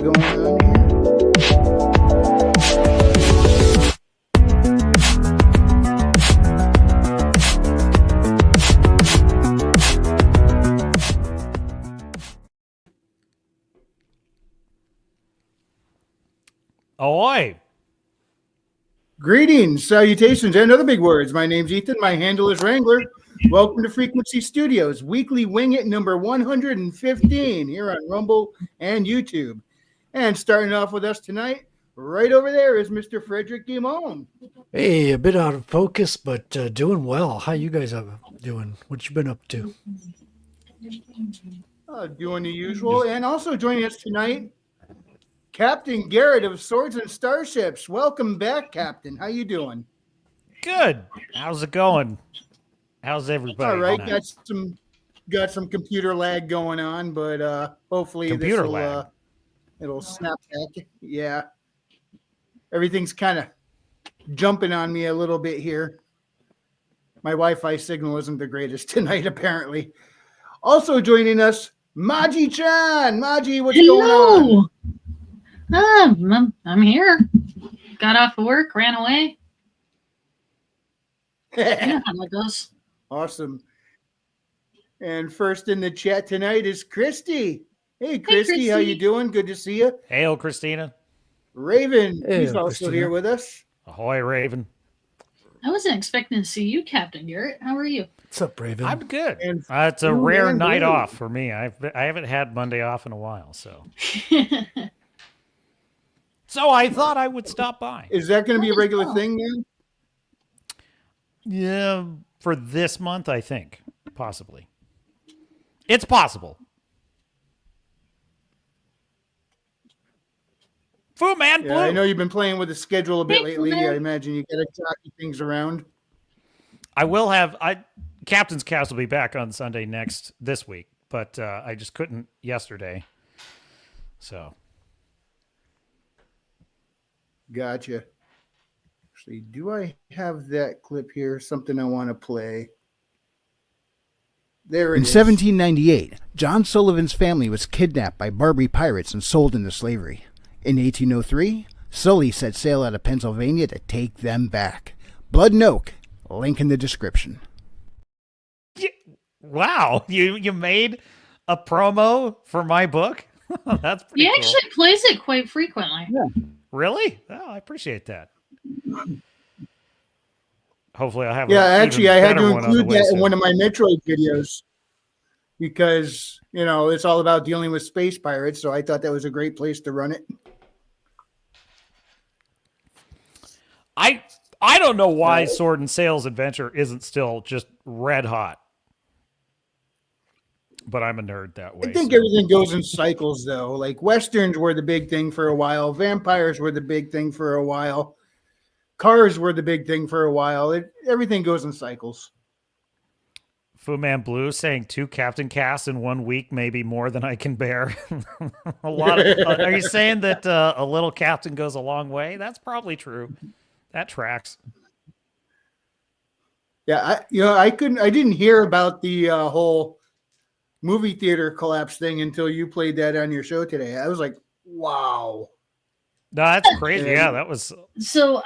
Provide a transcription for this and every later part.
going on here. Ahoy! Greetings, salutations, and other big words. My name's Ethan. My handle is Wrangler. Welcome to Frequency Studios, weekly Wing It number 115 here on Rumble and YouTube. And starting off with us tonight, right over there is Mr. Frederick Guimond. Hey, a bit out of focus, but doing well. How you guys are doing? What you been up to? Doing the usual. And also joining us tonight, Captain Garrett of Swords and Starships. Welcome back, Captain. How you doing? Good. How's it going? How's everybody? All right, tonight? got some computer lag going on, but hopefully Computer lag. It'll snap back. Yeah, everything's kind of jumping on me a little bit here. My Wi-Fi signal isn't the greatest tonight, apparently. Also joining us, Maji-chan. Maji, what's going on? I'm here. Got off of work, ran away. You know how that goes. Awesome. And first in the chat tonight is Christy. Hey, Christy, how you Christy. doing? Good to see you. Hail, Christina. Raven, Hey, he's also Christina. here with us. Ahoy, Raven. I wasn't expecting to see you, Captain Garrett. How are you? What's up, Raven? I'm good. And It's a you rare and night Blue. off for me. I haven't had Monday off in a while, so I thought I would stop by. Is that going to be a regular Oh. thing then? Yeah, for this month, I think possibly. It's possible. Fu Man Blue. Yeah, I know you've been playing with the schedule a bit Hey, lately. man. I imagine you got to jockey things around. I will have Captain's Cast will be back on Sunday this week, but I just couldn't yesterday. So Gotcha. Actually, do I have that clip here? Something I want to play. There it In is. 1798, John Sullivan's family was kidnapped by Barbary pirates and sold into slavery. In 1803, Sully set sail out of Pennsylvania to take them back. Blood and Oak, link in the description. wow, you made a promo for my book. That's pretty He cool. actually plays it quite frequently. Really? Oh, I appreciate that. Hopefully, I'll have. Yeah, an actually, even I had better to one on the include way that in soon. one of my Metroid videos because, you know, it's all about dealing with space pirates. So I thought that was a great place to run it. I don't know why Sword and Sails Adventure isn't still just red hot. But I'm a nerd that way. I think so. everything goes in cycles, though. Like Westerns were the big thing for a while. Vampires were the big thing for a while. Cars were the big thing for a while. Everything goes in cycles. Fu Man Blue saying 2 Captain Casts in 1 week may be more than I can bear. A lot of. Are you saying that a little captain goes a long way? That's probably true. That tracks. Yeah, I didn't hear about the whole movie theater collapse thing until you played that on your show today. I was like, wow. No, that's crazy. Yeah, that was. So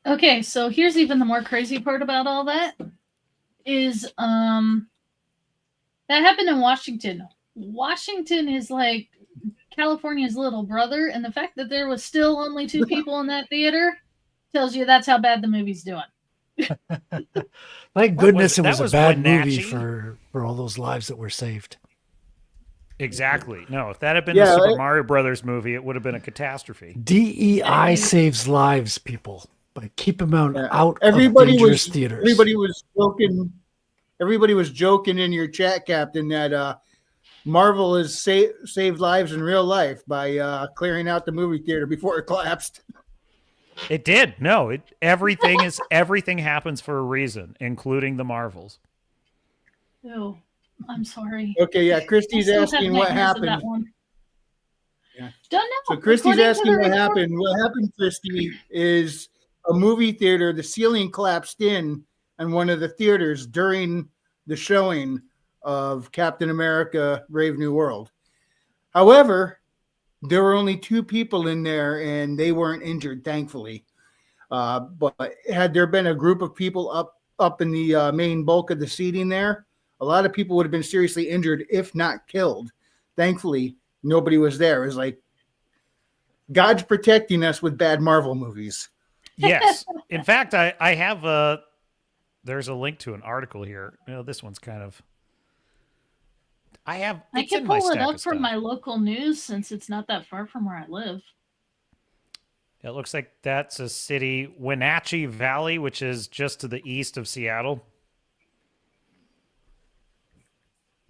okay, so here's even the more crazy part about all that is that happened in Washington. Washington is like California's little brother, and the fact that there was still only 2 people in that theater tells you that's how bad the movie's doing. Thank goodness that it was was a bad Wenatchee? movie for all those lives that were saved. Exactly. No, if that had been Yeah, the Super it- Mario Brothers movie, it would have been a catastrophe. DEI saves lives, people, by keeping them Yeah. out Everybody of dangerous was theaters. everybody was joking. Everybody was joking in your chat, Captain, that Marvel has saved lives in real life by clearing out the movie theater before it collapsed. It did. No, everything happens for a reason, including the Marvels. Oh, I'm sorry. Okay, yeah, I Christy's still have asking what nightmares of that happened. one. Yeah. Don't know. So Christy's According to asking the what report- happened. What happened, Christy, is a movie theater, the ceiling collapsed in on one of the theaters during the showing of Captain America Brave New World. However, There were only 2 people in there, and they weren't injured, thankfully. But had there been a group of people up in the main bulk of the seating there, a lot of people would have been seriously injured, if not killed. Thankfully, nobody was there. It was like God's protecting us with bad Marvel movies. Yes. In fact, I have there's a link to an article here. This one's kind of. I it's can in my pull it stack up of from stuff. my local news since it's not that far from where I live. It looks like that's a city, Wenatchee Valley, which is just to the east of Seattle.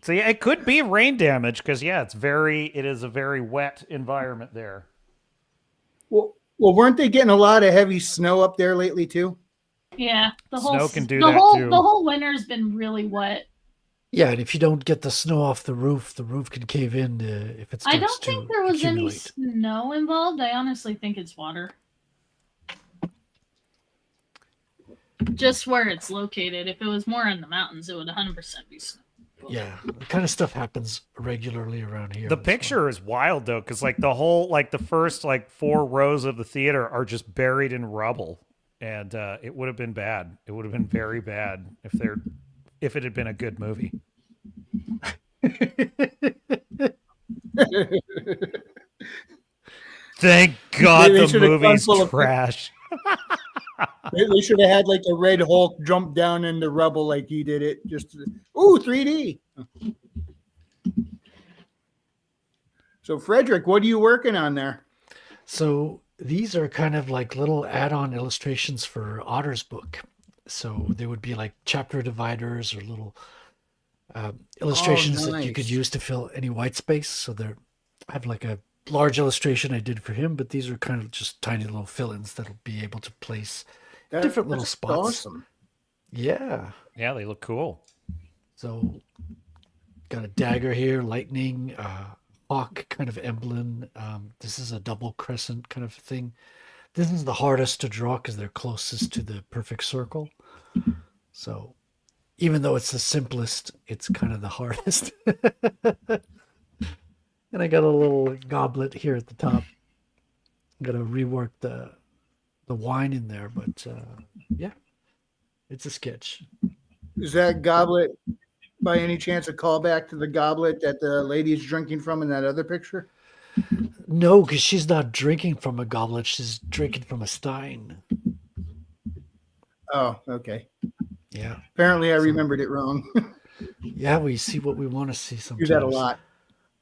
So yeah, it could be rain damage because it is a very wet environment there. Well, weren't they getting a lot of heavy snow up there lately too? Yeah, Snow can do the that, whole too. the whole winter's been really wet. Yeah, and if you don't get the snow off the roof can cave in if it starts I don't to think there was any accumulate. snow involved. I honestly think it's water. Just where it's located. If it was more in the mountains, it would 100% be snow. Yeah, the kind of stuff happens regularly around here. The That's picture is wild though, because like the first 4 rows of the theater are just buried in rubble, and it would have been bad. It would have been very bad if it had been a good movie. Thank God They the should have gone movie's full of- trash. They should have had like a Red Hulk jump down in the rubble like he did it. Just 3D. So Frederick, what are you working on there? So these are kind of like little add-on illustrations for Otter's book. So they would be like chapter dividers or little illustrations that you could nice. use to fill any white space. So I have like a large illustration I did for him, but these are kind of just tiny little fill-ins that'll be able to place different little That's spots. Awesome. Yeah. Yeah, they look cool. So got a dagger here, lightning, hawk kind of emblem. This is a double crescent kind of thing. This is the hardest to draw because they're closest to the perfect circle. So even though it's the simplest, it's kind of the hardest. And I got a little goblet here at the top. I'm gonna rework the wine in there, but yeah, it's a sketch. Is that goblet by any chance a callback to the goblet that the lady's drinking from in that other picture? No, because she's not drinking from a goblet; she's drinking from a stein. Oh, okay. Yeah, Apparently I remembered it wrong. yeah, we see what we want to see Do sometimes. that a lot.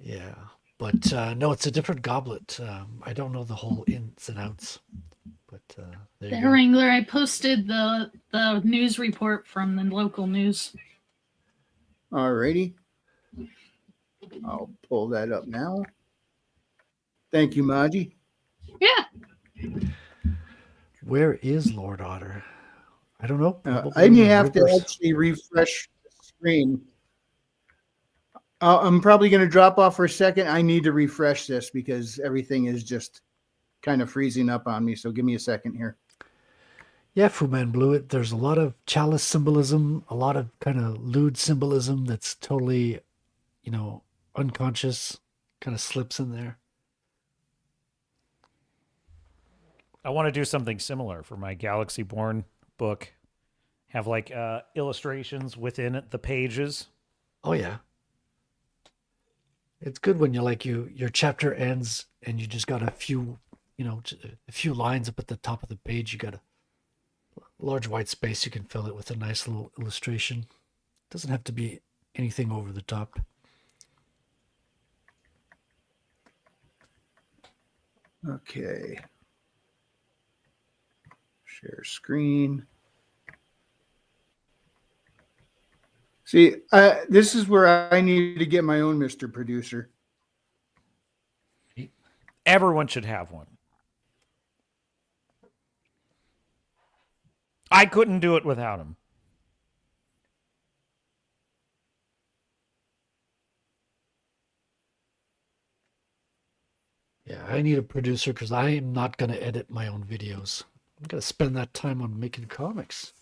Yeah, but no, it's a different goblet. I don't know the whole ins and outs, but there you The go. Wrangler, I posted the news report from the local news. Alrighty. I'll pull that up now. Thank you, Maji. Yeah, Where is Lord Otter? I don't know. I Probably may in the have to rivers. actually refresh the screen. I'm probably going to drop off for a second. I need to refresh this because everything is just kind of freezing up on me. So give me a second here. Yeah, Fu Manchu. There's a lot of chalice symbolism, a lot of kind of lewd symbolism that's totally, unconscious, kind of slips in there. I want to do something similar for my Galaxy Born book. Have illustrations within the pages. Oh yeah. It's good when your chapter ends and you just got a few lines up at the top of the page. You got a large white space. You can fill it with a nice little illustration. Doesn't have to be anything over the top. Okay. Share screen. See, this is where I need to get my own Mr. Producer. Everyone should have one. I couldn't do it without him. Yeah, I need a producer because I am not going to edit my own videos. I'm going to spend that time on making comics.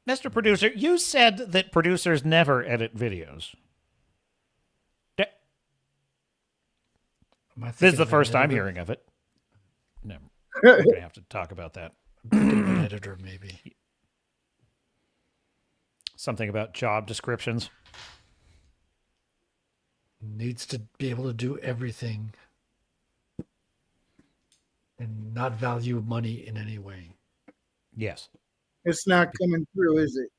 Mr. Producer, you said that producers never edit videos. Am I This is thinking the of an first I'm editor? hearing of it. No, we're gonna have to talk about that. I'm thinking of an editor, maybe. Something about job descriptions. Needs to be able to do everything and not value money in any way. Yes. It's not coming through, is it?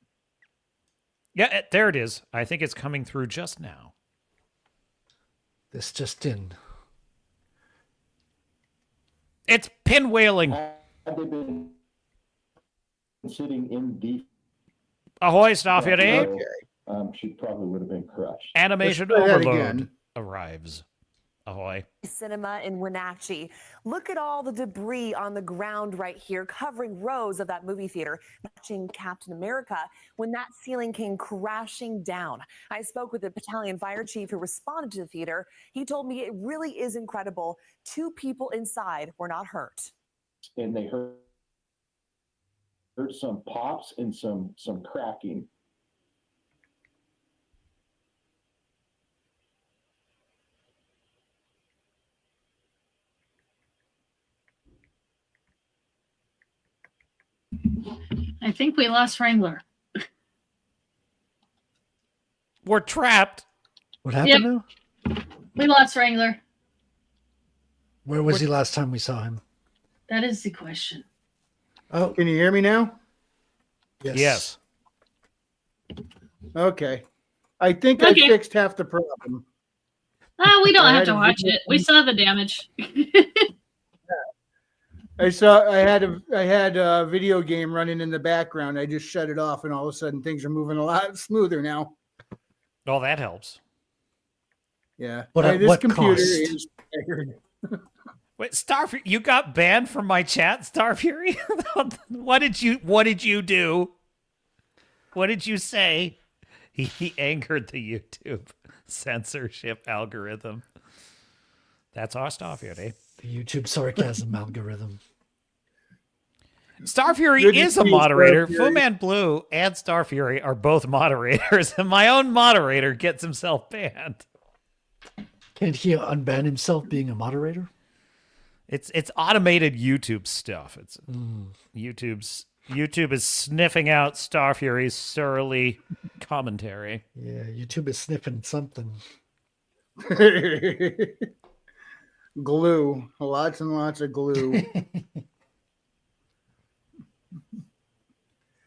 Yeah, there it is. I think it's coming through just now. This just in. It's pinwheeling. Had they been sitting in the Ahoy, Starfury. Okay. she probably would have been crushed. Animation Let's try that overload again. arrives. Ahoy. Cinema in Wenatchee. Look at all the debris on the ground right here, covering rows of that movie theater, watching Captain America when that ceiling came crashing down. I spoke with the battalion fire chief who responded to the theater. He told me it really is incredible. 2 people inside were not hurt. And they heard some pops and some cracking. I think we lost Wrangler. We're trapped. What happened now? We lost Wrangler. Where was he last time we saw him? That is the question. Oh, Can you hear me now? Yes. Okay. I think Okay. I fixed half the problem. We don't I have had to a watch video- it. We saw the damage. I had a video game running in the background. I just shut it off, and all of a sudden things are moving a lot smoother now. Oh, that helps. Yeah. But at this what computer cost? is Wait, Starfury, you got banned from my chat, Starfury? What did you do? What did you say? He angered the YouTube censorship algorithm. That's our Starfury. the YouTube sarcasm algorithm. Starfury Good to is a see you, moderator. Starfury. Fu Man Blue and Starfury are both moderators, and my own moderator gets himself banned. Can't he unban himself being a moderator? It's automated YouTube stuff. It's YouTube is sniffing out Starfury's surly commentary. Yeah, YouTube is sniffing something. glue. Lots and lots of glue.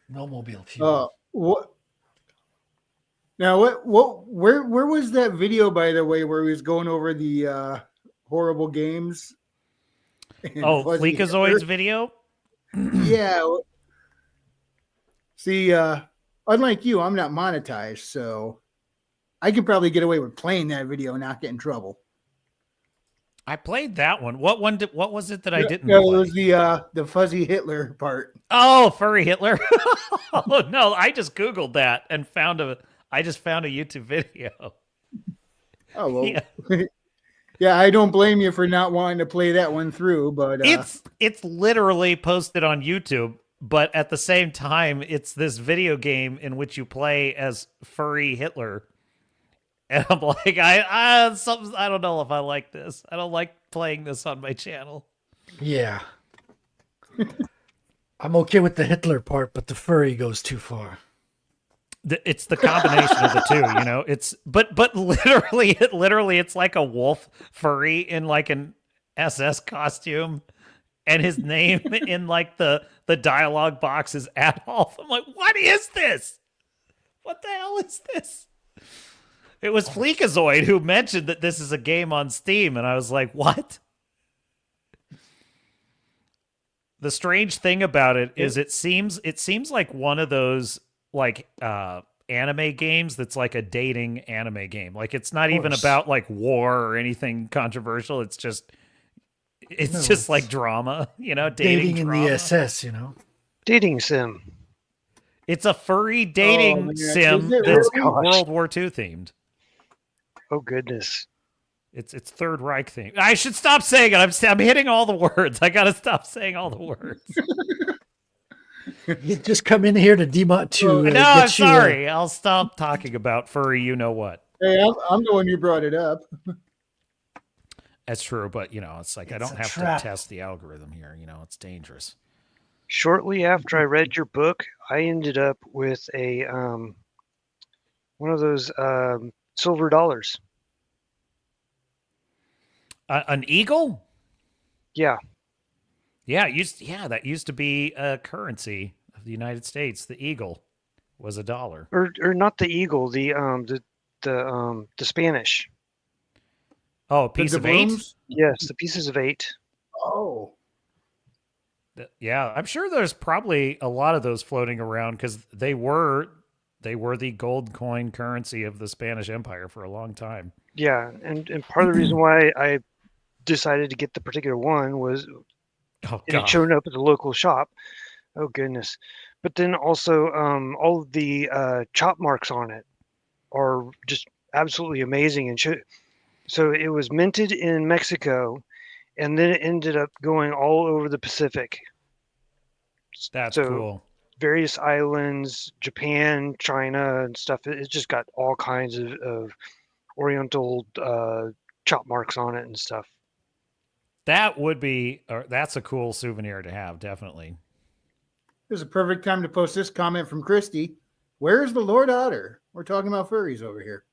No mobile fuel. What? Now, where was that video, by the way, where he was going over the horrible games? and Oh, Fuzzy Fleekazoid's Hitler? video? Yeah. See, unlike you, I'm not monetized, so I could probably get away with playing that video and not get in trouble. I played that one. What was it that I didn't Yeah, it play? was the Fuzzy Hitler part. Oh, furry Hitler. Oh no, I just Googled that and I just found a YouTube video. Oh well. Yeah. Yeah, I don't blame you for not wanting to play that one through, but It's literally posted on YouTube, but at the same time, it's this video game in which you play as furry Hitler. And I'm like, I don't know if I like this. I don't like playing this on my channel. Yeah. I'm okay with the Hitler part, but the furry goes too far. It's the combination of the two, you know. It's but literally, it's like a wolf furry in like an SS costume, and his name in like the dialogue box is Adolf. I'm like, what is this? What the hell is this? It was Fleekazoid who mentioned that this is a game on Steam, and I was like, what? The strange thing about it is it seems like one of those like anime games that's like a dating anime game. Like it's not even course. about like war or anything controversial. It's just No, just it's like drama, you know, Dating in drama. the SS, you know. Dating sim. It's a furry dating Oh, man. sim Is it that's really? Oh, gosh. World War II themed. Oh goodness. It's Third Reich themed. I should stop saying it. I'm hitting all the words. I gotta stop saying all the words. You just come in here to No, get I'm you, sorry. I'll stop talking about furry. You know what? hey, I'm the one who brought it up. That's true, but it's like I It's don't a have trap. to test the algorithm here. It's dangerous. Shortly after I read your book, I ended up with a one of those silver dollars. An eagle? Yeah, Yeah, that used to be a currency of the United States. The eagle was $1. or not the eagle, the Spanish. Oh, a The piece of 8? doubloons? Yes, the pieces of 8. Oh, Yeah, I'm sure there's probably a lot of those floating around because they were the gold coin currency of the Spanish Empire for a long time. Yeah, and part of the reason why I decided to get the particular one was Oh it had god. shown up at the local shop. Oh goodness! But then also all of the chop marks on it are just absolutely amazing. And so it was minted in Mexico, and then it ended up going all over the Pacific. That's So cool. various islands, Japan, China, and stuff. It's just got all kinds of Oriental chop marks on it and stuff. That's a cool souvenir to have, definitely. this is a perfect time to post this comment from Christy. Where's the Lord Otter? We're talking about furries over here.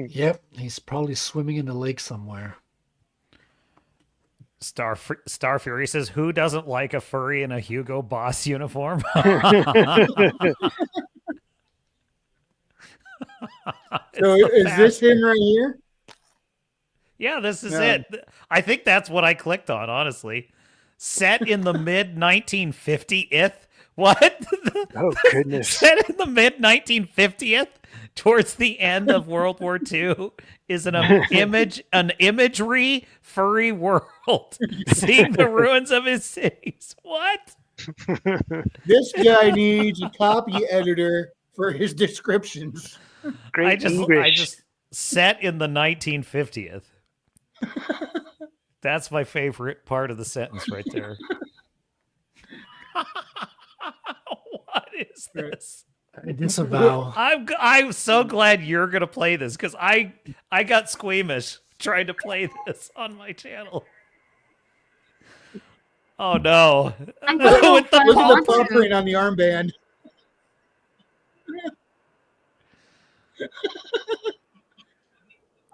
Yep, he's probably swimming in the lake somewhere. Star Fury says, "Who doesn't like a furry in a Hugo Boss uniform?" So is this him right here? Yeah, this is No. it. I think that's what I clicked on, honestly. Set in the mid 1950th. What? Oh goodness! Set in the mid 1950th, towards the end of World War II, is an imagery furry world, seeing the ruins of his cities. What? This guy needs a copy editor for his descriptions. Great I English. just set in the 1950th. That's my favorite part of the sentence right there. What is this? I disavow. I'm so glad you're gonna play this because I got squeamish trying to play this on my channel. Oh no! I don't know With if the I Look at want the paw to. print on the armband.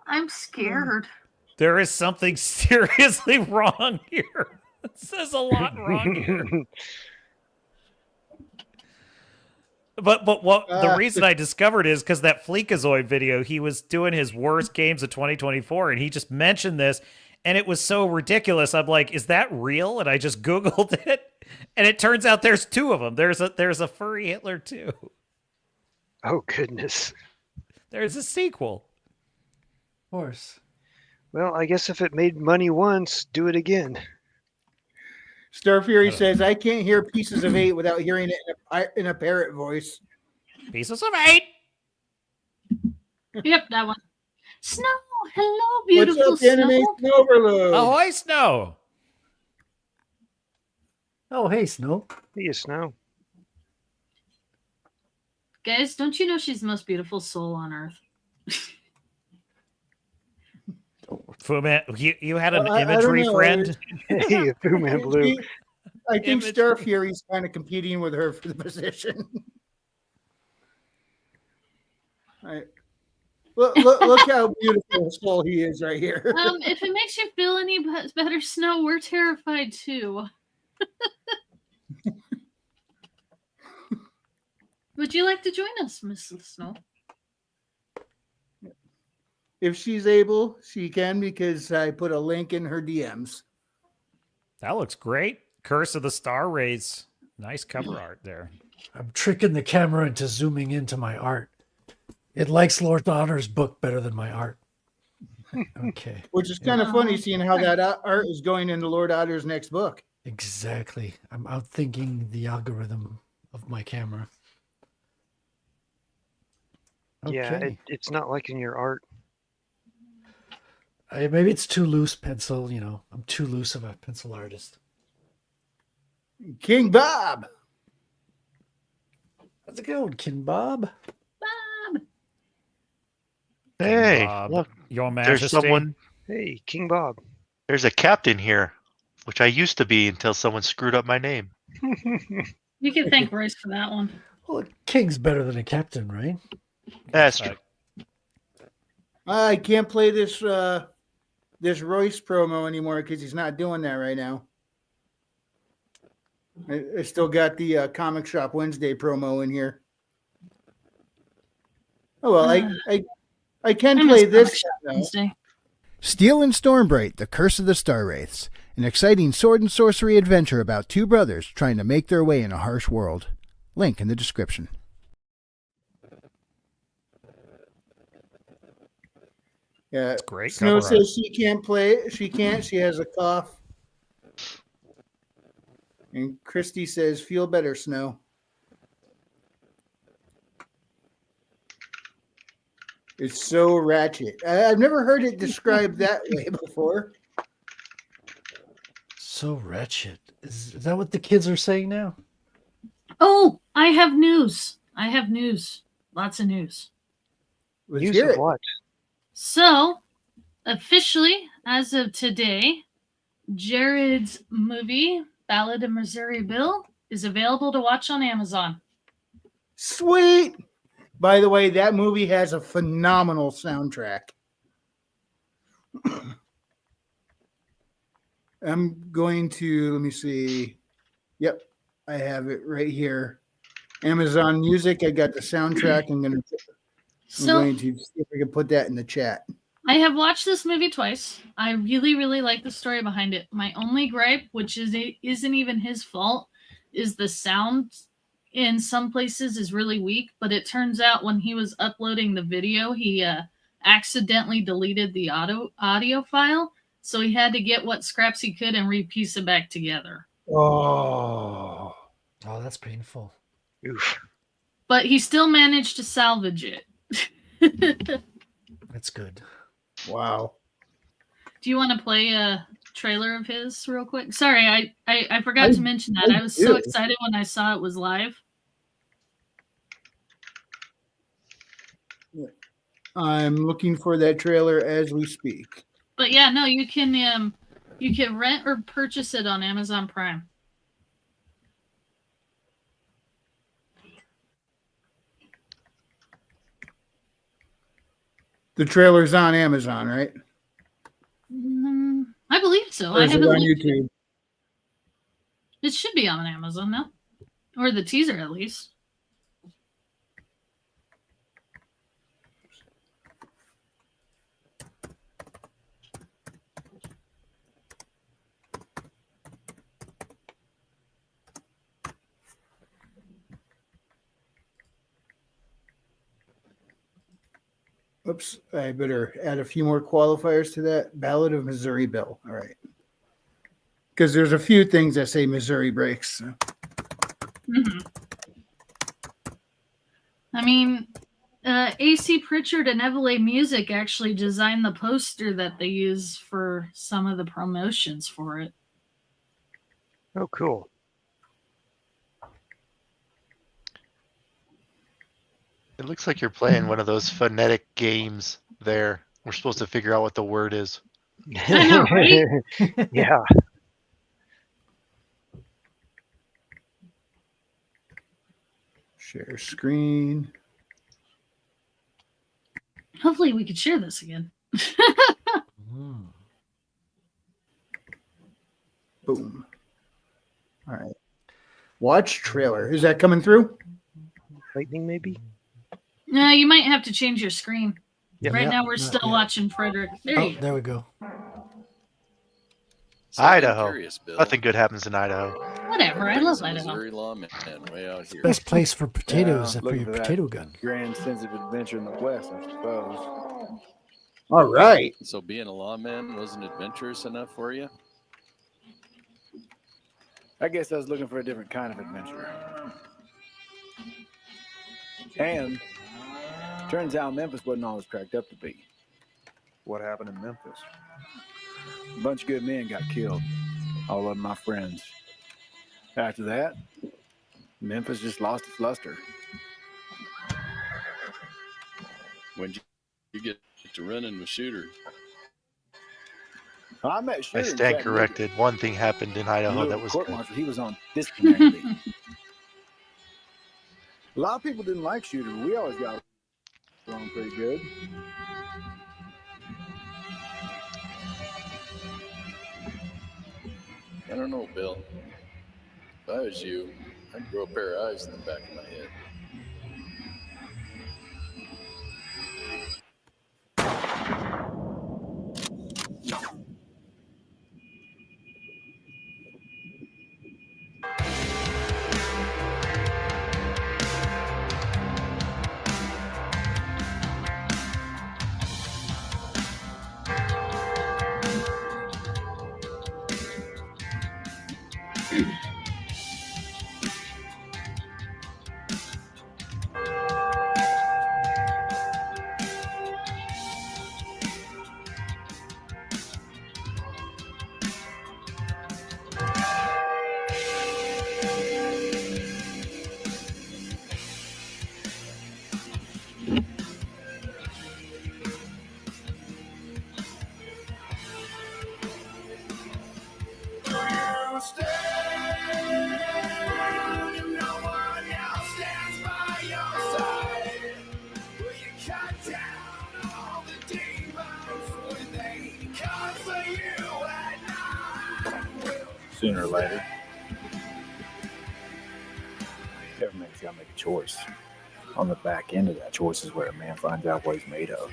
I'm scared. there is something seriously wrong here. There's a lot wrong here. But what the reason I discovered is because that Fleekazoid video, he was doing his worst games of 2024, and he just mentioned this, and it was so ridiculous. I'm like, is that real? And I just Googled it, and it turns out there's two of them. There's a furry Hitler too. Oh goodness! There's a sequel. Of course. Well, I guess if it made money once, do it again. Star Fury says, I can't hear Pieces of 8 without hearing it in a parrot voice. Pieces of 8. Yep, that one. Snow, hello, beautiful What's up, Anime Snow. Overload? Ahoy, Snow. Oh, hey, Snow. Hey, Snow. Guys, don't you know she's the most beautiful soul on earth? Fu Man, you had an I don't imagery know. friend. Hey, Fu Man Blue. I think Image. Star Fury's kind of competing with her for the position. Look how beautiful soul he is right here. If it makes you feel any better, Snow, we're terrified too. Would you like to join us, Miss Snow? If she's able, she can, because I put a link in her DMs. That looks great. Curse of the Star Rays. Nice cover art there. I'm tricking the camera into zooming into my art. It likes Lord Otter's book better than my art. Okay. Which is kind of funny seeing how that art is going into Lord Otter's next book. Exactly. I'm outthinking the algorithm of my camera. Yeah, Okay. it's not liking your art. Maybe it's too loose pencil, I'm too loose of a pencil artist. King Bob. How's it going, Kin Bob? Bob. Hey, Bob, look, Your Majesty. there's someone Hey, King Bob. There's a captain here, which I used to be until someone screwed up my name. You can thank Royce for that one. Well, a king's better than a captain, right? That's true. I can't play this this Royce promo anymore because he's not doing that right now. I still got the Comic Shop Wednesday promo in here. Oh well, I can I miss play Comic this. Shop now. Wednesday. Steel and Stormbright, The Curse of the Star Wraiths, an exciting sword and sorcery adventure about two brothers trying to make their way in a harsh world. Link in the description. Yeah, That's great. Snow cover art. says she can't play. She can't. She has a cough. And Christy says, "Feel better, Snow." It's so ratchet. I've never heard it described that way before. So wretched. Is that what the kids are saying now? Oh, I have news. I have news. Lots of news. Let's Use hear of it. what? So, officially, as of today, Jared's movie, Ballad of Missouri Bill, is available to watch on Amazon. Sweet. By the way, that movie has a phenomenal soundtrack. I'm going to, let me see. Yep, I have it right here. Amazon Music. I got the soundtrack. I'm going to see if I can put that in the chat. I have watched this movie twice. I really, really like the story behind it. My only gripe, which isn't even his fault, is the sound in some places is really weak. But it turns out when he was uploading the video, he accidentally deleted the audio file. So he had to get what scraps he could and repiece it back together. Oh. Oh, that's painful. Oof. But he still managed to salvage it. That's good. Wow. Do you want to play a trailer of his real quick? Sorry, I forgot to mention that. I I was so do. excited when I saw it was live. I'm looking for that trailer as we speak. But yeah, no, you can rent or purchase it on Amazon Prime. The trailer's on Amazon, right? I believe so. Or I is it haven't on looked. YouTube? It should be on Amazon now, or the teaser at least. Oops, I better add a few more qualifiers to that. Ballad of Missouri Bill. All right. Because there's a few things that say Missouri breaks. So. Mm-hmm. I mean, AC Pritchard and Evele Music actually designed the poster that they use for some of the promotions for it. Oh, cool. It looks like you're playing one of those phonetic games there. We're supposed to figure out what the word is. I know, right? Yeah. Share screen. Hopefully we could share this again. Boom. All right. Watch trailer. Is that coming through? Lightning, maybe? No, you might have to change your screen. Yep. Right Yep, now we're not still yet. watching Frederick. There Oh, you go. there we go. Idaho. Curious, Bill. Nothing good happens in Idaho. Whatever. I love Some Idaho. Missouri lawman way out here. Best place for potatoes Yeah, for looking your for that. potato gun. Grand sense of adventure in the West, I suppose. All right. So being a lawman wasn't adventurous enough for you? I guess I was looking for a different kind of adventure. And turns out Memphis wasn't all it's cracked up to be. What happened in Memphis? A bunch of good men got killed. All of them my friends. After that, Memphis just lost its luster. When you get to running with Shooter? I met I Shooter. in stand Chattanooga. corrected. One thing happened in Idaho Little that was court good. martial. He was on disciplinary leave. A lot of people didn't like Shooter, but we always got along pretty good. I don't know, Bill. If I was you, I'd grow a pair of eyes in the back of my head. Sooner or later, everybody's got to make a choice. On the back end of that choice is where a man finds out what he's made of.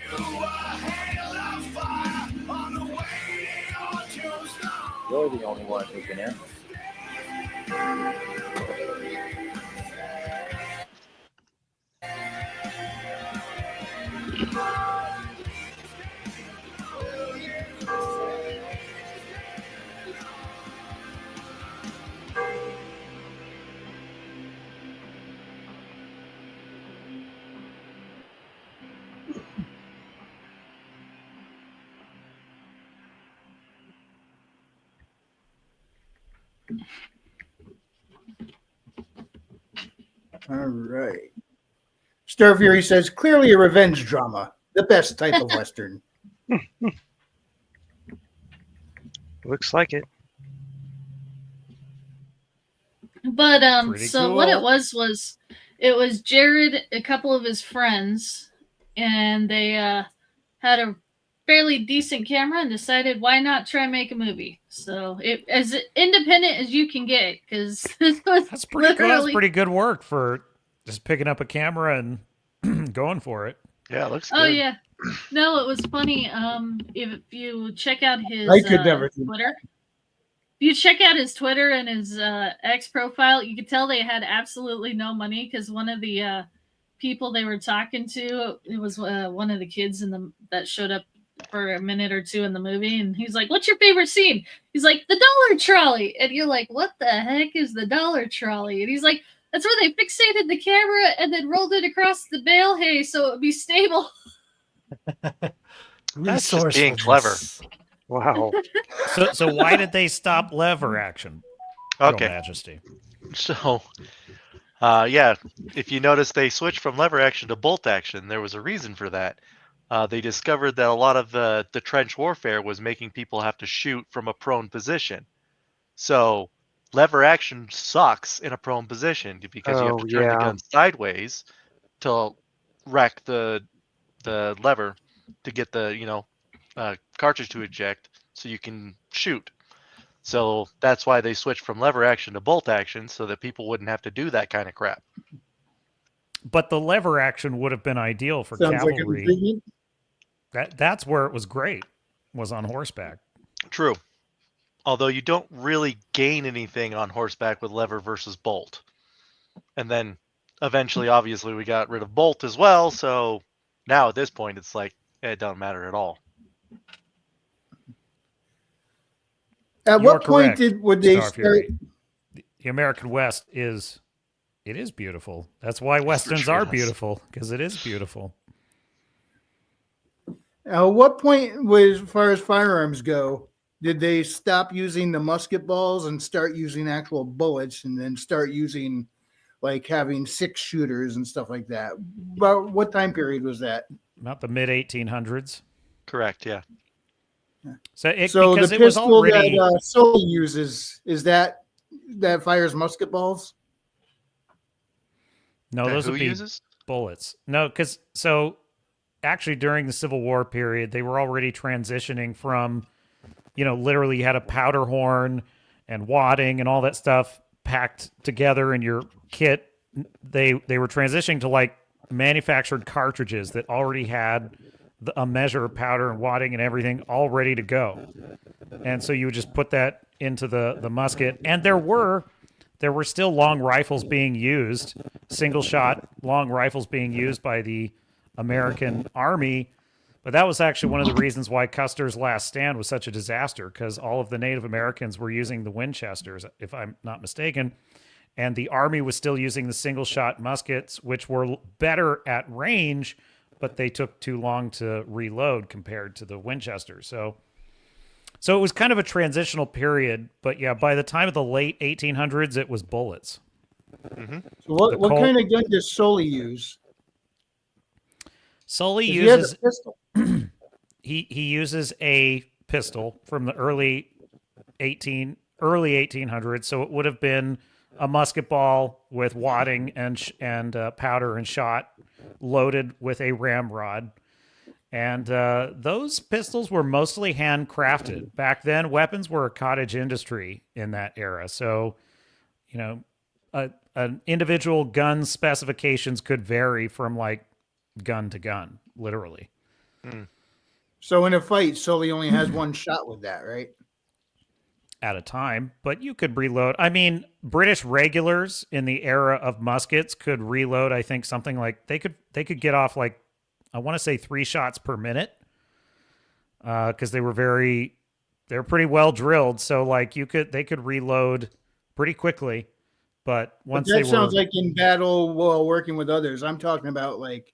You're the only one who can end it. All right. Star Fury says, clearly a revenge drama. The best type of Western. Looks like it. But Pretty so what it cool. was it was Jared, a couple of his friends, and they had a fairly decent camera and decided why not try and make a movie. So it as independent as you can get, because this was That's pretty cool. That's literally pretty good work for just picking up a camera and going for it. Yeah, it looks good. Oh yeah. No, it was funny. If you check out his I could never do Twitter, if you check out his Twitter and his X profile, you could tell they had absolutely no money because one of the people they were talking to, it was one of the kids that showed up for a minute or two in the movie, and he's like, "What's your favorite scene?" He's like, "The dollar trolley," and you're like, "What the heck is the dollar trolley?" And he's like, "That's where they fixated the camera and then rolled it across the bale hay so it would be stable." That's just being clever. Resourcefulness. Wow. So why did they stop lever action? Your Okay. Majesty. So, yeah, if you notice, they switched from lever action to bolt action. There was a reason for that. They discovered that a lot of the trench warfare was making people have to shoot from a prone position. So, lever action sucks in a prone position because you have to turn the gun sideways to rack the lever to get the cartridge to eject so you can shoot. So that's why they switched from lever action to bolt action so that people wouldn't have to do that kind of crap. But the lever action would have been ideal for Sounds like an cavalry. ingredient. That's where it was great, was on horseback. True. Although you don't really gain anything on horseback with lever versus bolt. And then eventually, obviously, we got rid of bolt as well. So now at this point, it's like, it doesn't matter at all. At You're what point correct, would they Star start? Fury. The American West is beautiful. That's why Westerns are Yes. beautiful, because it is beautiful. At what point, as far as firearms go, did they stop using the musket balls and start using actual bullets, and then start using like having 6 shooters and stuff like that? About what time period was that? Not the mid 1800s. Correct, yeah. So So the because it was pistol already that Sully uses, is that fires musket balls? no, That those who would be uses? bullets. No, because so actually during the Civil War period, they were already transitioning from, literally you had a powder horn and wadding and all that stuff packed together in your kit. They were transitioning to like manufactured cartridges that already had a measure of powder and wadding and everything all ready to go. And so you would just put that into the musket. And there were still long rifles being used, single shot long rifles being used by the American Army. But that was actually one of the reasons why Custer's Last Stand was such a disaster, because all of the Native Americans were using the Winchesters, if I'm not mistaken. And the Army was still using the single shot muskets, which were better at range, but they took too long to reload compared to the Winchesters. So it was kind of a transitional period. But yeah, by the time of the late 1800s, it was bullets. Mm-hmm. So what Colt- kind of gun does Sully use? Sully 'Cause he has uses a pistol. he uses a pistol from the early 1800s, so it would have been a musket ball with wadding and powder and shot, loaded with a ramrod. And those pistols were mostly handcrafted. Back then, weapons were a cottage industry in that era. So, an individual gun specifications could vary from like gun to gun, literally. So in a fight, Sully only has one shot with that, right? At a time, but you could reload. I mean, British regulars in the era of muskets could reload. I think something like they could get off like, I want to say 3 shots per minute, because they were pretty well drilled. So like they could reload pretty quickly. But once That sounds like in battle while working with others. I'm talking about like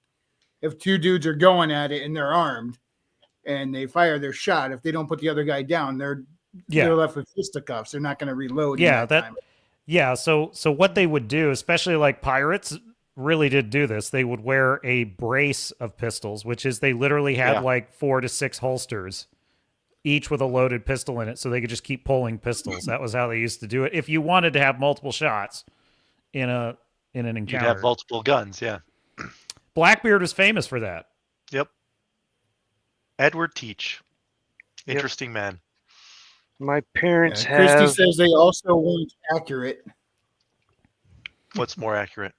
if two dudes are going at it and they're armed and they fire their shot, if they don't put the other guy down, they're left with fisticuffs. They're not going to reload. Yeah. So what they would do, especially like pirates really did do this, they would wear a brace of pistols, which is they literally had like 4 to 6 holsters, each with a loaded pistol in it, so they could just keep pulling pistols. That was how they used to do it. If you wanted to have multiple shots in an encounter, You'd have multiple guns. Yeah. Blackbeard was famous for that. Yep. Edward Teach. Interesting man. My parents Christy have. says they also weren't accurate. What's more accurate?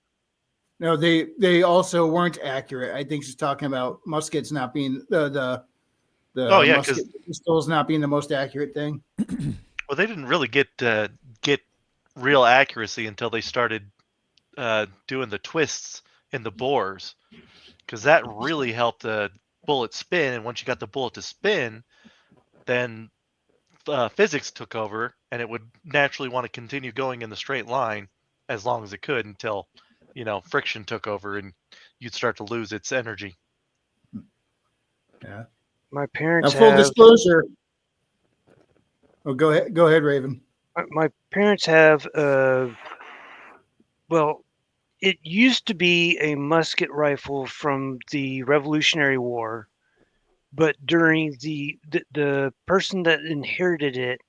No, they also weren't accurate. I think she's talking about muskets not being the musket pistols not being the most accurate thing. Well, they didn't really get real accuracy until they started doing the twists in the bores, because that really helped the bullet spin. And once you got the bullet to spin, then physics took over, and it would naturally want to continue going in the straight line as long as it could until friction took over and you'd start to lose its energy. Yeah. My parents now, full have. disclosure. Oh, go ahead, Raven. My parents have. Well, it used to be a musket rifle from the Revolutionary War, but during the person that inherited it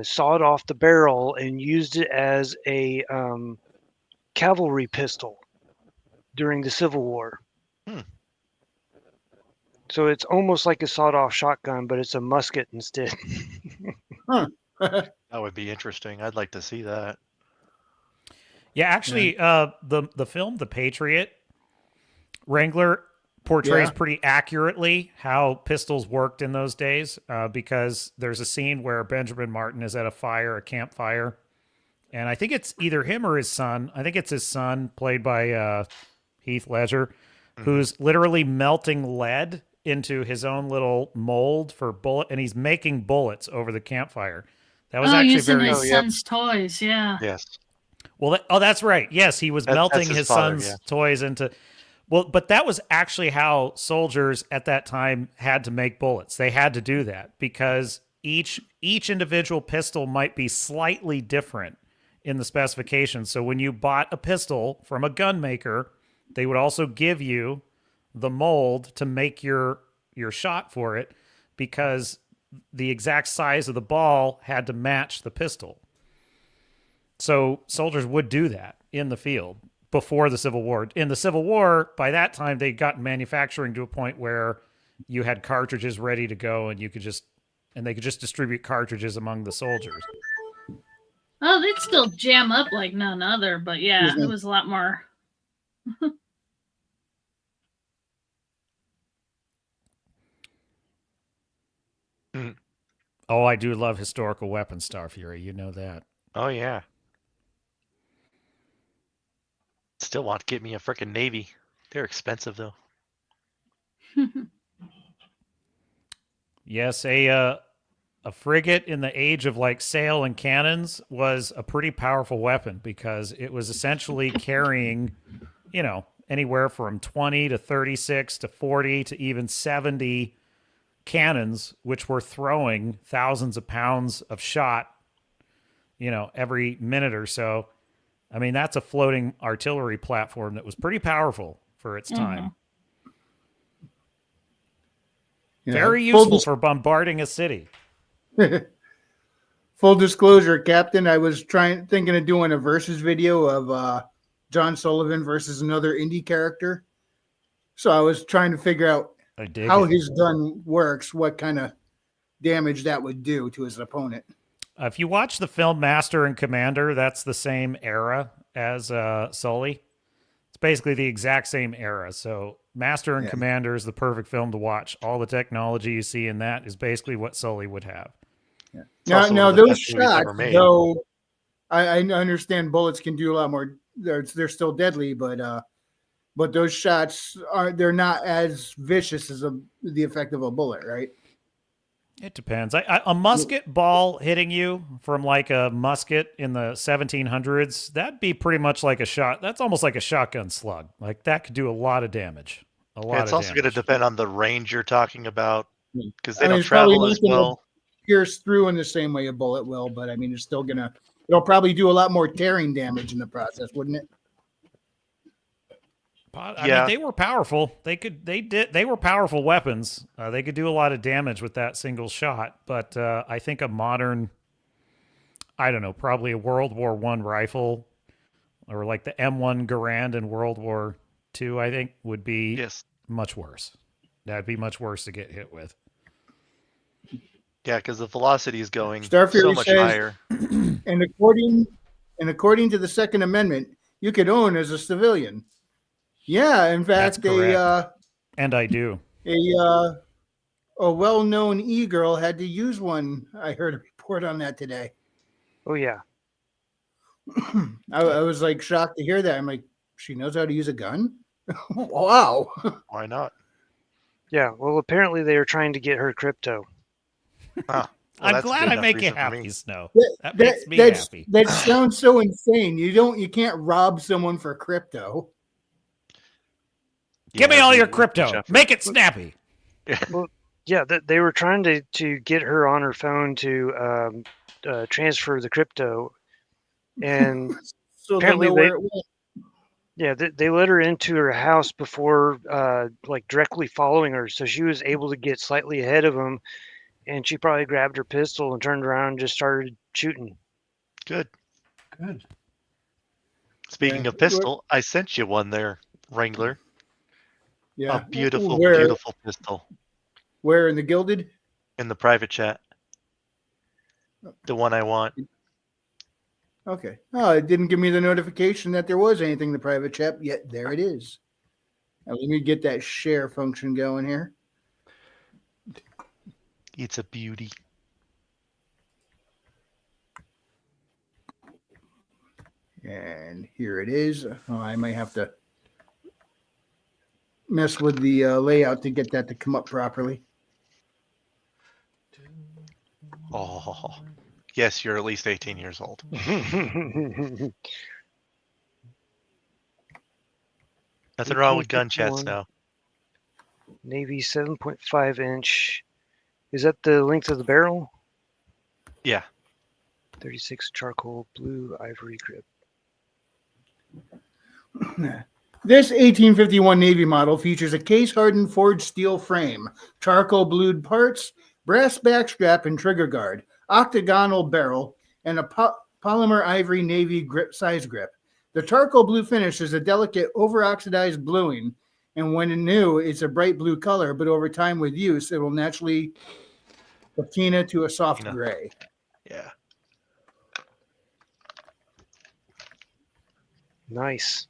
sawed off the barrel and used it as a cavalry pistol during the Civil War. So it's almost like a sawed-off shotgun, but it's a musket instead. That would be interesting. I'd like to see that. Yeah, actually, the film The Patriot, Wrangler portrays pretty accurately how pistols worked in those days, because there's a scene where Benjamin Martin is at a campfire, and I think it's either him or his son. I think it's his son, played by Heath Ledger, who's literally melting lead into his own little mold for bullet, and he's making bullets over the campfire. That was actually using very his son's toys. Yeah. Yes. Well. That's right. Yes, he was melting his father, son's toys into. Well, but that was actually how soldiers at that time had to make bullets. They had to do that because each individual pistol might be slightly different in the specifications. So when you bought a pistol from a gun maker, they would also give you the mold to make your shot for it, because the exact size of the ball had to match the pistol. So soldiers would do that in the field before the Civil War. In the Civil War, by that time, they'd gotten manufacturing to a point where you had cartridges ready to go, and they could just distribute cartridges among the soldiers. Oh, they'd still jam up like none other, but yeah, it was a lot more. Oh, I do love historical weapons, Star Fury. You know that. Oh yeah. Still want to get me a frickin' Navy. They're expensive though. Yes, a frigate in the age of like sail and cannons was a pretty powerful weapon because it was essentially carrying, anywhere from 20 to 36 to 40 to even 70 cannons, which were throwing thousands of pounds of shot, every minute or so. I mean, that's a floating artillery platform that was pretty powerful for its time. Yeah, Very useful for bombarding a city. Full disclosure, Captain, I was thinking of doing a versus video of John Sullivan versus another indie character. So I was trying to figure out how his gun works, what kind of damage that would do to his opponent. If you watch the film Master and Commander, that's the same era as Sully. It's basically the exact same era. So Master and Commander is the perfect film to watch. All the technology you see in that is basically what Sully would have. Yeah. Now those shots, though, I understand bullets can do a lot more. They're still deadly, but those shots they're not as vicious as the effect of a bullet, right? It depends. A musket ball hitting you from like a musket in the 1700s, that'd be pretty much like a shot. That's almost like a shotgun slug. Like that could do a lot of damage. It's also going to depend on the range you're talking about because they don't travel as well. Pierce through in the same way a bullet will, but I mean, it'll probably do a lot more tearing damage in the process, wouldn't it? I mean, they were powerful. They were powerful weapons. They could do a lot of damage with that single shot. But I think a modern, I don't know, probably a World War I rifle, or like the M1 Garand in World War II, I think would be much worse. That'd be much worse to get hit with. Yeah, because the velocity is going Starfury so much higher. And according to the Second Amendment, you could own as a civilian. Yeah, in fact, and I do. A well-known e-girl had to use one. I heard a report on that today. Oh yeah. I was like shocked to hear that. I'm like, she knows how to use a gun? Wow. Why not? Yeah. Well, apparently they are trying to get her crypto. Well, I'm glad I make you happy, Snow. That makes me happy. That sounds so insane. You can't rob someone for crypto. Give me all your crypto. Make it snappy. Well, yeah, they were trying to get her on her phone to transfer the crypto, and so apparently they let her into her house before like directly following her, so she was able to get slightly ahead of them, and she probably grabbed her pistol and turned around and just started shooting. Good. Speaking of pistol, I sent you one there, Wrangler. Yeah. A beautiful pistol. Where, in the Gilded? In the private chat. The one I want. Okay. Oh, it didn't give me the notification that there was anything in the private chat, yet there it is. Now, let me get that share function going here. It's a beauty. And here it is. Oh, I might have to mess with the layout to get that to come up properly. Oh, yes, you're at least 18 years old. Nothing wrong with gun chats now. Navy 7.5 inch. Is that the length of the barrel? Yeah. 36 charcoal blue ivory grip. This 1851 Navy model features a case-hardened forged steel frame, charcoal blued parts, brass backstrap and trigger guard, octagonal barrel, and a polymer ivory navy grip size grip. The charcoal blue finish is a delicate over-oxidized bluing, and when new, it's a bright blue color, but over time with use, it will naturally patina to a soft gray. Yeah. Nice.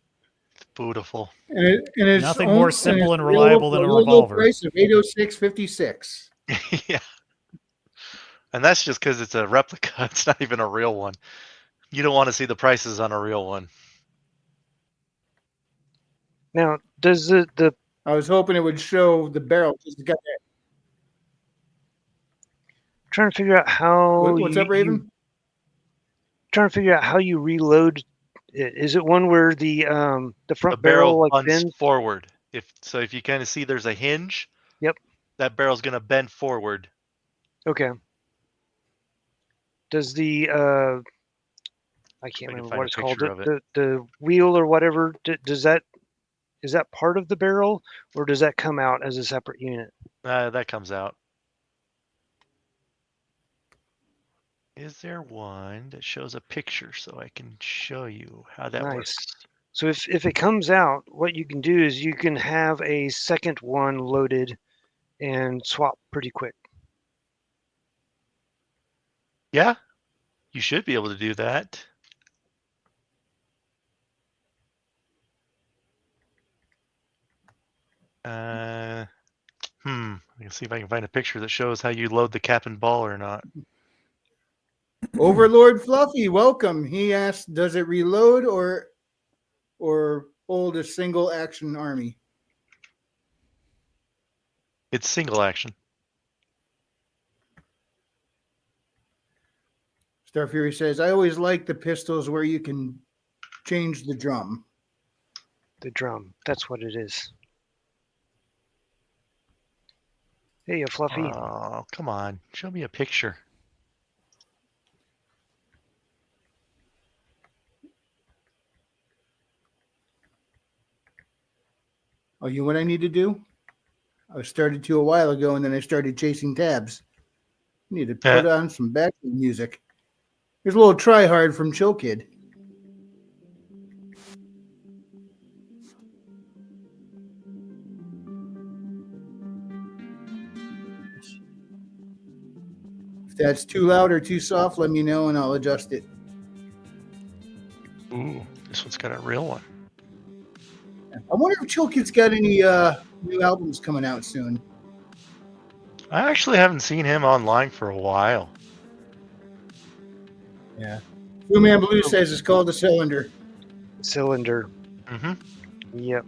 Beautiful. And it's Nothing more owned- simple it's and reliable than a low revolver. Price of $806.56. Yeah. And that's just because it's a replica. It's not even a real one. You don't want to see the prices on a real one. Now, does the I was hoping it would show the barrel. 'Cause it's got that. trying to figure out how What's up, Raven? trying to figure out how you reload it. Is it one where the front The barrel barrel like bunts bends? forward. If you kind of see there's a hinge, Yep. that barrel's going to bend forward. Okay. Does the I can't can remember find what a it's called. picture of it. The wheel or whatever. Is that part of the barrel, or does that come out as a separate unit? That comes out. Is there one that shows a picture so I can show you how that Nice. works? So if it comes out, what you can do is you can have a second one loaded and swap pretty quick. Yeah, you should be able to do that. I can see if I can find a picture that shows how you load the cap and ball or not. Overlord Fluffy, welcome. He asked, does it reload or hold a single action army? It's single action. Star Fury says, I always like the pistols where you can change the drum. The drum. That's what it is. Hey, you Fluffy. Oh, come on. Show me a picture. Oh, you know what I need to do? I started to a while ago, and then I started chasing tabs. I need to put on some background music. Here's a little try hard from Chill Kid. If that's too loud or too soft, let me know and I'll adjust it. Ooh, this one's got a real one. I wonder if Chill Kid's got any new albums coming out soon. I actually haven't seen him online for a while. Yeah. Blue Man Blue says it's called the Cylinder. Cylinder. Mm-hmm. Yep.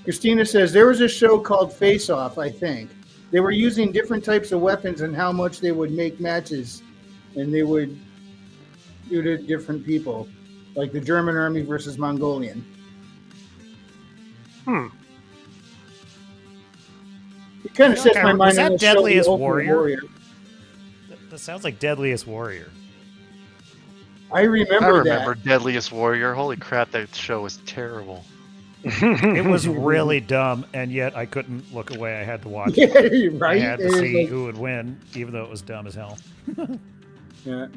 Christina says there was a show called Face Off, I think. They were using different types of weapons and how much they would make matches, and they would do to different people, like the German army versus Mongolian. It kind of sets my mind Was that on the show, Deadliest The Ultimate Warrior? That sounds like Deadliest Warrior. I remember that. Deadliest Warrior. Holy crap, that show was terrible. It was really dumb, and yet I couldn't look away. I had to watch Yeah, it. right? I had to It was see like- who would win, even though it was dumb as hell. Yeah.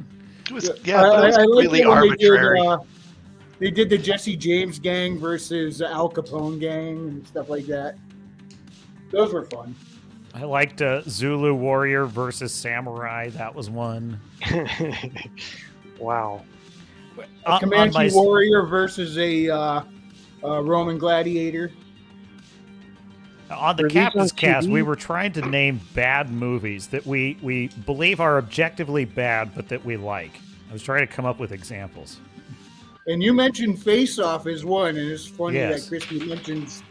It was, I but it was like completely it when arbitrary. They did the Jesse James gang versus Al Capone gang and stuff like that. Those were fun. I liked Zulu Warrior versus Samurai. That was one. Wow. A Comanche Warrior versus a Roman Gladiator. On the Were these Captain's on Cast, TV? we were trying to name bad movies that we believe are objectively bad, but that we like. I was trying to come up with examples. And you mentioned Face Off as one, and it's funny Yes. that Christy mentions.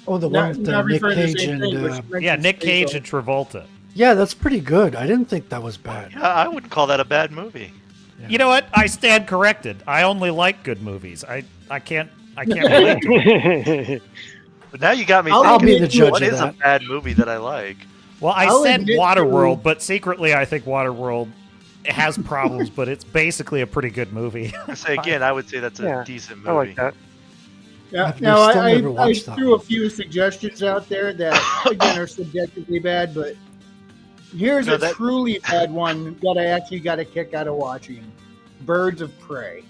Oh, the one with Nick referring to the Cage same and thing, but she mentions Yeah, Nick Face Cage Off. and Travolta. yeah, that's pretty good. I didn't think that was bad. Yeah, I wouldn't call that a bad movie. You know what? I stand corrected. I only like good movies. I can't relate to it. But now you got me I'll thinking, be the judge what of is that. a bad movie that I like? Well, I I'll said admit Waterworld, to- but secretly I think Waterworld has problems, but it's basically a pretty good movie. I say again, I would say that's a Yeah, decent movie. I like that. Yeah, I've now still never I watched that threw one. a few suggestions out there that again are subjectively bad, but here's No, a that- truly bad one that I actually got a kick out of watching: Birds of Prey.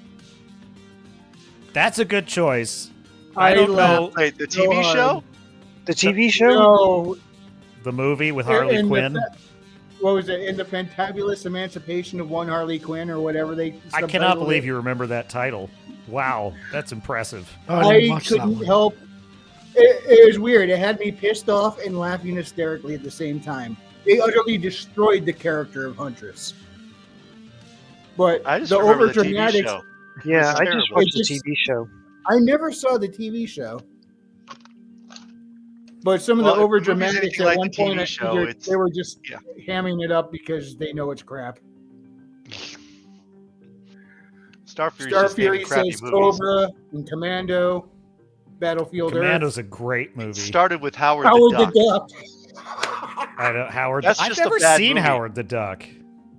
That's a good choice. I don't know Wait, the TV show? The TV show? No, the movie with Harley in the Quinn. what was it? In the Fantabulous Emancipation of One Harley Quinn, or whatever they. I cannot subtitled believe it. you remember that title. Wow, that's impressive. Oh, I didn't I watch that couldn't one. help. It was weird. It had me pissed off and laughing hysterically at the same time. They utterly destroyed the character of Huntress. But I just the remember over the TV dramatics. show. Yeah, It's I just terrible. watched the It's just- TV show. I never saw the TV show. But some of Well, the if over the movie's dramatics anything at like one the TV point, I show, figured it's- they were just yeah. hamming it up because they know it's crap. Star Fury's Star just naming Fury crappy says movies. Cobra and Commando, Battlefield Commando's Earth. a great It movie. started with Howard, Howard the Duck. the Duck. I know Howard. That's I've just a never bad seen movie. Howard the Duck.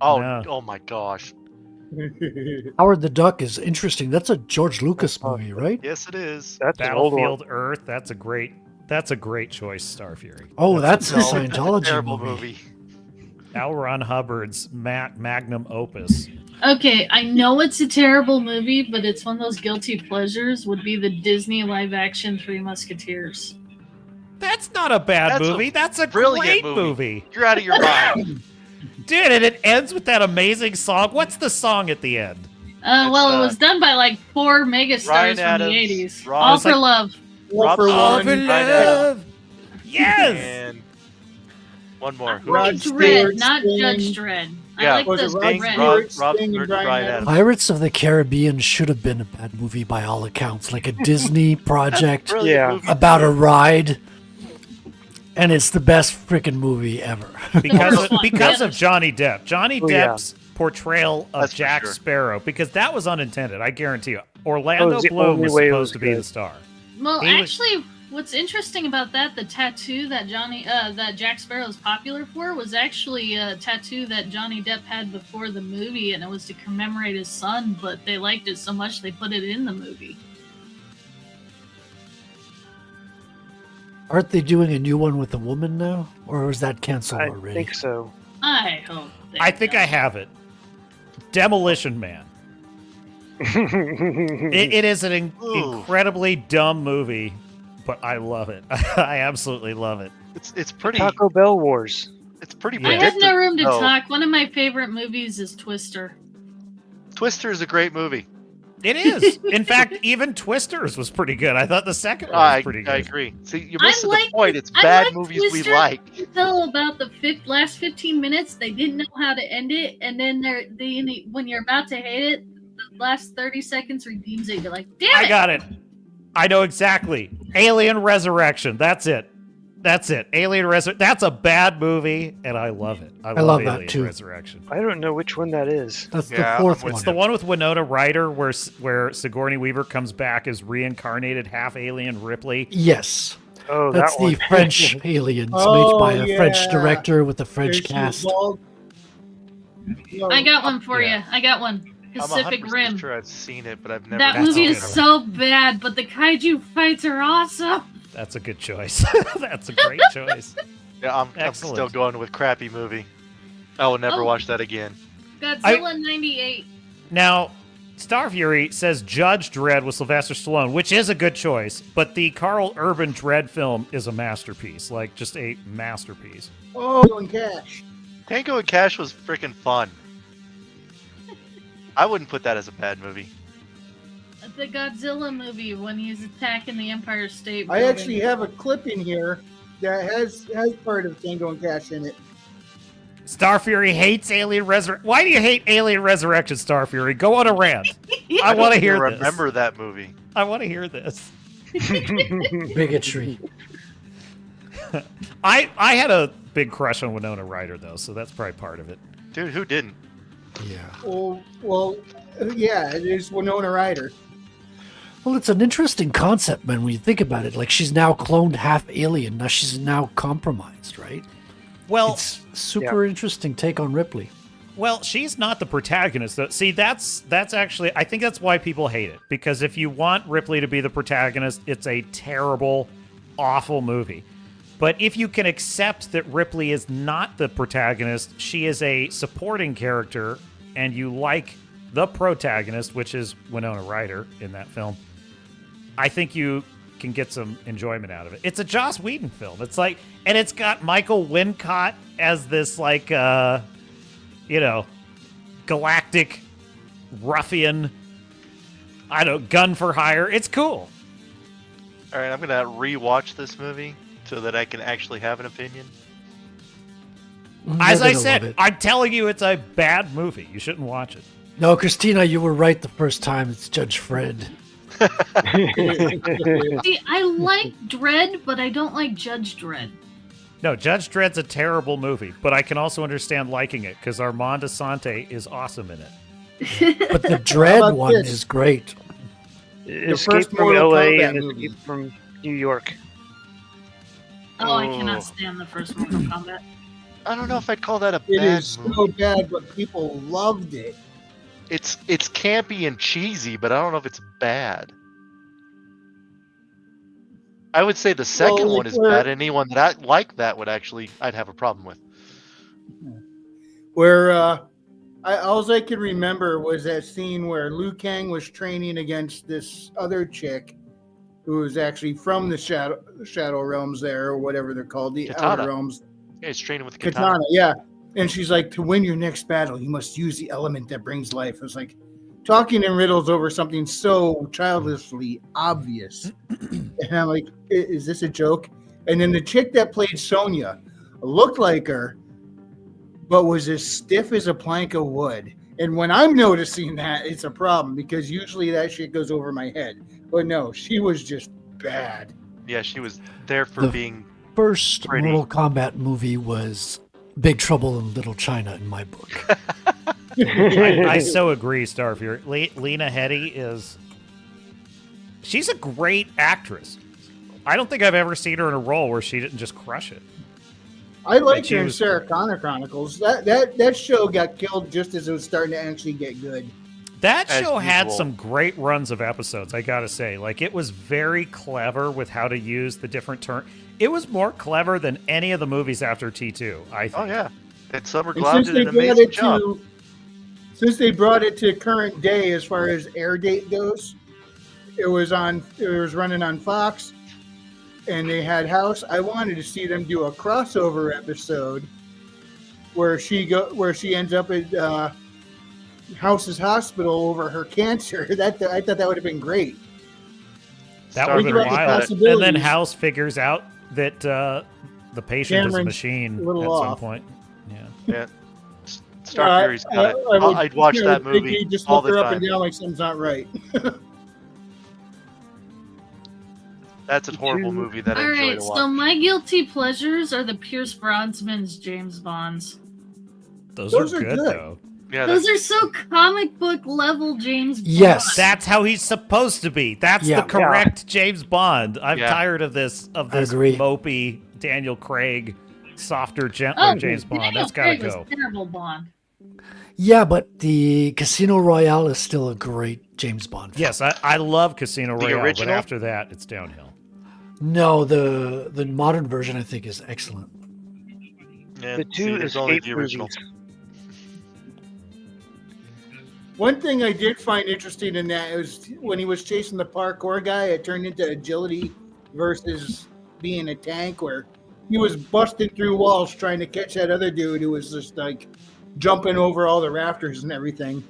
Oh, No. oh my gosh. Howard the Duck is interesting. That's a George Lucas movie, right? Yes, it is. That's an old one. Battlefield Earth. That's a great choice. Star Fury. Oh, that's a No, it's a Scientology terrible movie. L. Ron Hubbard's magnum opus. Okay, I know it's a terrible movie, but it's one of those guilty pleasures. Would be the Disney live action Three Musketeers. That's not a bad That's a movie. That's a brilliant great movie. movie. You're out of your mind. Dude, and it ends with that amazing song. What's the song at the end? Well, it uh, was done by like 4 megastars Ryan from Adams, the 80s. Rob- All It's for like- Love. All for Rob- one. For Ryan love. Yes. And one more. Rod Rod Stewart, Dredd, not Sting. Judge Dredd. Yeah. I like Was the it Rod Sting, Dredd. Stewart, Rob Sting, and Stewart, Bryan Bryan Adams? Adams. Pirates of the Caribbean should have been a bad movie by all accounts, like a Disney project Brilliant Yeah. movie. about a ride, and it's the best freaking movie ever. Because first one, because yeah. of Johnny Depp. Johnny Oh, yeah. Depp's portrayal of That's for Jack sure. Sparrow, because that was unintended. I guarantee you. Orlando was the Bloom only was way it supposed was to be good. the star. Well, He was- actually, what's interesting about that, the tattoo that that Jack Sparrow is popular for, was actually a tattoo that Johnny Depp had before the movie, and it was to commemorate his son. But they liked it so much they put it in the movie. Aren't they doing a new one with a woman now, or was that canceled I already? think so. I hope. They I think I don't. have it. Demolition Man. It is an Ooh. incredibly dumb movie, but I love it. I absolutely love it. It's pretty. Taco Bell Wars. It's pretty. I have no room to predictable. talk. One of my favorite movies is Twister. Twister is a great movie. It is. In fact, even Twisters was pretty good. I thought the second one was I pretty good. agree. See, you're I missing like- the point. It's I bad like movies Twister. we like. Until about the last 15 minutes, they didn't know how to end it, and then when you're about to hate it, the last 30 seconds redeems it. You're like, damn it! I got it. I know exactly. Alien Resurrection. That's it. That's it. Alien Resurrection. That's a bad movie, and I love it. I love that Alien too. Resurrection. I don't know which one that is. That's Yeah, the fourth I'm with one. It's the one with Winona Ryder where Sigourney Weaver comes back as reincarnated half alien Ripley. Yes, Oh, that's that the one. French Aliens, Oh, made by a French yeah. director with a French She's cast. bald. I got one for Yeah. you. I got one. I'm Pacific 100% Rim. sure I've seen it, but I've never. That That's movie a is good one. so bad, but the kaiju fights are awesome. That's a good choice. That's a great choice. Yeah, I'm Excellent. still going with crappy movie. I will never Oh. watch that again. Godzilla 98. Now, Star Fury says Judge Dredd with Sylvester Stallone, which is a good choice, but the Carl Urban Dredd film is a masterpiece, like just a masterpiece. Oh, and Cash. Tango and Cash was freaking fun. I wouldn't put that as a bad movie. The Godzilla movie when he's attacking the Empire State I Building. actually have a clip in here that has part of Tango and Cash in it. Star Fury hates Alien Resurrection. Why do you hate Alien Resurrection, Star Fury? Go on a rant. I want to don't hear even this. remember that movie. I want to hear this. Bigotry. I had a big crush on Winona Ryder, though, so that's probably part of it. Dude, who didn't? Yeah. Well, yeah, it is Winona Ryder. Well, it's an interesting concept, man, when you think about it. Like, she's now cloned half alien. Now she's now compromised, right? Well, It's super interesting take on Ripley. Well, she's not the protagonist, though. See, that's actually, I think that's why people hate it. Because if you want Ripley to be the protagonist, it's a terrible, awful movie. But if you can accept that Ripley is not the protagonist, she is a supporting character, and you like the protagonist, which is Winona Ryder in that film, I think you can get some enjoyment out of it. It's a Joss Whedon film. It's like, and it's got Michael Wincott as this, like, galactic ruffian, I don't know, gun for hire. It's cool. All right, I'm gonna rewatch this movie so that I can actually have an opinion. As I You're gonna love said, it. I'm telling you, it's a bad movie. You shouldn't watch it. No, Christina, you were right the first time. It's Judge Fred. See, I like Dredd, but I don't like Judge Dredd. No, Judge Dredd's a terrible movie, but I can also understand liking it because Armand Asante is awesome in it. But the Dread about one this? is great. Escape first from Mortal LA Kombat and movie. Escape from New York. Oh, I Oh. cannot stand the first Mortal Kombat. I don't know if I'd call that a It bad is movie. so bad, but people loved it. It's campy and cheesy, but I don't know if it's bad. I would say the second like one is where- bad. Anyone that like that would actually, I'd have a problem with. Where all I can remember was that scene where Liu Kang was training against this other chick who was actually from the Shadow Realms there, or whatever they're called, the Katana. Outer Realms. Yeah, he's training with the katana. Katana, yeah. And she's like, to win your next battle, you must use the element that brings life. It was like talking in riddles over something so childishly obvious. And I'm like, is this a joke? And then the chick that played Sonya looked like her, but was as stiff as a plank of wood. And when I'm noticing that, it's a problem because usually that shit goes over my head. But no, she was just bad. Yeah, she was there for The- being. First Pretty. Mortal Kombat movie was Big Trouble in Little China in my book. I so agree, Starfury. Lena Headey she's a great actress. I don't think I've ever seen her in a role where she didn't just crush it. I like she her in was- Sarah Connor Chronicles. That show got killed just as it was starting to actually get good. That As show had usual. some great runs of episodes, I gotta say. Like, it was very clever with how to use the different It was more clever than any of the movies after T2, I think. Oh yeah, and Summer And Glau since did they an brought amazing it job. to, since they brought it to current day as far as air date goes, it was running on Fox, and they had House. I wanted to see them do a crossover episode where she ends up at House's hospital over her cancer. I thought that would have been great. That would have Think been about the wild. And then possibilities. House figures out that the patient is a Cameron's machine a little at some off. point. Yeah. Yeah, Star Fury's got it. I'd watch that movie Just all look the her up time. and down like something's not right. That's a horrible movie that I All enjoy right, to so watch. my guilty pleasures are the Pierce Brosnan's James Bonds. Those Those are are good, good. though. Yeah, Those are so comic book level James Bond. Yes. That's how he's supposed to be. That's Yeah. the correct James Bond. I'm Yeah. tired of this agree. mopey Daniel Craig, softer, gentler James Bond. Daniel That's gotta Craig was go. terrible Bond. Yeah, but the Casino Royale is still a great James Bond film. Yes, I love Casino The Royale, but original? after that, it's downhill. No, the modern version I think is excellent. Yeah, The see, two there's only escape the original. movies. One thing I did find interesting in that was when he was chasing the parkour guy, it turned into agility versus being a tank, where he was busting through walls trying to catch that other dude who was just like jumping over all the rafters and everything.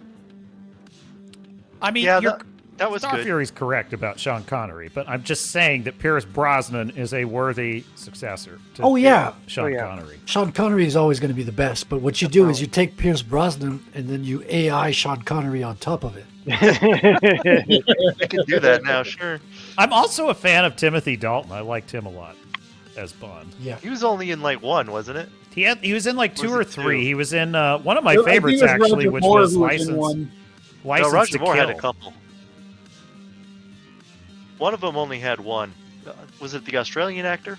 I mean, Yeah, you're, that was Star good. Fury's correct about Sean Connery, but I'm just saying that Pierce Brosnan is a worthy successor to Oh, yeah. Sean Oh, yeah. Connery. Sean Connery is always going to be the best, but what you do is you take Pierce Brosnan and then you AI Sean Connery on top of it. I can do that now, sure. I'm also a fan of Timothy Dalton. I liked him a lot as Bond. Yeah. He was only in like one, wasn't it? He was in like two Was or it three. two? He was in one of my I think it favorites was actually, Roger which Moore was who in License one. License No, Roger to Moore Kill. had a couple. One of them only had one. Was it the Australian actor?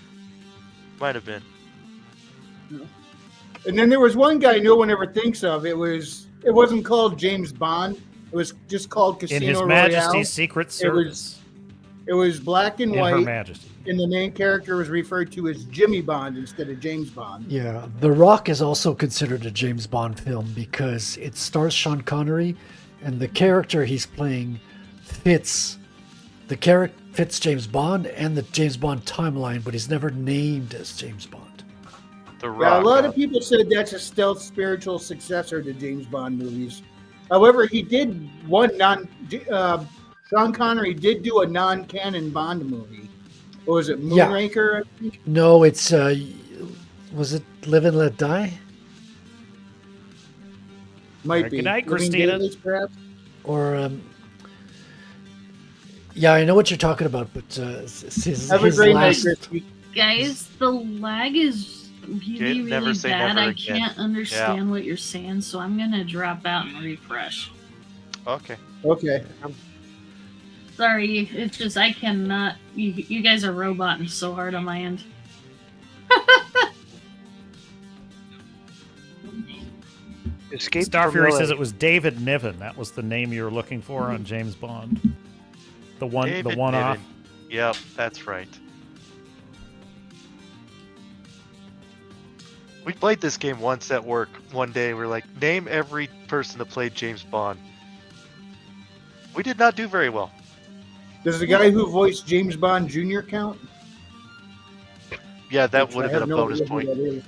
Might have been. And then there was one guy no one ever thinks of. It wasn't called James Bond. It was just called Casino In His Royale. Majesty's Secret Service. It was black and In Her white, Majesty. and the main character was referred to as Jimmy Bond instead of James Bond. Yeah, The Rock is also considered a James Bond film because it stars Sean Connery, and the character he's playing fits James Bond and the James Bond timeline, but he's never named as James Bond. The Yeah, Rock. a lot of people said that's a stealth spiritual successor to James Bond movies. However, he did Sean Connery did do a non-canon Bond movie. What was it, Yeah. Moonraker? I think. No, it's was it Live and Let Die? Might be. Good night, Living Christina. Daylights, perhaps? Or yeah, I know what you're talking about, but Have a great night, Christy. Guys, the lag is really, Never really say bad. never I again. can't understand what you're saying, so I'm gonna drop out and refresh. Okay. Okay. Sorry, it's just I cannot. You guys are roboting so hard on my end. Escape Star from Fury LA. says it was David Niven. That was the name you were looking for on James Bond. The David one off. Niven. Yep, that's right. We played this game once at work. One day, we're like, name every person that played James Bond. We did not do very well. Does the guy who voiced James Bond Jr. count? Yeah, that Which would have I been a no bonus idea who point.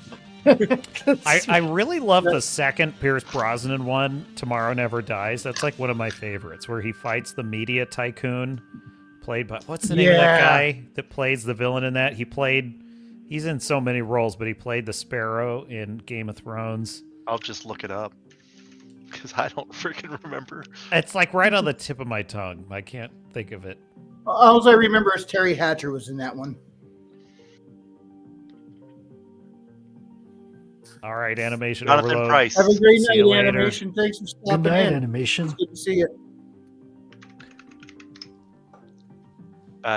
that is. I really love the second Pierce Brosnan one, Tomorrow Never Dies. That's like one of my favorites, where he fights the media tycoon, played by, what's the name of that Yeah. guy that plays the villain in that? He's in so many roles, but he played the Sparrow in Game of Thrones. I'll just look it up. Because I don't freaking remember. It's like right on the tip of my tongue. I can't think of it. All I remember is Terry Hatcher was in that one. All right, Animation Jonathan Overload. Price. Have a great See night, you later. Animation. Thanks for Good stopping night, in. Animation. Good to see you.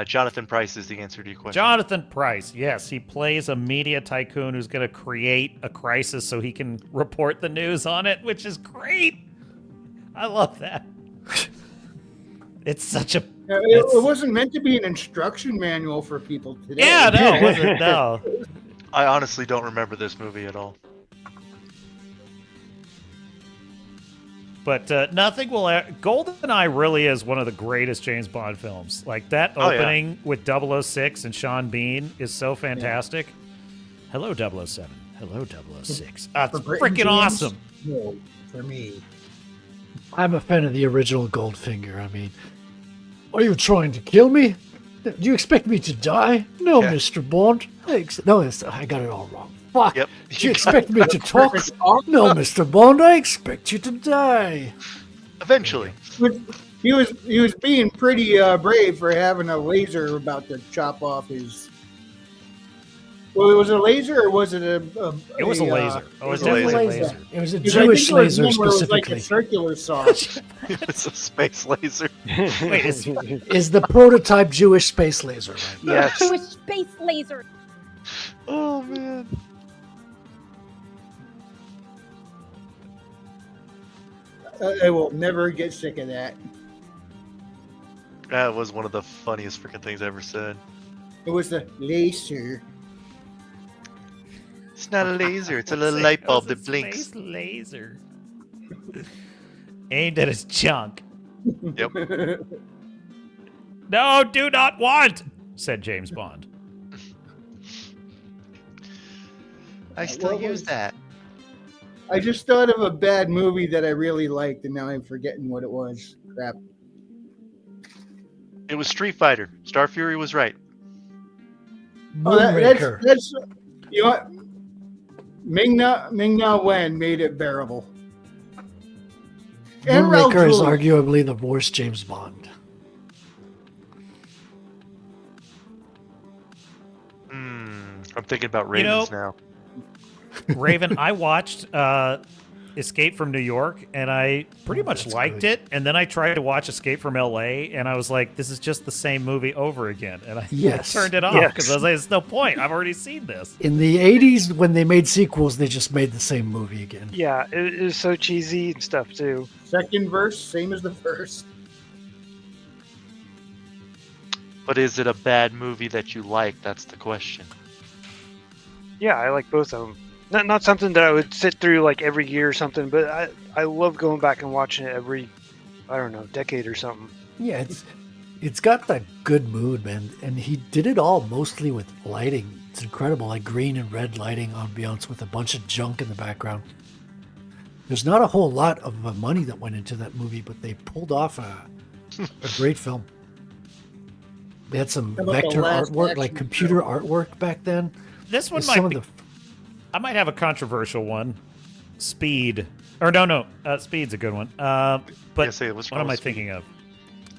Jonathan Price is the answer to your question. Jonathan Price, yes, he plays a media tycoon who's going to create a crisis so he can report the news on it, which is great. I love that. It's such a It wasn't meant to be an instruction manual for people today. yeah, no, it wasn't, no. I honestly don't remember this movie at all. But nothing will. GoldenEye really is one of the greatest James Bond films. Like that Oh, yeah. opening with 006 and Sean Bean is so fantastic. Hello, 007. Hello, 006. For It's Britain freaking James? awesome. No, for me. I'm a fan of the original Goldfinger. I mean, are you trying to kill me? Do you expect me to die? No, Yeah. Mr. Bond. I got it all wrong. Fuck. Yep. Do you expect me to talk? Perfect arc. No, Mr. Bond. I expect you to die. Eventually. He was being pretty brave for having a laser about to chop off his. Well, was it a laser or was it a? It was a laser. Oh, it was it was a definitely a laser. laser. It was a Because I Jewish think there was laser one where it was like specifically. a circular saw. It's a space laser. Wait, is, Is the prototype Jewish space laser, right? Yes. Jewish space laser. Oh, man. I will never get sick of that. That was one of the funniest freaking things I ever said. It was the laser. It's not a laser. It's a little light bulb that blinks. Space laser. Aimed at his junk. Yep. No, do not want, said James Bond. I still What use was- that. I just thought of a bad movie that I really liked, and now I'm forgetting what it was. Crap. It was Street Fighter. Star Fury was right. Oh, Moonraker. that's you know what? Ming Na Wen made it bearable. And Raoul Moonraker is Julia. arguably the worst James Bond. I'm thinking about You know- Ravens now. Raven, I watched Escape from New York, and I pretty much That's liked good. it. And then I tried to watch Escape from L.A., and I was like, "This is just the same movie over again." And I Yes. turned it off because I was like, "There's no point. I've already seen this." In the 80s, when they made sequels, they just made the same movie again. Yeah, it was so cheesy and stuff too. Second verse, same as the first. But is it a bad movie that you like? That's the question. Yeah, I like both of them. Not something that I would sit through like every year or something, but I love going back and watching it every, I don't know, decade or something. Yeah, it's got that good mood, man. And he did it all mostly with lighting. It's incredible, like green and red lighting ambiance with a bunch of junk in the background. There's not a whole lot of money that went into that movie, but they pulled off a great film. They had some How about the vector last artwork, like action computer artwork back then. This one It's might some be. of the I might have a controversial one. Speed, or no, Speed's a good one. But Yeah, say, what's what wrong am I with Speed? thinking of?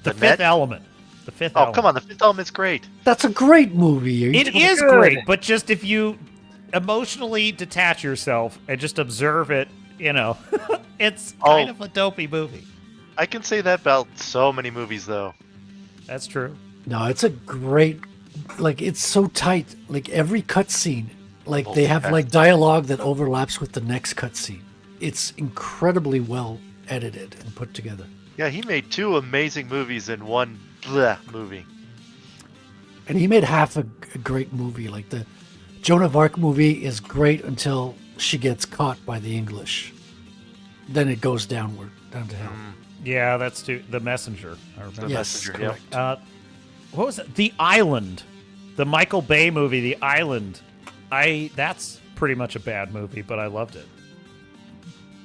The The Fifth Net? Element. The Fifth Oh, Element. come on. The Fifth Element's great. That's a great movie. Are you It is great, but just if you emotionally detach yourself and just observe it, it's kind of a dopey movie. I can say that about so many movies, though. That's true. No, it's a great, like, it's so tight. Like, every cutscene, like, they have, like, dialogue that overlaps with the next cutscene. It's incredibly well edited and put together. Yeah, he made 2 amazing movies in one movie. And he made half a great movie. Like, the Joan of Arc movie is great until she gets caught by the English. Then it goes down to hell. Yeah, that's The Messenger. I remember. The Yes, Messenger, yep. correct. What was it? The Island. The Michael Bay movie, The Island. That's pretty much a bad movie, but I loved it.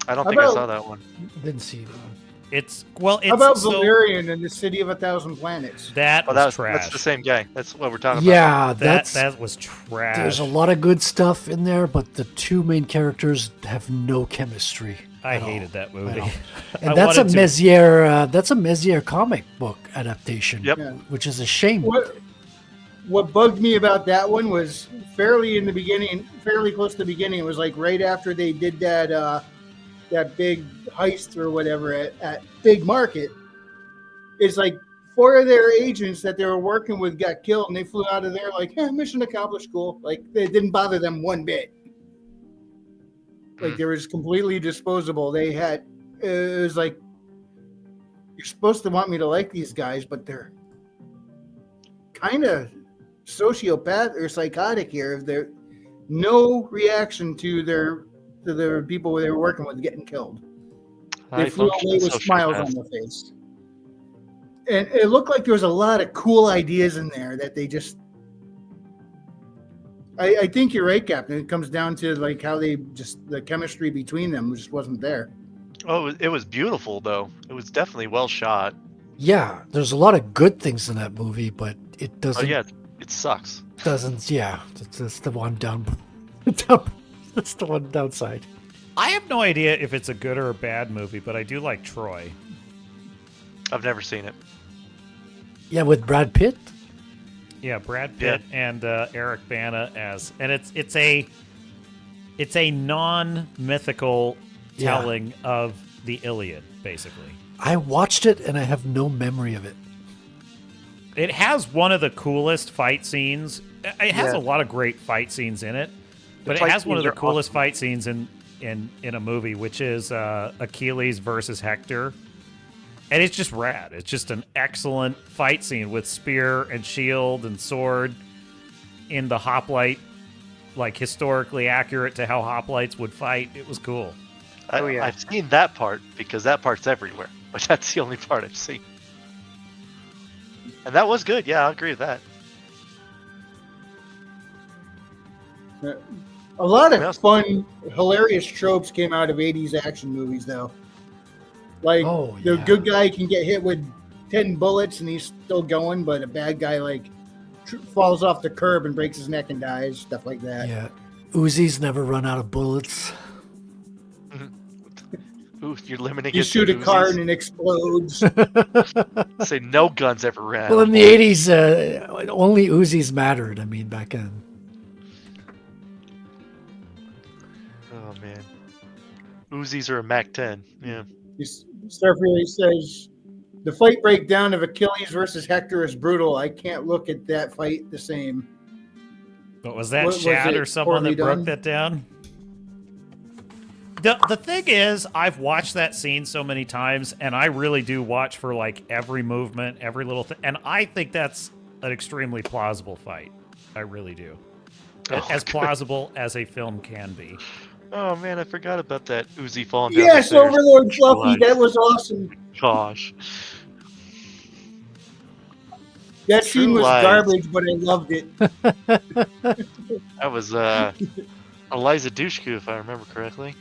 I don't How think I about- saw that one. Didn't see that one. It's How about Valerian and the City of a Thousand Planets? That Oh, was trash. that's the same guy. That's what we're talking Yeah, that that's was trash. there's a lot of good stuff in there, but the two main characters have no chemistry. I at all. hated that At movie. all. I And that's a wanted to- Mézières. That's a Mézières comic book adaptation. Yep. Yeah. Which is a shame. What bugged me about that one was fairly close to the beginning. It was like right after they did that big heist or whatever at Big Market. It's like 4 of their agents that they were working with got killed, and they flew out of there like, mission accomplished, cool. Like, it didn't bother them one bit. Like, they were just completely disposable. They had, it was like, you're supposed to want me to like these guys, but they're kind of sociopath or psychotic here. There, no reaction to their people they were working with getting killed. They flew away with smiles on their face. And it looked like there was a lot of cool ideas in there that they just. I think you're right, Captain. It comes down to like how the chemistry between them just wasn't there. Oh, it was beautiful though. It was definitely well shot. Yeah, there's a lot of good things in that movie, but it Oh doesn't. yeah, it sucks. Doesn't. Yeah, that's the one down. That's the one downside. I have no idea if it's a good or a bad movie, but I do like Troy. I've never seen it. Yeah, with Brad Pitt. Yeah, Brad Pitt and Eric Bana and it's a non-mythical Yeah. telling of the Iliad, basically. I watched it and I have no memory of it. It has one of the coolest fight scenes. It has Yeah. a lot of great fight scenes in it, but it fight has one of scenes the are coolest awesome. fight scenes in a movie, which is Achilles versus Hector. And it's just rad. It's just an excellent fight scene with spear and shield and sword in the hoplite, like historically accurate to how hoplites would fight. It was cool. Oh, yeah. I've seen that part because that part's everywhere, but that's the only part I've seen. And that was good. Yeah, I agree with that. A lot of fun, hilarious tropes came out of 80s action movies, though. Like, Oh, the yeah. good guy can get hit with 10 bullets and he's still going, but a bad guy, like, falls off the curb and breaks his neck and dies, stuff like that. Yeah, Uzis never run out of bullets. Ooh, you're limiting You it to shoot a car Uzis. and it explodes. Say no guns ever ran. Well, in the 80s, only Uzis mattered. I mean, back then. Oh man. Uzis are a MAC-10. Yeah. Star Fury says the fight breakdown of Achilles versus Hector is brutal. I can't look at that fight the same. What was that, Was Shad it or someone poorly that broke done? that down? The thing is, I've watched that scene so many times, and I really do watch for like every movement, every little thing, and I think that's an extremely plausible fight. I really do. As plausible as a film can be. Oh man, I forgot about that Uzi falling down Yes, the stairs. Overlord Fluffy, Life. that was awesome. Gosh. That True scene was Lies. garbage, but I loved it. That was Eliza Dushku, if I remember correctly.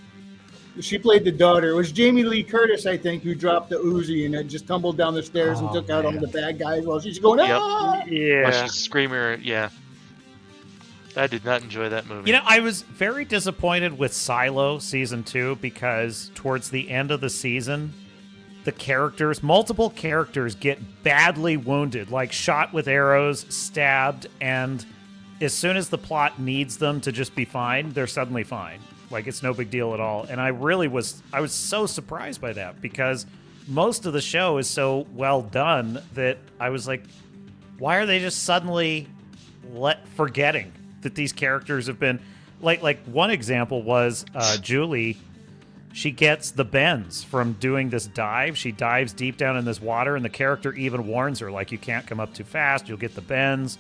She played the daughter. It was Jamie Lee Curtis, I think, who dropped the Uzi and it just tumbled down the stairs and Oh, took out all man. the bad guys while she's going, Yep. ah! Well, Yeah. she's screaming. Yeah. I did not enjoy that movie. You know, I was very disappointed with Silo season 2 because towards the end of the season, multiple characters get badly wounded, like shot with arrows, stabbed, and as soon as the plot needs them to just be fine, they're suddenly fine. Like it's no big deal at all. And I was so surprised by that because most of the show is so well done that I was like, why are they just suddenly forgetting that these characters have been like one example was Julie. She gets the bends from doing this dive. She dives deep down in this water, and the character even warns her, like, you can't come up too fast, you'll get the bends.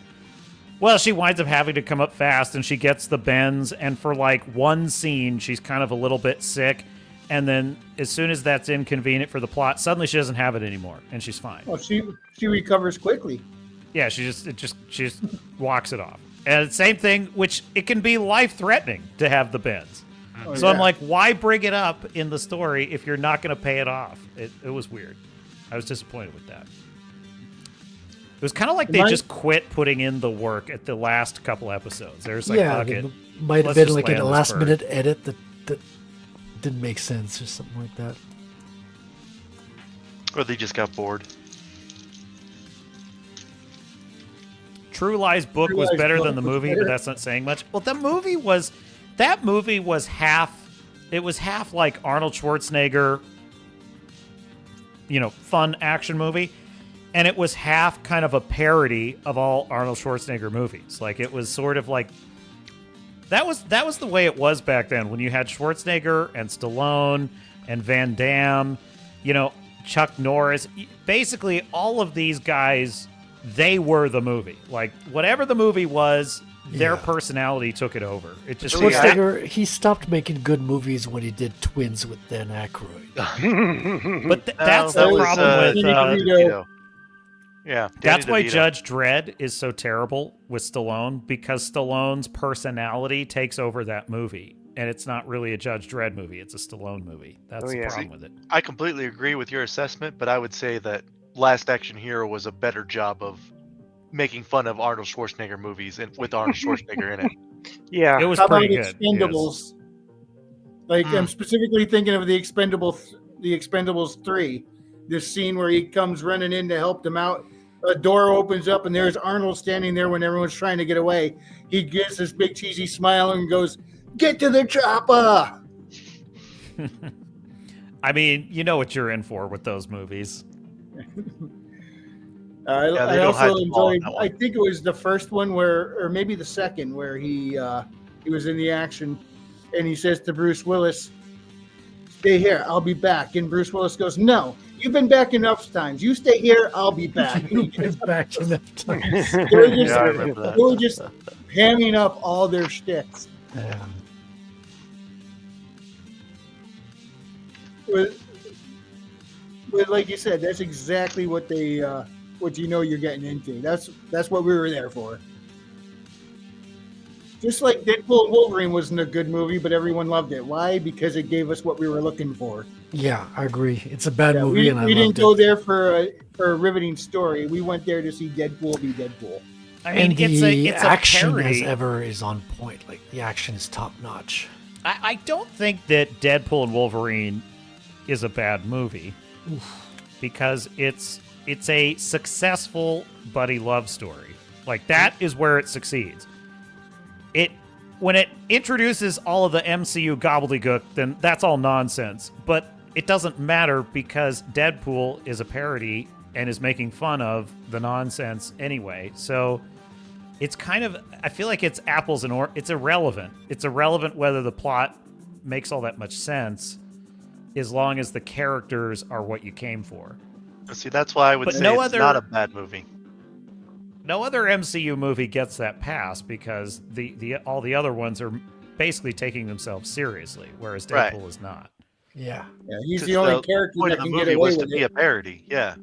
Well, she winds up having to come up fast, and she gets the bends, and for, like, one scene, she's kind of a little bit sick, and then as soon as that's inconvenient for the plot, suddenly she doesn't have it anymore, and she's fine. Well, she recovers quickly. Yeah, she just walks it off. And same thing, which it can be life-threatening to have the bends. Oh, So I'm yeah. like, why bring it up in the story if you're not going to pay it off? It was weird. I was disappointed with that. It was kind of like they just quit putting in the work at the last couple episodes. There's like, yeah, fuck it. might have Let's been just like lay a on this last bird. minute edit that didn't make sense or something like that. Or they just got bored. True Lies book True was Lies better book than the was movie, better. but that's not saying much. Well, that movie was half. It was half like Arnold Schwarzenegger, fun action movie, and it was half kind of a parody of all Arnold Schwarzenegger movies. Like it was sort of like that was the way it was back then when you had Schwarzenegger and Stallone and Van Damme, Chuck Norris. Basically, all of these guys, they were the movie. Like whatever the movie was, their Yeah. personality took it over. It just Schwarzenegger, he stopped making good movies when he did Twins with Dan Aykroyd. But that's the that was, problem with. Danny DeVito. Yeah. That's Danny why DeVito. Judge Dredd is so terrible with Stallone, because Stallone's personality takes over that movie. And it's not really a Judge Dredd movie, it's a Stallone movie. That's Oh, the yeah. problem with it. I completely agree with your assessment, but I would say that Last Action Hero was a better job of making fun of Arnold Schwarzenegger movies and with Arnold Schwarzenegger in it. Yeah. It was How about pretty good. Expendables? Like I'm specifically thinking of the Expendables 3. This scene where he comes running in to help them out. A door opens up and there's Arnold standing there when everyone's trying to get away. He gives this big cheesy smile and goes, "Get to the chopper!" I mean, you know what you're in for with those movies. I Yeah, they don't hide also the ball in enjoyed. that one. I think it was the first one or maybe the second, where he was in the action, and he says to Bruce Willis, "Stay here, I'll be back." And Bruce Willis goes, "No, you've been back enough times. You stay here, I'll be back." And he It's just- back in that time. they were just, Yeah, I remember that. they were just hamming up all their shticks. Yeah. But like you said, that's exactly what they what you're getting into. That's what we were there for. Just like Deadpool and Wolverine wasn't a good movie, but everyone loved it. Why? Because it gave us what we were looking for. Yeah, I agree. It's a bad Yeah, movie, and I we didn't loved go it. there for a riveting story. We went there to see Deadpool be Deadpool. I mean, And the it's action, a parody. as ever, is on point. Like the action is top notch. I don't think that Deadpool and Wolverine is a bad movie because it's a successful buddy love story. Like that is where it succeeds. when it introduces all of the MCU gobbledygook, then that's all nonsense. But it doesn't matter because Deadpool is a parody and is making fun of the nonsense anyway. So it's kind of, I feel like it's apples and oranges. It's irrelevant. It's irrelevant whether the plot makes all that much sense as long as the characters are what you came for. See, that's why I would But say no it's other- not a bad movie. No other MCU movie gets that pass because the all the other ones are basically taking themselves seriously, whereas Right. Deadpool is not. Yeah. Yeah, he's 'Cause the only the character point that of the can get movie away was to with be a it. parody. Yeah.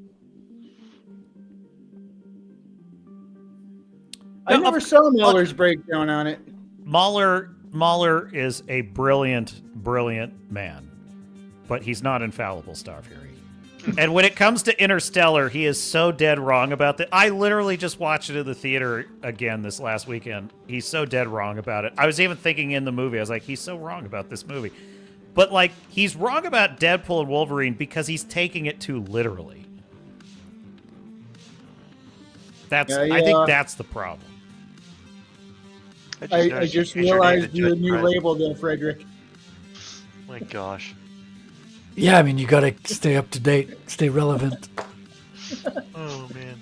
I No, never of- saw Muller's breakdown on it. Mahler is a brilliant man, but he's not infallible, Star Fury. And when it comes to Interstellar, he is so dead wrong about that. I literally just watched it in the theater again this last weekend. He's so dead wrong about it. I was even thinking in the movie, I was like, he's so wrong about this movie. But like, he's wrong about Deadpool and Wolverine because he's taking it too literally. I think that's the problem. I noticed just you changed your name realized to you a Judge new Dredd. label there, Frederick. My gosh. Yeah, I mean, you got to stay up to date, stay relevant. Oh man.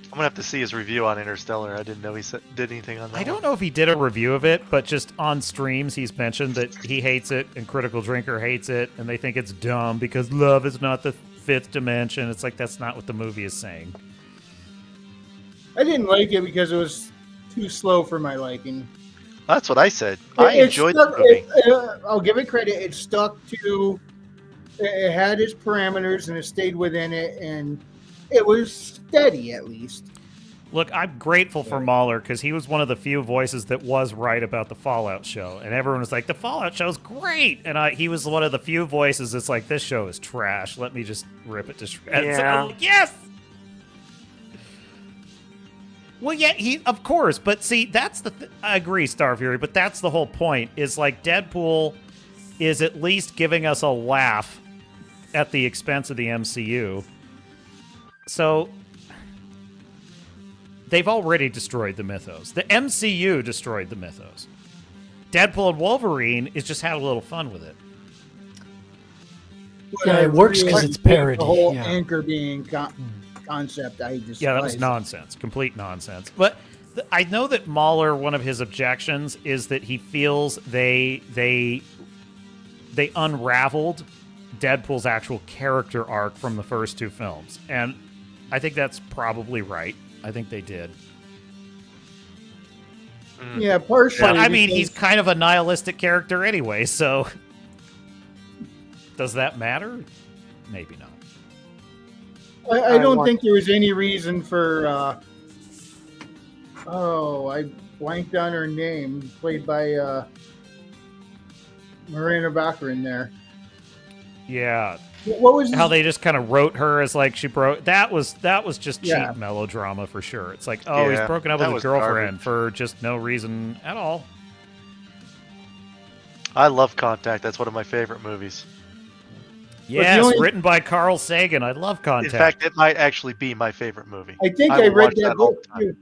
I'm gonna have to see his review on Interstellar. I didn't know he did anything on that. I don't know if he did a review of it, but just on streams, he's mentioned that he hates it and Critical Drinker hates it, and they think it's dumb because love is not the fifth dimension. It's like, that's not what the movie is saying. I didn't like it because it was too slow for my liking. That's what I said. I It enjoyed stuck- the movie. I'll give it credit. It stuck to. It had its parameters and it stayed within it, and it was steady at least. Look, I'm grateful for Mahler because he was one of the few voices that was right about the Fallout show, and everyone was like, "The Fallout show's great," and he was one of the few voices that's like, "This show is trash. Let me just rip it to shreds." Yeah. I'm like, yes. Well, yeah, of course, but see, that's I agree, Star Fury, but that's the whole point. Is like Deadpool is at least giving us a laugh at the expense of the MCU. So they've already destroyed the mythos. The MCU destroyed the mythos. Deadpool and Wolverine is just had a little fun with it. Yeah, it works 'cause it's parody, The whole yeah. anchor being concept, I just Yeah, that was nonsense. Complete nonsense. But I know that Mahler, one of his objections is that he feels they unraveled Deadpool's actual character arc from the first two films. And I think that's probably right. I think they did. Yeah, partially. But I mean, he's because- kind of a nihilistic character anyway, so does that matter? Maybe not. I don't think there was any reason for. I blanked on her name, played by Miranda Baccarin there. Yeah. What was How they just kind of wrote her as like she broke. That was just cheap Yeah. melodrama for sure. It's like, oh, he's Yeah, broken up that with his was girlfriend garbage. for just no reason at all. I love Contact. That's one of my favorite movies. Yes, only- written by Carl Sagan. I love Contact. In fact, it might actually be my favorite movie. I think I I will read watch that that all book the time. too.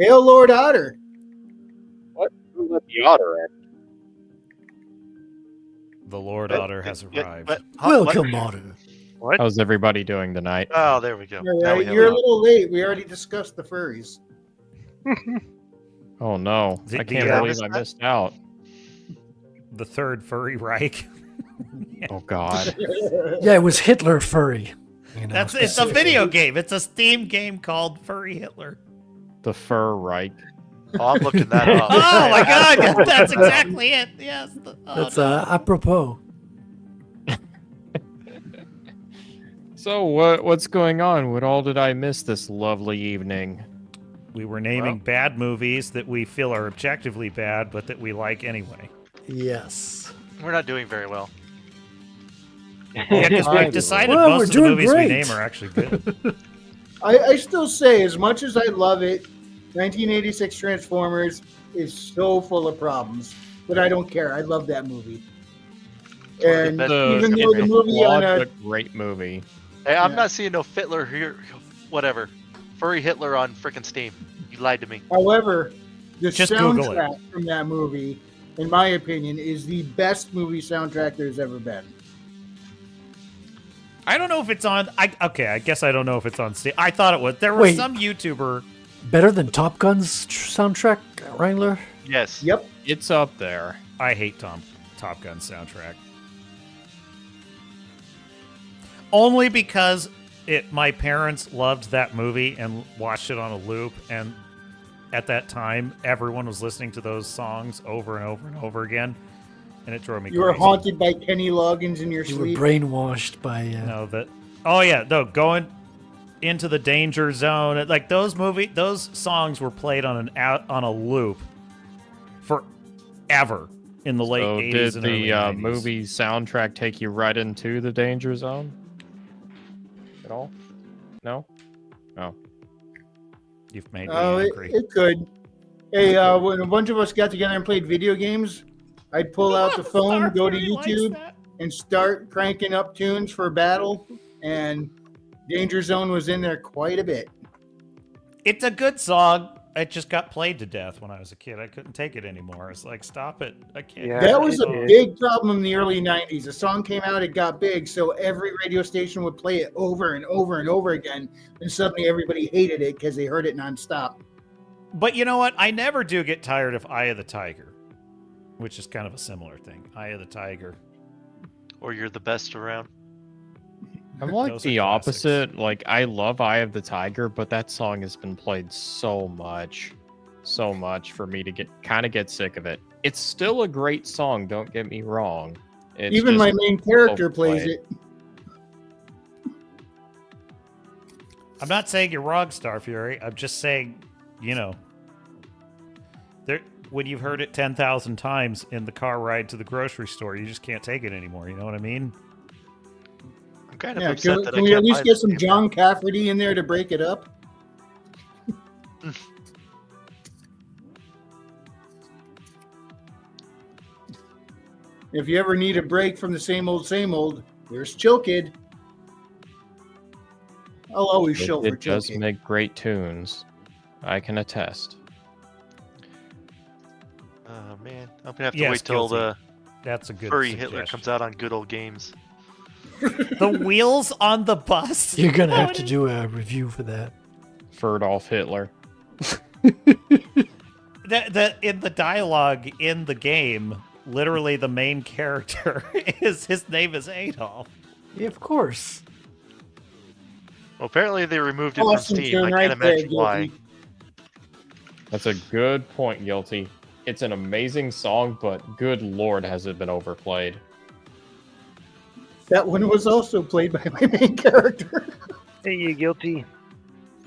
Hail Lord Otter. What? Who let the otter in? The Lord But- Otter has yeah, arrived. but- Welcome, Otter. What? How's everybody doing tonight? Oh, there we go. All Now right, we have you're it. a little late. We already discussed the furries. Oh no, The- I can't the, believe I missed out. The third furry Reich. Oh god. Yeah, it was Hitler furry. You know, It's a video game. It's a Steam game called Furry Hitler. The fur Reich. Oh, I'm looking that up. Oh my god, that's exactly it. Yes. That's apropos. So what's going on? What all did I miss this lovely evening? We were naming bad movies that we feel are objectively bad, but that we like anyway. Yes. We're not doing very well. Yeah, because we've decided Well, most we're of the doing movies great. we name are actually good. I still say, as much as I love it, 1986 Transformers is so full of problems, but I don't care. I love that movie. And The- even though the movie on flawed a but great movie. Hey, I'm Yeah. not seeing no Fitler here. Whatever. Furry Hitler on frickin' Steam. You lied to me. However, The Just Google it. soundtrack from that movie, in my opinion, is the best movie soundtrack there's ever been. I don't know if it's on. I guess I don't know if it's on Steam. I thought it was. There was Wait. some YouTuber. Better than Top Gun's soundtrack, Wrangler? Yes. Yep. It's up there. I hate Top Gun soundtrack. Only because my parents loved that movie and watched it on a loop, and at that time, everyone was listening to those songs over and over and over again, and it drove me You were crazy. haunted by Kenny Loggins in your You were sleep. brainwashed by. No, that. Oh yeah, no, going into the danger zone. Like those songs were played on a loop forever in the late So 80s did and the early 90s. movie soundtrack take you right into the danger zone? At all? No? Oh. You've made me Oh, angry. it could. Hey, when a bunch of us got together and played video games, I'd pull out the phone, go to YouTube, and start cranking up tunes for battle. And Danger Zone was in there quite a bit. It's a good song. It just got played to death when I was a kid. I couldn't take it anymore. It's like, stop it. I can't. Yeah, That was a it- big problem in the early 90s. A song came out, it got big, so every radio station would play it over and over and over again. And suddenly everybody hated it because they heard it nonstop. But you know what? I never do get tired of Eye of the Tiger, which is kind of a similar thing. Eye of the Tiger. Or You're the Best Around. I'm like Those are the classics. opposite. Like, I love Eye of the Tiger, but that song has been played so much for me to get sick of it. It's still a great song, don't get me wrong. It's Even my just main character plays overplayed. it. I'm not saying you're wrong, Star Fury. I'm just saying, when you've heard it 10,000 times in the car ride to the grocery store, you just can't take it anymore. You know what I mean? I'm kind of Yeah, upset can, that can I we can't at least buy get this some game. John Cafferty in there to break it up? If you ever need a break from the same old, there's Chill Kid. I'll always show for It Chill does Kid. make great tunes. I can attest. Oh man, I'm gonna have to Yes, wait till guilty. That's a good Furry suggestion. Hitler comes out on Good Old Games. The wheels on the bus. You're going to have to do a review for that. Ferdolf Hitler. That in the dialogue in the game, literally the main character his name is Adolf. Yeah, of course. Well, apparently they removed it from Awesome Steam. tune I can't right there, imagine why. Guilty. That's a good point, Guilty. It's an amazing song, but good lord has it been overplayed. That one was also played by my main character. Hey, you guilty?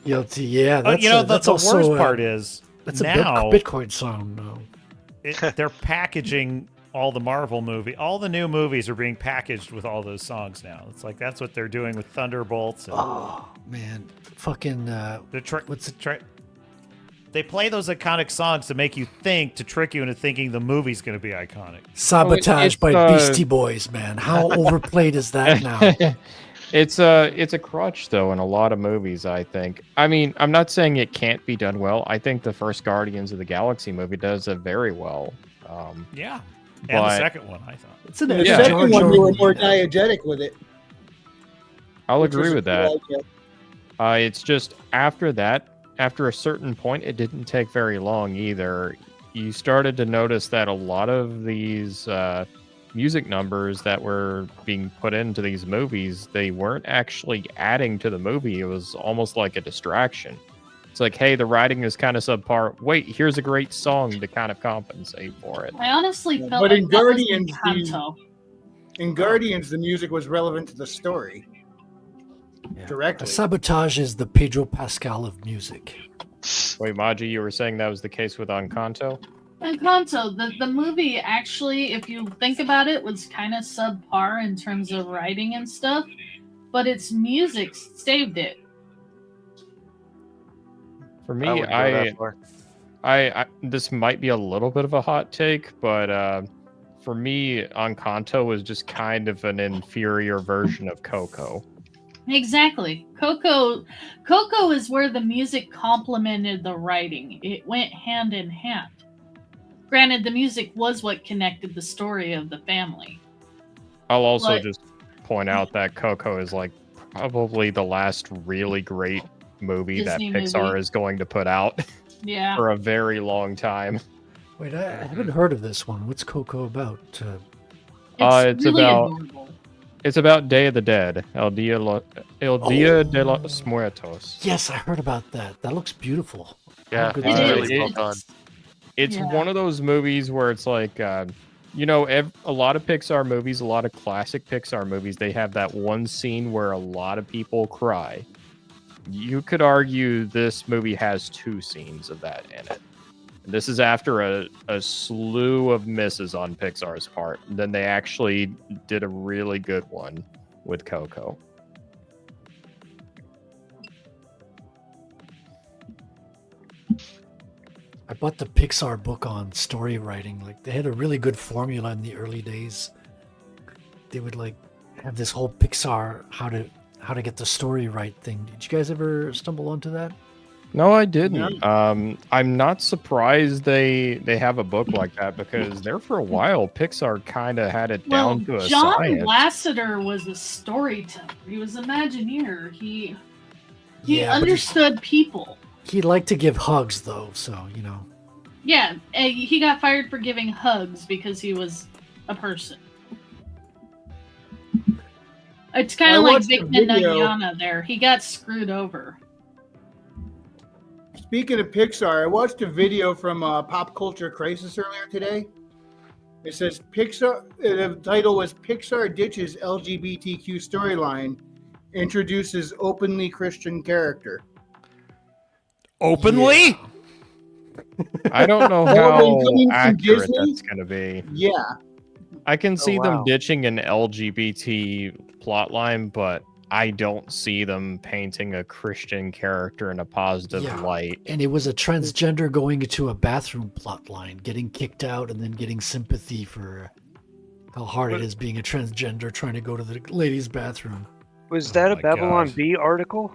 Guilty, yeah. That's, that's the also, worst part is that's now a Bitcoin song, though. they're packaging all the new movies are being packaged with all those songs now. It's like that's what they're doing with Thunderbolts. And Oh, man. Fucking, they play those iconic songs to make you think, to trick you into thinking the movie's going to be iconic. Sabotage it's, by uh, Beastie Boys, man. How overplayed is that now? It's a crutch though in a lot of movies, I think. I mean, I'm not saying it can't be done well. I think the first Guardians of the Galaxy movie does it very well. Yeah. And the but second one, I thought. It's an The Yeah. second George one, you were Orwell, more yeah. diegetic with it. I'll which was agree a with cool that. idea. It's just after a certain point, it didn't take very long either. You started to notice that a lot of these music numbers that were being put into these movies, they weren't actually adding to the movie. It was almost like a distraction. It's like, hey, the writing is kind of subpar. Wait, here's a great song to kind of compensate for it. I honestly felt But like in that was Guardians, Encanto. In Guardians, the music was relevant to the story. Directly. Sabotage is the Pedro Pascal of music. Wait, Maji, you were saying that was the case with Encanto? Encanto, the movie actually, if you think about it, was kind of subpar in terms of writing and stuff, but its music saved it. For me, I wouldn't go that far. I this might be a little bit of a hot take, but for me, Encanto was just kind of an inferior version of Coco. Exactly. Coco is where the music complemented the writing. It went hand in hand. Granted, the music was what connected the story of the family. I'll also But- just point out that Coco is like probably the last really great movie Disney that Pixar movie. is going to put out Yeah. for a very long time. Wait, I haven't heard of this one. What's Coco about? It's really about adorable. it's about Day of the Dead, El Dia de los Muertos. Yes, I heard about that. That looks beautiful. Yeah, How good it's is it? really well done. It's Yeah. one of those movies where it's like, you know, a lot of Pixar movies, a lot of classic Pixar movies, they have that one scene where a lot of people cry. You could argue this movie has two scenes of that in it. This is after a slew of misses on Pixar's part. Then they actually did a really good one with Coco. I bought the Pixar book on story writing. Like they had a really good formula in the early days. They would like have this whole Pixar how to get the story right thing. Did you guys ever stumble onto that? No, I didn't. I'm not surprised they have a book like that because there for a while Pixar kind of had it Well, down to a John science. Lasseter was a storyteller. He was an Imagineer. He Yeah, but understood people. He liked to give hugs though, so you know. Yeah, he got fired for giving hugs because he was a person. It's kind I of like watched Vic a video- Mignogna there. He got screwed over. Speaking of Pixar, I watched a video from Pop Culture Crisis earlier today. It says Pixar. The title was "Pixar Ditches LGBTQ Storyline, Introduces Openly Christian Character." Openly? I don't know Well, how coming from accurate Disney? that's going to be. Yeah, I can see them wow. ditching an LGBT plotline, but I don't see them painting a Christian character in a positive Yeah. light. And it was a transgender going into a bathroom plot line, getting kicked out and then getting sympathy for how hard it is being a transgender trying to go to the ladies' bathroom. Was Oh that a my Babylon gosh. B article?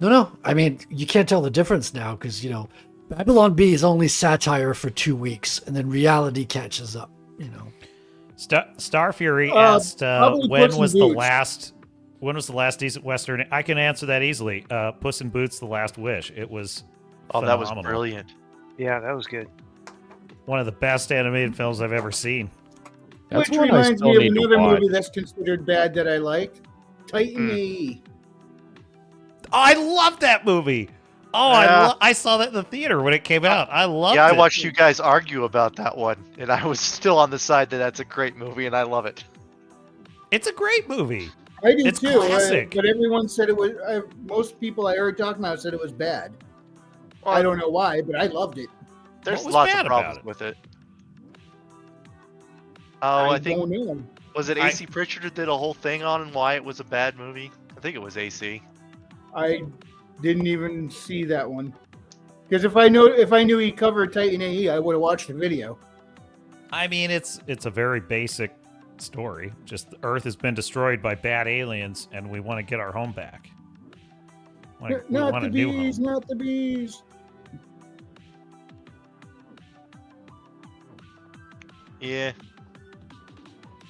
No. I mean, you can't tell the difference now because, you know, Babylon B is only satire for 2 weeks and then reality catches up, you know. Star Fury asked probably when Puss in was the Boots. last decent Western. I can answer that easily. Puss in Boots: The Last Wish. It was Oh, that was phenomenal. brilliant. Yeah, that was good. One of the best animated films I've ever seen. That's which one I reminds still me of need to another watch. movie that's considered bad that I liked, Titan AE. I love that movie. Oh, Yeah. I saw that in the theater when it came out. I loved Yeah, I it. watched you guys argue about that one, and I was still on the side that that's a great movie, and I love it. It's a great movie. I do It's too, classic. but everyone said it was. Most people I heard talking about said it was bad. I don't know why, but I loved it. There's What was lots bad of about problems it? with it. Oh, I think don't know. was it I- AC Pritchard who did a whole thing on why it was a bad movie? I think it was AC. I didn't even see that one because if I knew he covered Titan AE, I would have watched the video. I mean, it's a very basic story. Just the Earth has been destroyed by bad aliens, and we want to get our home back. We Not want the a new home. bees, not the bees. Yeah.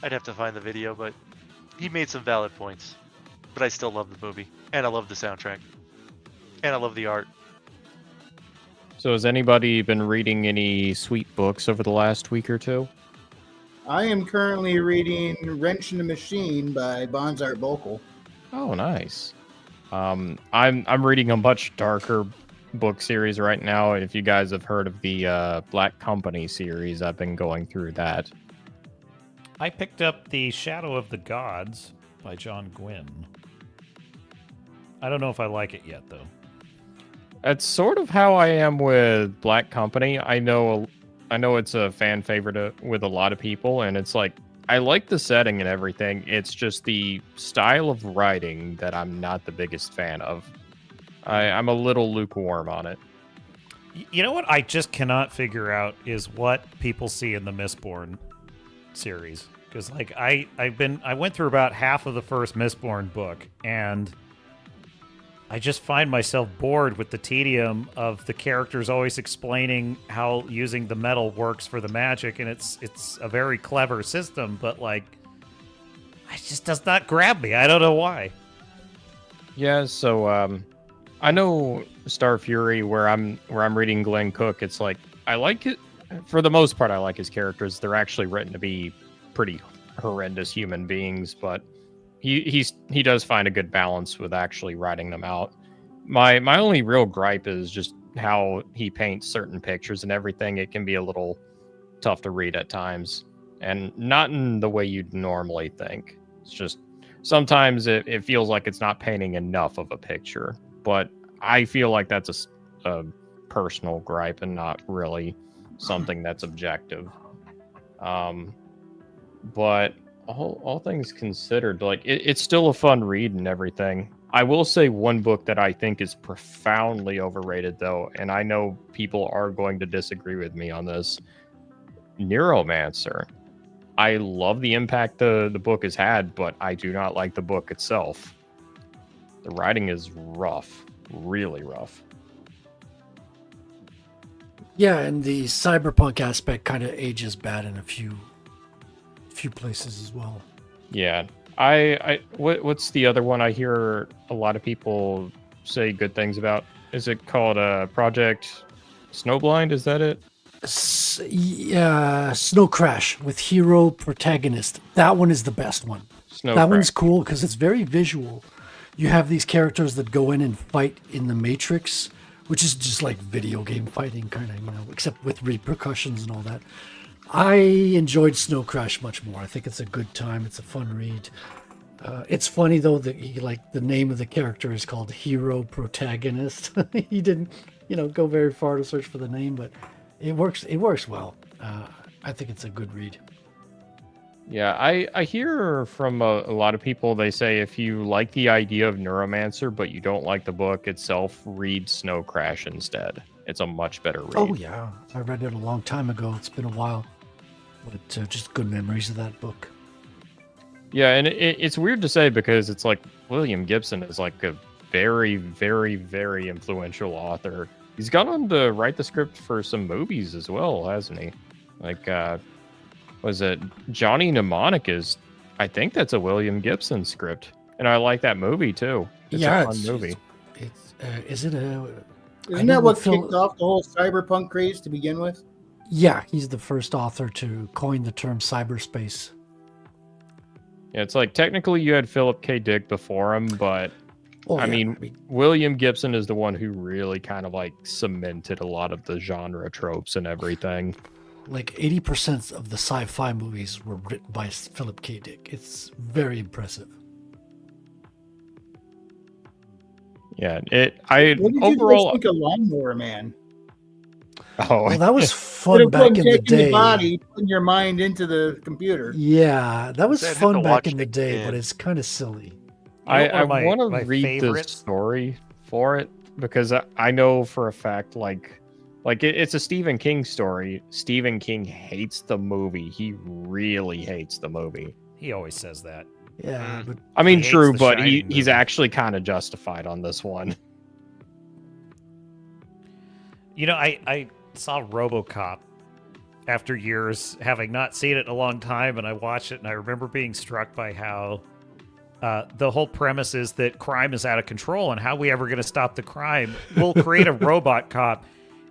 I'd have to find the video, but he made some valid points. But I still love the movie, and I love the soundtrack, and I love the art. So has anybody been reading any sweet books over the last week or two? I am currently reading Wrench in the Machine by Bonsart Bokel. Oh, nice. I'm reading a much darker book series right now. If you guys have heard of the Black Company series, I've been going through that. I picked up The Shadow of the Gods by John Gwynne. I don't know if I like it yet, though. That's sort of how I am with Black Company. I know it's a fan favorite with a lot of people, and it's like I like the setting and everything. It's just the style of writing that I'm not the biggest fan of. I'm a little lukewarm on it. You know what I just cannot figure out is what people see in the Mistborn series. because like I went through about half of the first Mistborn book, and I just find myself bored with the tedium of the characters always explaining how using the metal works for the magic, and it's a very clever system, but like it just does not grab me. I don't know why. Yeah, so I know Star Fury, where I'm reading Glenn Cook. It's like I like it for the most part. I like his characters. They're actually written to be pretty horrendous human beings, but he does find a good balance with actually writing them out. My only real gripe is just how he paints certain pictures and everything. It can be a little tough to read at times, and not in the way you'd normally think. It's just sometimes it feels like it's not painting enough of a picture, but I feel like that's a personal gripe and not really something that's objective. But all things considered, like it's still a fun read and everything. I will say one book that I think is profoundly overrated, though, and I know people are going to disagree with me on this. Neuromancer. I love the impact the book has had, but I do not like the book itself. The writing is rough, really rough. Yeah, and the cyberpunk aspect kind of ages bad in a few places as well. Yeah, what's the other one I hear a lot of people say good things about? Is it called Project Snowblind? Is that it? Snow Crash with hero protagonist. That one is the best one. That one's cool because it's very visual. You have these characters that go in and fight in the Matrix, which is just like video game fighting, kind of, except with repercussions and all that. I enjoyed Snow Crash much more. I think it's a good time. It's a fun read. It's funny though that the name of the character is called Hero Protagonist. He didn't, go very far to search for the name, but it works. It works well. I think it's a good read. Yeah, I hear from a lot of people, they say if you like the idea of Neuromancer, but you don't like the book itself, read Snow Crash instead. It's a much better read. Oh, yeah. I read it a long time ago. It's been a while. But just good memories of that book. Yeah, and it's weird to say because it's like William Gibson is like a very, very, very influential author. He's gone on to write the script for some movies as well, hasn't he? Like, was it Johnny Mnemonic? I think that's a William Gibson script, and I like that movie too. It's a fun movie. Isn't that what kicked off the whole cyberpunk craze to begin with? Yeah, he's the first author to coin the term cyberspace. Yeah, it's like technically you had Philip K. Dick before him, but I mean, William Gibson is the one who really kind of like cemented a lot of the genre tropes and everything. Like 80% of the sci-fi movies were written by Philip K. Dick. It's very impressive. Yeah, What did overall you think of Lawnmower Man? Oh, well, that was fun back in the day. The body, putting your mind into the computer. Yeah, that was fun back in the day, but it's kind of silly. I want to read the story for it because I know for a fact, like it's a Stephen King story. Stephen King hates the movie. He really hates the movie. He always says that. Yeah, but I mean, true, but he's actually kind of justified on this one. I saw RoboCop after years having not seen it in a long time, and I watched it, and I remember being struck by how the whole premise is that crime is out of control, and how are we ever going to stop the crime? We'll create a robot cop,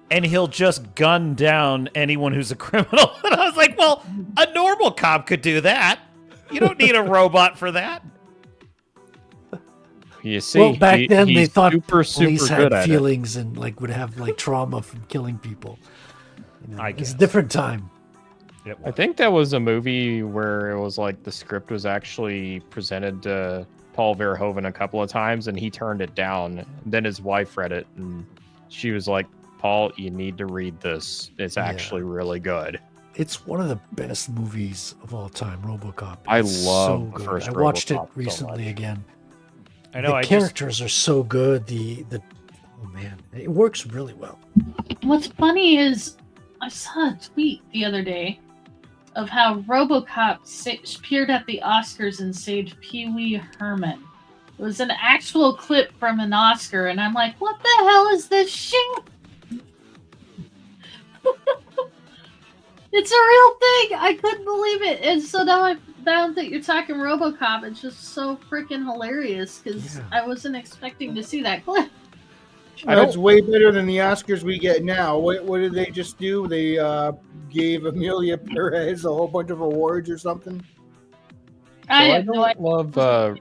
and he'll just gun down anyone who's a criminal. And I was like, well, a normal cop could do that. You don't need a robot for that. You see, well, back then they thought police had feelings and would have trauma from killing people. I guess it's a different time. I think that was a movie where it was like the script was actually presented to Paul Verhoeven a couple of times, and he turned it down. Then his wife read it, and she was like, "Paul, you need to read this. It's actually really good." It's one of the best movies of all time, RoboCop. I It's love the good. first I watched it RoboCop so recently much. again. I know. The characters are so good. Oh man, it works really well. What's funny is I saw a tweet the other day of how RoboCop appeared at the Oscars and saved Pee Wee Herman. It was an actual clip from an Oscar, and I'm like, what the hell is this shit? It's a real thing. I couldn't believe it. And so now that you're talking RoboCop, it's just so freaking hilarious because I wasn't expecting to see that clip. That's way better than the Oscars we get now. What did they just do? They gave Amelia Perez a whole bunch of awards or something? I So have no idea.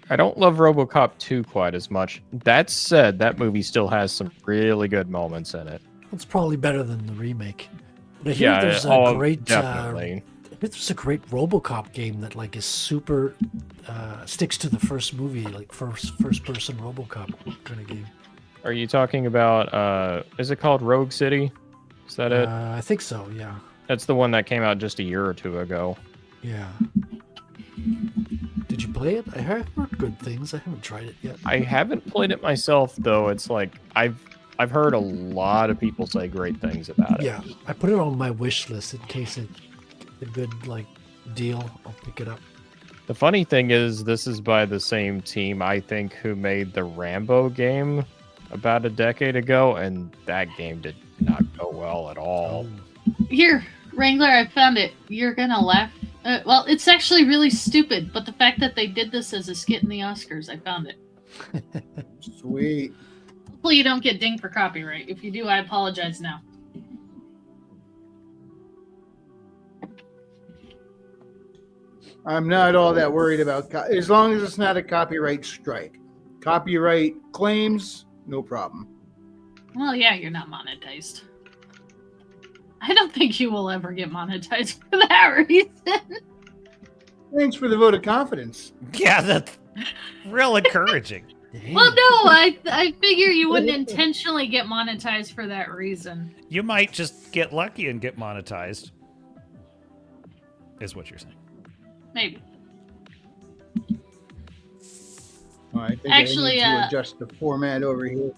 I don't love RoboCop 2 quite as much. That said, that movie still has some really good moments in it. It's probably better than the remake. But I hear Yeah, there's oh, a great definitely. there's a great RoboCop game that like is super sticks to the first movie, like first person RoboCop kind of game. Are you talking about, is it called Rogue City? Is that it? I think so, yeah. That's the one that came out just a year or two ago. Yeah. Did you play it? I heard good things. I haven't tried it yet. I haven't played it myself, though. It's like, I've heard a lot of people say great things about it. Yeah, I put it on my wish list in case it's a good like deal. I'll pick it up. The funny thing is, this is by the same team, I think, who made the Rambo game about a decade ago, and that game did not go well at all. Here, Wrangler, I found it. You're gonna laugh. Well, it's actually really stupid, but the fact that they did this as a skit in the Oscars, I found it. Sweet. Hopefully you don't get dinged for copyright. If you do, I apologize now. I'm not all that worried about as long as it's not a copyright strike. Copyright claims, no problem. Well, yeah, you're not monetized. I don't think you will ever get monetized for that reason. Thanks for the vote of confidence. Yeah, that's real encouraging. Well, no, I figure you wouldn't intentionally get monetized for that reason. You might just get lucky and get monetized, is what you're saying. Maybe. Oh, I think Actually, I need to adjust the format over here.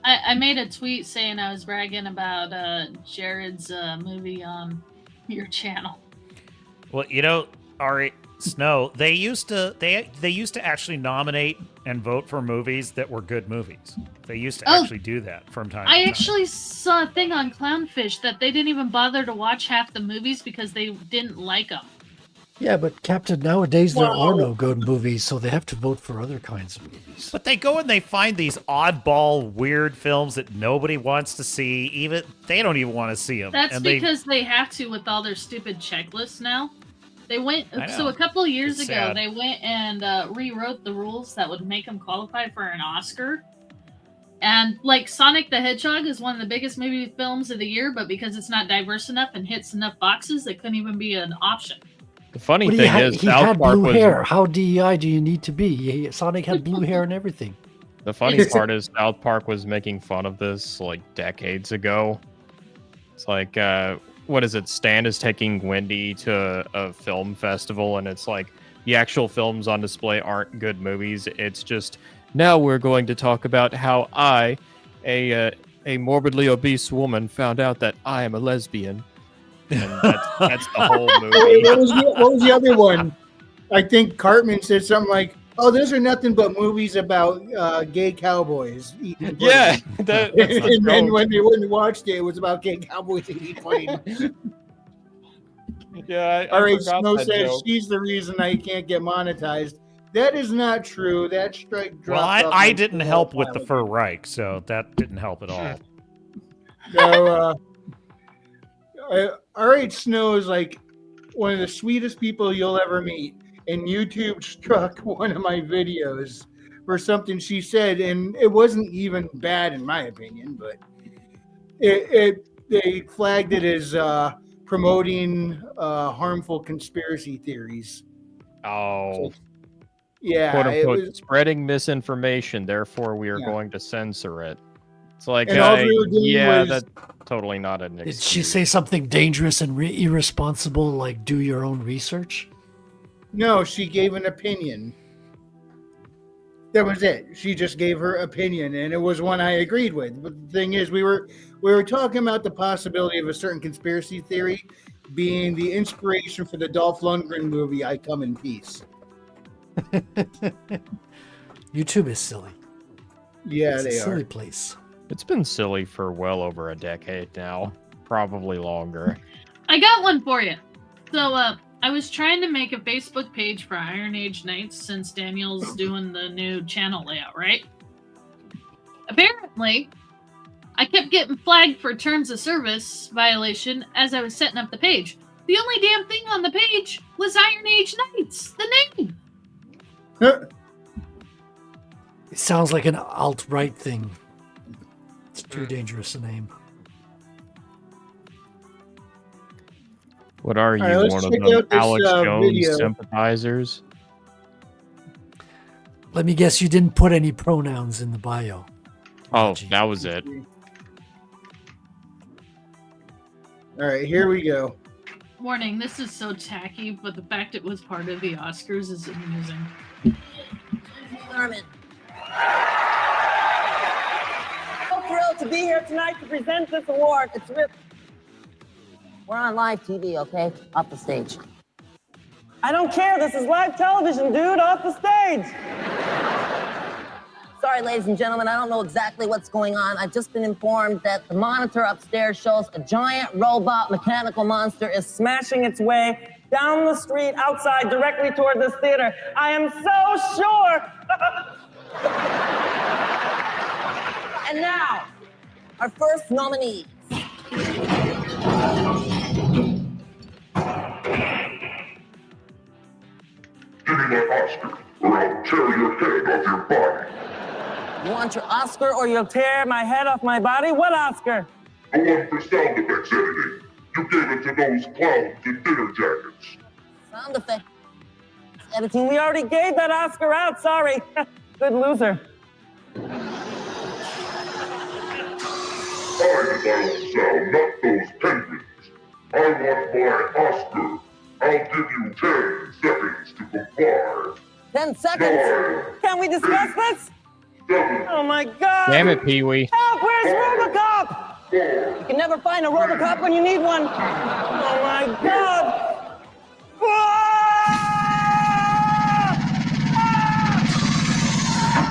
I made a tweet saying I was bragging about Jared's movie on your channel. Well, you know, Ari Snow, they used to actually nominate and vote for movies that were good movies. They used to actually do that from time to time. I actually saw a thing on Clownfish that they didn't even bother to watch half the movies because they didn't like them. Yeah, but Captain, nowadays there are no good movies, so they have to vote for other kinds of movies. But they go and they find these oddball, weird films that nobody wants to see. Even they don't even want to see them. That's and because they have to with all their stupid checklists now. They went so a couple of years It's ago. sad. They went and rewrote the rules that would make them qualify for an Oscar. And like Sonic the Hedgehog is one of the biggest movie films of the year, but because it's not diverse enough and hits enough boxes, it couldn't even be an option. The funny But thing is, he South had Park blue was hair. How DEI do you need to be? Sonic had blue hair and everything. the funny part is South Park was making fun of this like decades ago. It's like, what is it? Stan is taking Wendy to a film festival, and it's like the actual films on display aren't good movies. It's just now we're going to talk about how I, a morbidly obese woman, found out that I am a lesbian. And that's the whole movie. What was the other one? I think Cartman said something like, "Oh, those are nothing but movies about gay cowboys eating pudding." Yeah, that's the and then joke. when they wouldn't watch it, it was about gay cowboys eating pudding. Yeah, All right, forgot Snow that says joke. she's the reason I can't get monetized. That is not true. That strike dropped. Well, off I my didn't channel help with a the while Fur Reich, so that didn't help at all. ago. All right, Snow is like one of the sweetest people you'll ever meet. And YouTube struck one of my videos for something she said, and it wasn't even bad in my opinion, but they flagged it as promoting harmful conspiracy theories. Oh, Yeah, quote it unquote, was, spreading misinformation. Therefore, we are Yeah. going to censor it. It's like, And all they were doing yeah, was- that's totally not an Did excuse. she say something dangerous and irresponsible, like do your own research? no, she gave an opinion. That was it. She just gave her opinion, and it was one I agreed with. But the thing is, we were talking about the possibility of a certain conspiracy theory, being the inspiration for the Dolph Lundgren movie I Come in Peace. YouTube is silly. Yeah, It's they a silly are. place. It's been silly for well over a decade now, probably longer. I got one for you. So, I was trying to make a Facebook page for Iron Age Knights since Daniel's doing the new channel layout, right? Apparently, I kept getting flagged for terms of service violation as I was setting up the page. The only damn thing on the page was Iron Age Knights, the name. It sounds like an alt-right thing. It's too dangerous a name. What are you, All right, let's one of check those out this, Alex Jones video. sympathizers? Let me guess you didn't put any pronouns in the bio. Oh, that was it. All right, here we go. Warning, this is so tacky, but the fact it was part of the Oscars is amusing. Harmon. So thrilled to be here tonight to present this award. It's real. We're on live TV, okay? Off the stage. I don't care. This is live television, dude. Off the stage. Sorry, ladies and gentlemen. I don't know exactly what's going on. I've just been informed that the monitor upstairs shows a giant robot mechanical monster is smashing its way down the street outside directly toward this theater. I am so sure. And now, our first nominee. Give me my Oscar, or I'll tear your head off your body. You want your Oscar or you'll tear my head off my body? What Oscar? The one for sound effects editing. You gave it to those clowns in dinner jackets. Sound effect editing. We already gave that Oscar out. Sorry. Good loser. I designed the sound, not those penguins. I want my Oscar. I'll give you 10 seconds to comply. 10 seconds. Can we discuss this? Oh my God. Damn it, Pee-wee. Help, where's Robocop? You can never find a Robocop when you need one. Oh my God.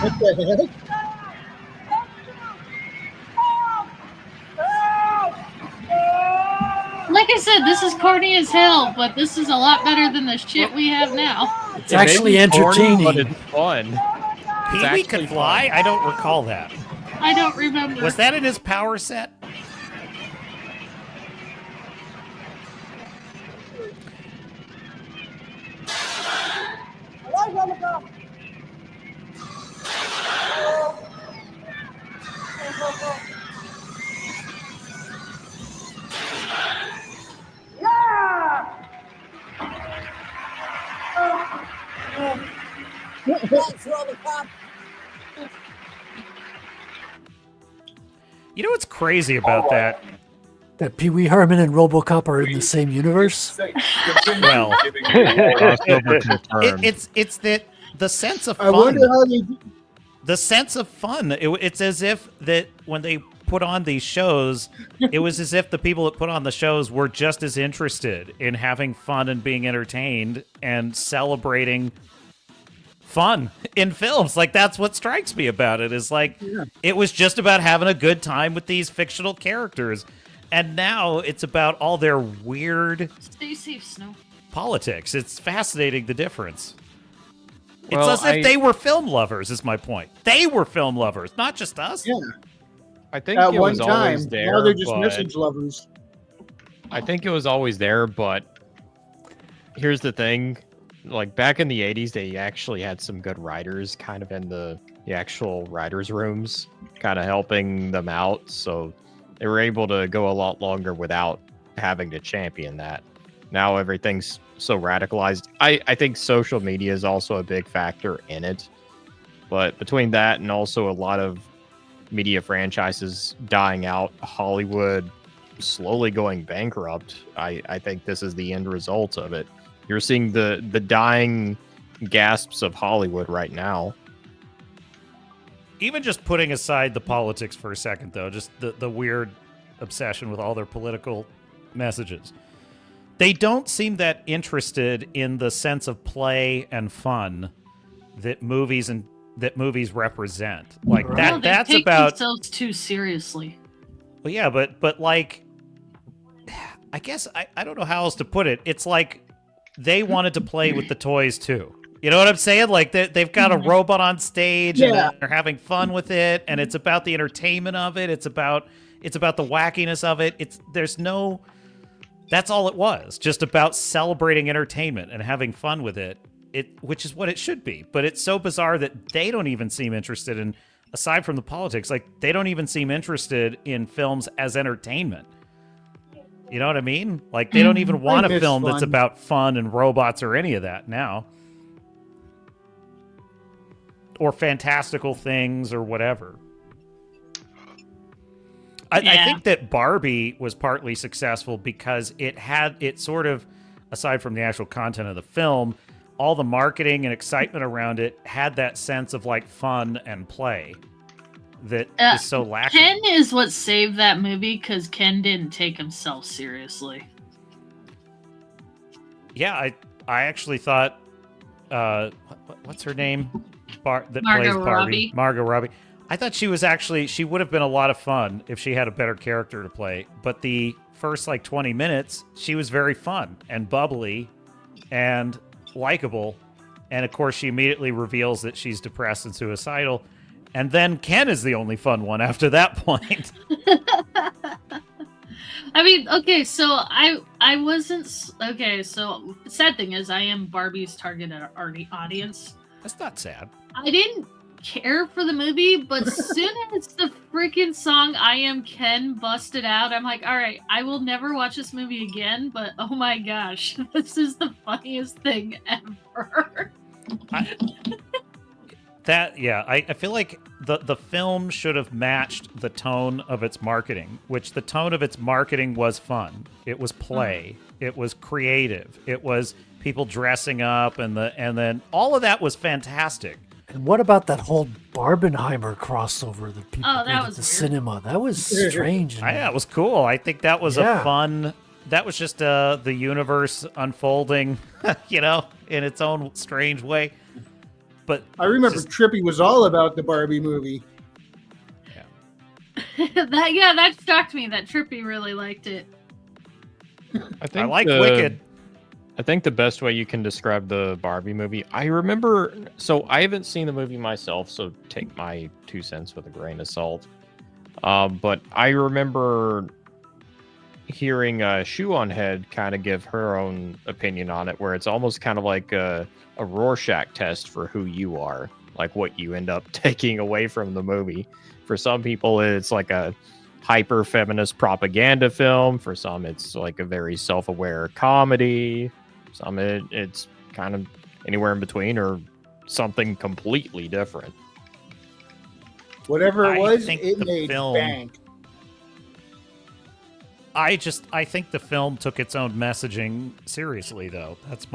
What the heck? Like I said, this is corny as hell, but this is a lot better than the shit we have now. It's actually entertaining. But it's fun. Pee-wee could fly? I don't recall that. I don't remember. Was that in his power set? I like Robocop. Thanks, Robocop. You know what's crazy about that? That Pee Wee Herman and RoboCop are in the same universe. Well, Crossover confirmed. it's that the sense of I fun. wonder how they. The sense of fun. It's as if that when they put on these shows, it was as if the people that put on the shows were just as interested in having fun and being entertained and celebrating fun in films. Like, that's what strikes me about it, is like, it was just about having a good time with these fictional characters. And now it's about all their weird Stay safe, Snow. politics. It's fascinating, the difference. Well, It's as if they were film lovers, is my point. They were film lovers, not just us. Yeah. I think At it one was time. always there. Now they're just but message lovers. I think it was always there, but here's the thing. Like, back in the 80s, they actually had some good writers kind of in the actual writers' rooms, kind of helping them out. So they were able to go a lot longer without having to champion that. Now everything's so radicalized. I think social media is also a big factor in it. But between that and also a lot of media franchises dying out, Hollywood slowly going bankrupt, I think this is the end result of it. You're seeing the dying gasps of Hollywood right now. Even just putting aside the politics for a second, though, just the weird obsession with all their political messages. they don't seem that interested in the sense of play and fun that movies represent. Like that. No, they That's take about. themselves too seriously. Well, yeah, but like, I guess I don't know how else to put it. It's like they wanted to play with the toys too. You know what I'm saying? Like they've got a robot on stage and they're having fun with it, and it's about the entertainment of it. It's about the wackiness of it. That's all it was. Just about celebrating entertainment and having fun with it. Which is what it should be. But it's so bizarre that they don't even seem interested in, aside from the politics, like they don't even seem interested in films as entertainment. You know what I mean? Like they don't even want a film that's about fun and robots or any of that now. Or fantastical things or whatever. I think that Barbie was partly successful because it sort of, aside from the actual content of the film, all the marketing and excitement around it had that sense of like fun and play that is so lacking. Ken is what saved that movie because Ken didn't take himself seriously. Yeah, I actually thought, what's her name? That Margot plays Barbie. Robbie. Margot Robbie. I thought she would have been a lot of fun if she had a better character to play. But the first like 20 minutes, she was very fun and bubbly and likable. And of course, she immediately reveals that she's depressed and suicidal. And then Ken is the only fun one after that point. I mean, okay, so I wasn't okay. So sad thing is, I am Barbie's target audience. That's not sad. I didn't care for the movie, but as soon as the freaking song "I Am Ken" busted out, I'm like, all right, I will never watch this movie again. But oh my gosh, this is the funniest thing ever. I feel like the film should have matched the tone of its marketing, which the tone of its marketing was fun. It was play. It was creative. It was people dressing up, and then all of that was fantastic. And what about that whole Barbenheimer crossover that people did at the cinema? That was strange. Yeah, it was cool. I think that was a fun. That was just the universe unfolding, in its own strange way. But I remember Trippy was all about the Barbie movie. That shocked me that Trippy really liked it. I like Wicked. I think the best way you can describe the Barbie movie, I remember, so I haven't seen the movie myself, so take my 2 cents with a grain of salt. But I remember hearing Shoe on Head kind of give her own opinion on it, where it's almost kind of like a Rorschach test for who you are, like what you end up taking away from the movie. For some people, it's like a hyper feminist propaganda film. For some, it's like a very self-aware comedy. Some it's kind of anywhere in between, or something completely different. Whatever it was, think it the made film- bank. I think the film took its own messaging seriously, though. That's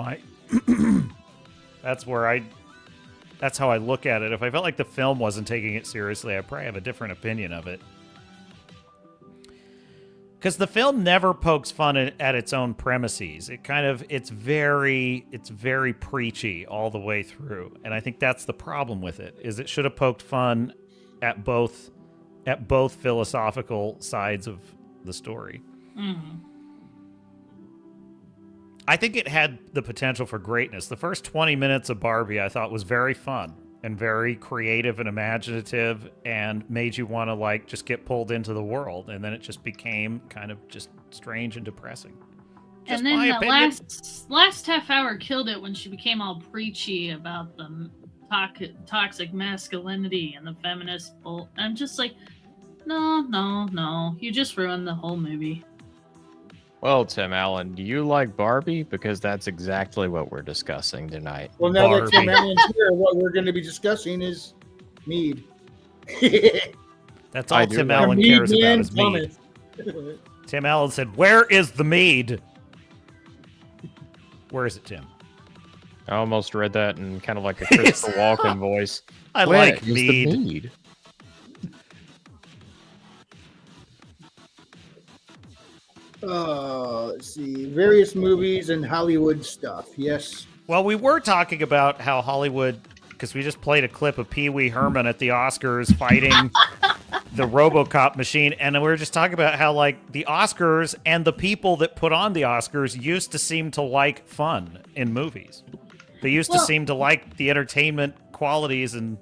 that's how I look at it. If I felt like the film wasn't taking it seriously, I'd probably have a different opinion of it. Because the film never pokes fun at its own premises. It's very preachy all the way through, and I think that's the problem with it. Is it should have poked fun at both philosophical sides of the story. Mm-hmm. I think it had the potential for greatness. The first 20 minutes of Barbie, I thought, was very fun and very creative and imaginative, and made you want to just get pulled into the world. And then it just became kind of just strange and depressing. Just And then my the opinion. last half hour killed it when she became all preachy about the toxic masculinity and the feminist bull. I'm just like, no, you just ruined the whole movie. Well, Tim Allen, do you like Barbie? Because that's exactly what we're discussing tonight. Well, now that Tim Barbie. Allen's here, what we're going to be discussing is mead. That's all I do Tim like Allen Mead cares about man is mead. Thomas. Tim Allen said, "Where is the mead?" Where is it, Tim? I almost read that in kind of like a Christopher Walken voice. I Where like is the mead. mead? Let's see. Various movies and Hollywood stuff. Yes. Well, we were talking about how Hollywood, because we just played a clip of Pee Wee Herman at the Oscars fighting the RoboCop machine, and we were just talking about how, like, the Oscars and the people that put on the Oscars used to seem to like fun in movies. They used to seem to like the entertainment qualities, and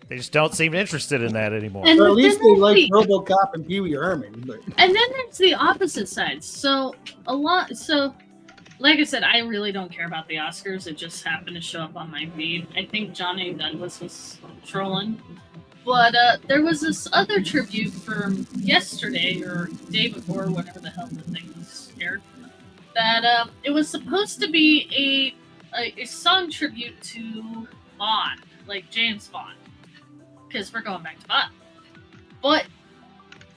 they just don't seem interested in that anymore. And Or at least they then like the- RoboCop and Pee Wee Herman. But And then there's the opposite side. So like I said, I really don't care about the Oscars. It just happened to show up on my feed. I think Johnny Douglas was trolling. But there was this other tribute from yesterday or day before, whatever the hell the thing was aired, that it was supposed to be a song tribute to Bond, like James Bond, because we're going back to Bond. But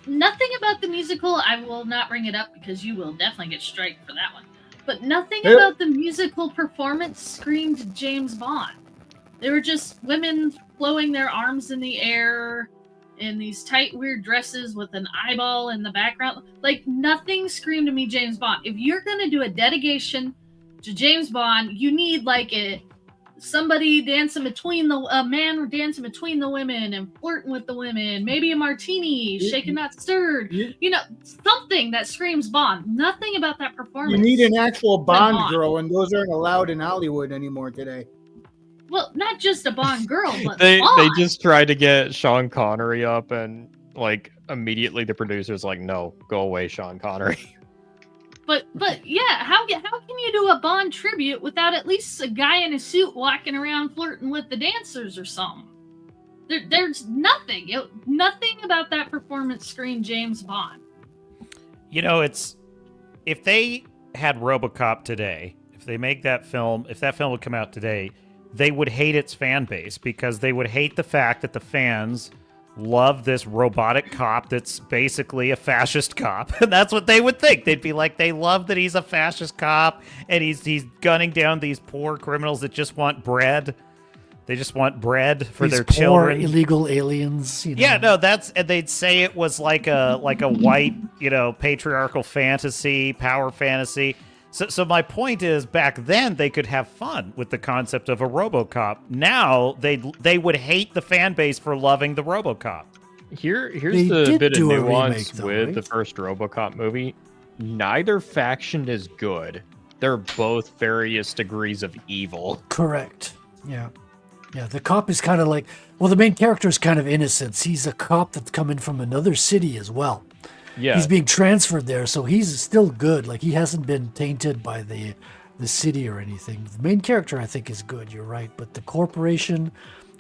nothing about the musical, I will not bring it up because you will definitely get striked for that one. But nothing about the musical performance screamed James Bond. They were just women blowing their arms in the air in these tight, weird dresses with an eyeball in the background. Like, nothing screamed to me James Bond. If you're going to do a dedication to James Bond, you need, like, somebody dancing between a man dancing between the women and flirting with the women, maybe a martini, shaken not stirred, something that screams Bond. Nothing about that performance. you need an actual Bond Bond. girl, and those aren't allowed in Hollywood anymore today. Well, not just a Bond girl, but They Bond. just tried to get Sean Connery up, and like immediately the producer's like, "No, go away, Sean Connery." But yeah, how can you do a Bond tribute without at least a guy in a suit walking around flirting with the dancers or something? There's nothing. Nothing about that performance screened James Bond. You know, it's if they had RoboCop today, if they make that film, if that film would come out today, they would hate its fan base because they would hate the fact that the fans love this robotic cop that's basically a fascist cop. And that's what they would think. They'd be like, they love that he's a fascist cop and he's gunning down these poor criminals that just want bread. They just want bread for These their poor children. illegal aliens. You know? Yeah, no, and they'd say it was like a white, patriarchal fantasy, power fantasy. So my point is, back then they could have fun with the concept of a RoboCop. Now they would hate the fan base for loving the RoboCop. Here's They the did bit of do a nuance remake, though, with right? the first RoboCop movie. Neither faction is good. They're both various degrees of evil. Correct. Yeah. Yeah, the cop is kind of like, well, the main character is kind of innocent. He's a cop that's coming from another city as well. Yeah. He's being transferred there, so he's still good. Like, he hasn't been tainted by the city or anything. The main character, I think, is good. You're right. But the corporation,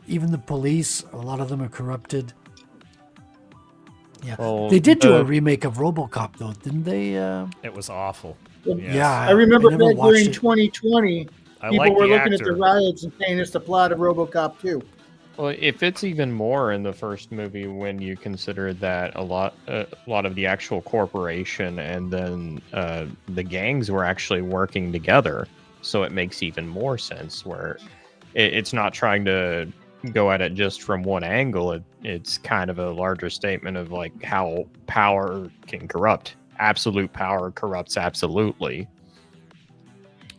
even the police, a lot of them are corrupted. Yeah. Well, They did do a remake of RoboCop, though, didn't they? It was awful. Yeah. I remember never back watched during it. 2020, I people like were the looking at actor. the riots and saying it's the plot of RoboCop 2. Well, it fits even more in the first movie when you consider that a lot of the actual corporation and then the gangs were actually working together. So it makes even more sense where it's not trying to go at it just from one angle. It's kind of a larger statement of like how power can corrupt. Absolute power corrupts absolutely.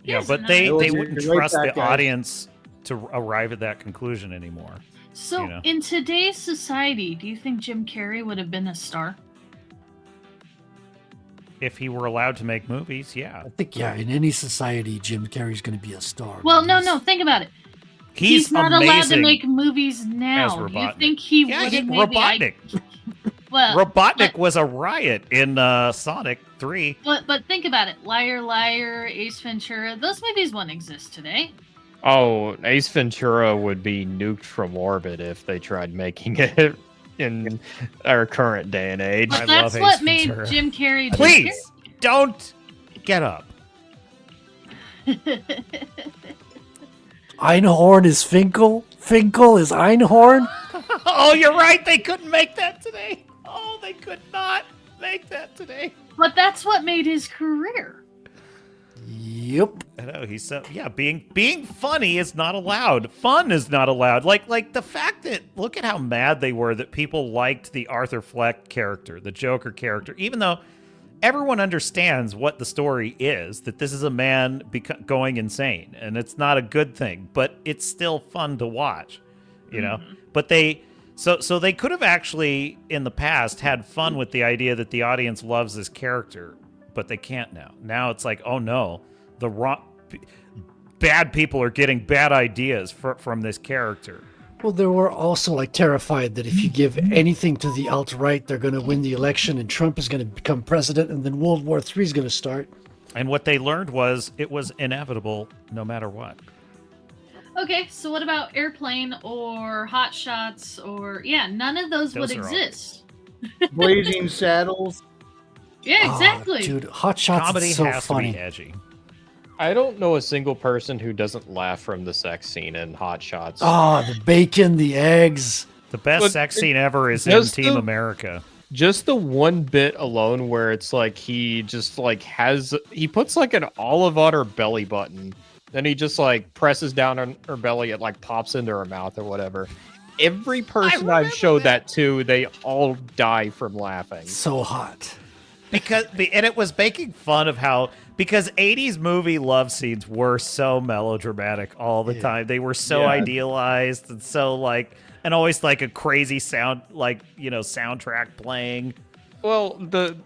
Yeah, Yes, but and they I- wouldn't You're right trust back, the guys. audience to arrive at that conclusion anymore. So, You know. in today's society, do you think Jim Carrey would have been a star? If he were allowed to make movies, yeah. I think, yeah, in any society, Jim Carrey's going to be a star. Well, no. Think about it. He's not allowed to amazing make movies as now. Do you Robotnik. think he Yeah, would he, have maybe? Robotnik. Well, Robotnik was a riot in Sonic 3. but think about it. Liar, Liar, Ace Ventura. Those movies won't exist today. Oh, Ace Ventura would be nuked from orbit if they tried making it in our current day and age. But I that's love what Ace made Ventura. Jim Carrey. Jim Please don't get up. Carrey. Einhorn is Finkel. Finkel is Einhorn. Oh, you're right. They couldn't make that today. Oh, they could not make that today. But that's what made his career. Yep. I know he's so being funny is not allowed. Fun is not allowed. Like the fact that look at how mad they were that people liked the Arthur Fleck character, the Joker character, even though everyone understands what the story is, that this is a man going insane, and it's not a good thing, but it's still fun to watch, you know? But so they could have actually, in the past, had fun with the idea that the audience loves this character, but they can't now. Now it's like, oh no, bad people are getting bad ideas from this character. Well, they were also like terrified that if you give anything to the alt-right, they're going to win the election and Trump is going to become president and then World War III is going to start. And what they learned was it was inevitable no matter what. Okay, so what about Airplane or Hot Shots or none of those would exist. Blazing Saddles. Yeah, exactly. Dude, Hot Shots Comedy is so has funny. to be edgy. I don't know a single person who doesn't laugh from the sex scene in Hot Shots. Oh, the bacon, the eggs. The best But sex scene ever is in just Team the- America. Just the one bit alone where it's like he just like he puts like an olive on her belly button, then he just like presses down on her belly, it like pops into her mouth or whatever. Every person I've showed that to, they all die from laughing. So hot. And it was making fun of how, because 80s movie love scenes were so melodramatic all the time. They were so idealized and so like, and always like a crazy sound, like, you know, soundtrack playing. Well, the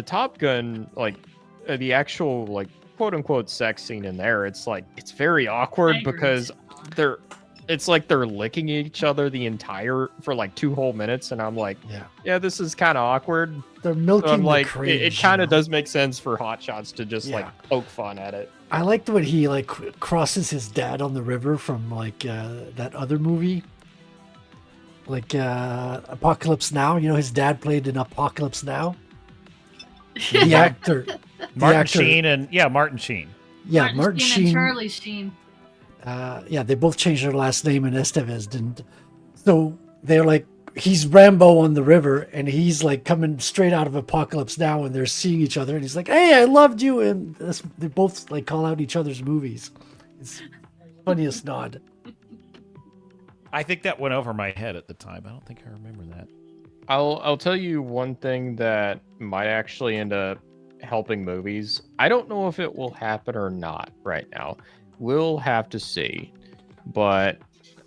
Top Gun, like the actual like quote unquote sex scene in there, it's like it's very awkward because it's like they're licking each other for like 2 whole minutes, and I'm like, yeah, this is kind of awkward. They're milking so I'm the like, cringe, it kind you of know? does make sense for Hot Shots to just like poke fun at it. I liked when he like crosses his dad on the river from like that other movie, like Apocalypse Now. You know, his dad played in Apocalypse Now. The actor, Martin Sheen Martin Sheen. Yeah, Martin Sheen Sheen. and Charlie Sheen. They both changed their last name, and Estevez didn't. So they're like, he's Rambo on the river, and he's like coming straight out of Apocalypse Now, and they're seeing each other, and he's like, "Hey, I loved you," and they both like call out each other's movies. It's funniest nod. I think that went over my head at the time. I don't think I remember that. I'll tell you one thing that might actually end up helping movies. I don't know if it will happen or not right now. We'll have to see. But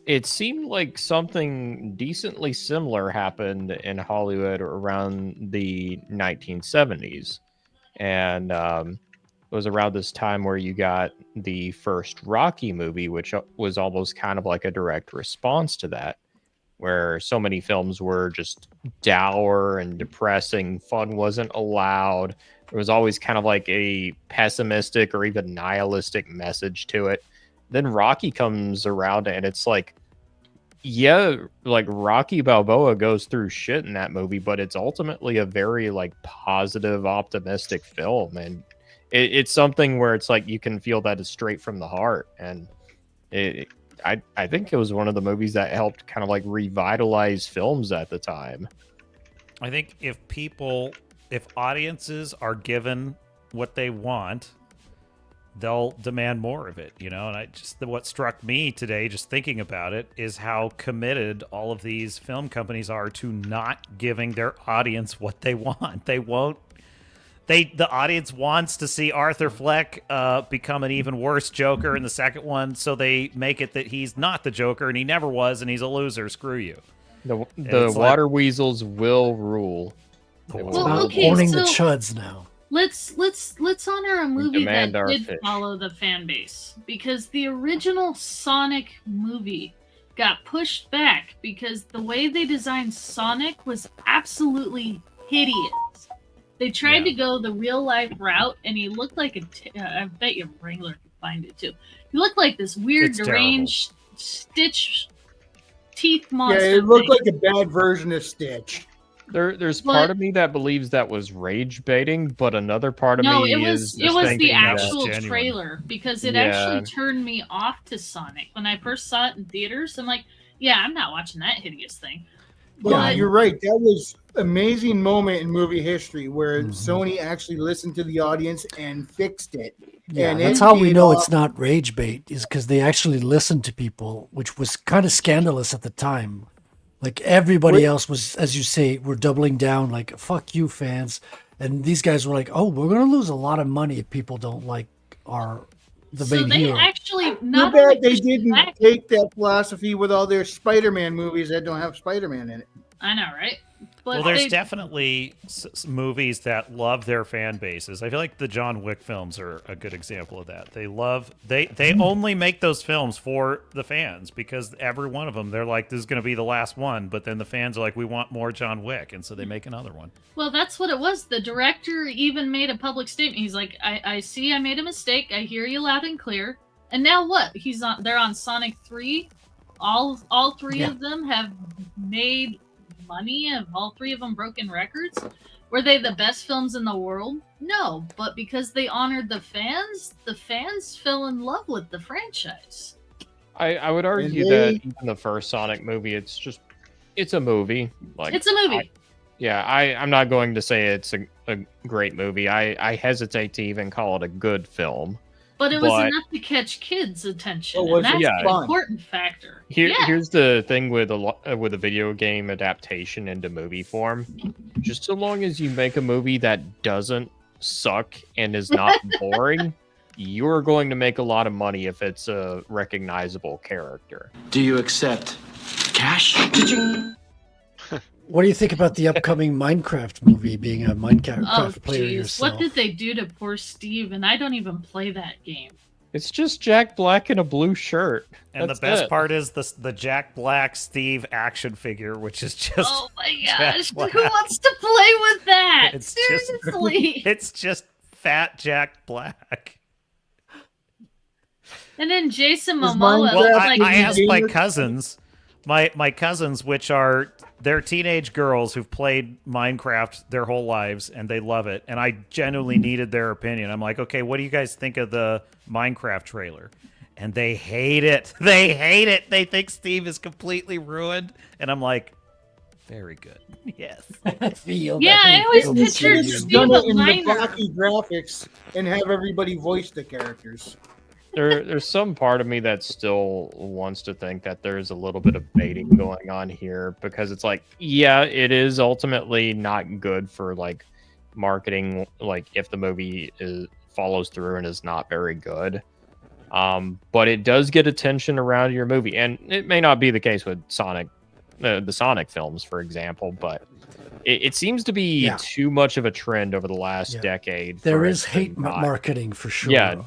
it seemed like something decently similar happened in Hollywood around the 1970s. And it was around this time where you got the first Rocky movie, which was almost kind of like a direct response to that, where so many films were just dour and depressing. Fun wasn't allowed. There was always kind of like a pessimistic or even nihilistic message to it. Then Rocky comes around and it's like, yeah, like Rocky Balboa goes through shit in that movie, but it's ultimately a very like positive, optimistic film. And it's something where it's like you can feel that is straight from the heart. And I think it was one of the movies that helped kind of like revitalize films at the time. I think if audiences are given what they want, they'll demand more of it, you know? And what struck me today, just thinking about it, is how committed all of these film companies are to not giving their audience what they want. The audience wants to see Arthur Fleck become an even worse Joker in the second one, so they make it that he's not the Joker and he never was, and he's a loser. Screw you. The water weasels will rule. Well, okay, owning so the chuds now. Let's honor a movie demand that our did fish. follow the fan base, because the original Sonic movie got pushed back because the way they designed Sonic was absolutely hideous. They tried to go the real life route, and he looked like I bet you Wrangler could find it too. He looked like this weird, It's deranged Stitch teeth monster. Yeah, it looked thing. like a bad version of Stitch. There's part of me that believes that was rage baiting, but another part of No, me it is was thinking the that- actual genuine. trailer, because it Yeah. actually turned me off to Sonic when I first saw it in theaters. I'm like, yeah, I'm not watching that hideous thing. Yeah, But you're right. That was amazing moment in movie history where Sony actually listened to the audience and fixed it. Yeah, and that's it how we paid know off. it's not rage bait, is because they actually listened to people, which was kind of scandalous at the time. Like everybody else was, as you say, were doubling down, like, fuck you, fans. And these guys were like, "Oh, we're going to lose a lot of money if people don't like the So main they hero." actually Too not only bad they pushed didn't back- take that philosophy with all their Spider-Man movies that don't have Spider-Man in it. I know, right? But Well, there's they, definitely movies that love their fan bases. I feel like the John Wick films are a good example of that. They only make those films for the fans because every one of them, they're like, this is going to be the last one. But then the fans are like, we want more John Wick. And so they make another one. well, that's what it was. The director even made a public statement. He's like, I see I made a mistake. I hear you loud and clear. And now what? They're on Sonic 3. All three of them have made money. Have all three of them broken records? Were they the best films in the world? No, but because they honored the fans fell in love with the franchise. I would argue that even the first Sonic movie, it's a movie. Like It's a movie. I'm not going to say it's a great movie. I hesitate to even call it a good film. But it was enough to catch kids' attention. was And that's it the fun? important factor. Here's the thing with a video game adaptation into movie form. Just so long as you make a movie that doesn't suck and is not boring, you're going to make a lot of money if it's a recognizable character. Do you accept cash? What do you think about the upcoming Minecraft movie being a Minecraft Oh, player jeez. yourself? What did they do to poor Steve? And I don't even play that game. It's just Jack Black in a blue shirt. And That's the best it. part is the Jack Black Steve action figure, which is just Oh my Jack gosh. Who Black. wants to play with that? It's just- Seriously. It's just fat Jack Black. And then Jason Is Momoa. Well, like, I asked my Gamer- cousins, my cousins, which are they're teenage girls who've played Minecraft their whole lives and they love it. And I genuinely needed their opinion. I'm like, okay, what do you guys think of the Minecraft trailer? And they hate it. They hate it. They think Steve is completely ruined. And I'm like, very good. Yes. yeah, I always They pictured should have Steve done a it in the miner. blocky graphics and have everybody voice the characters. There's some part of me that still wants to think that there's a little bit of baiting going on here because it's like, yeah, it is ultimately not good for like marketing, like if the movie follows through and is not very good. But it does get attention around your movie, and it may not be the case with Sonic, the Sonic films, for example, but it seems to be too much of a trend over the last decade. There for is it to hate not- marketing for sure. Yeah.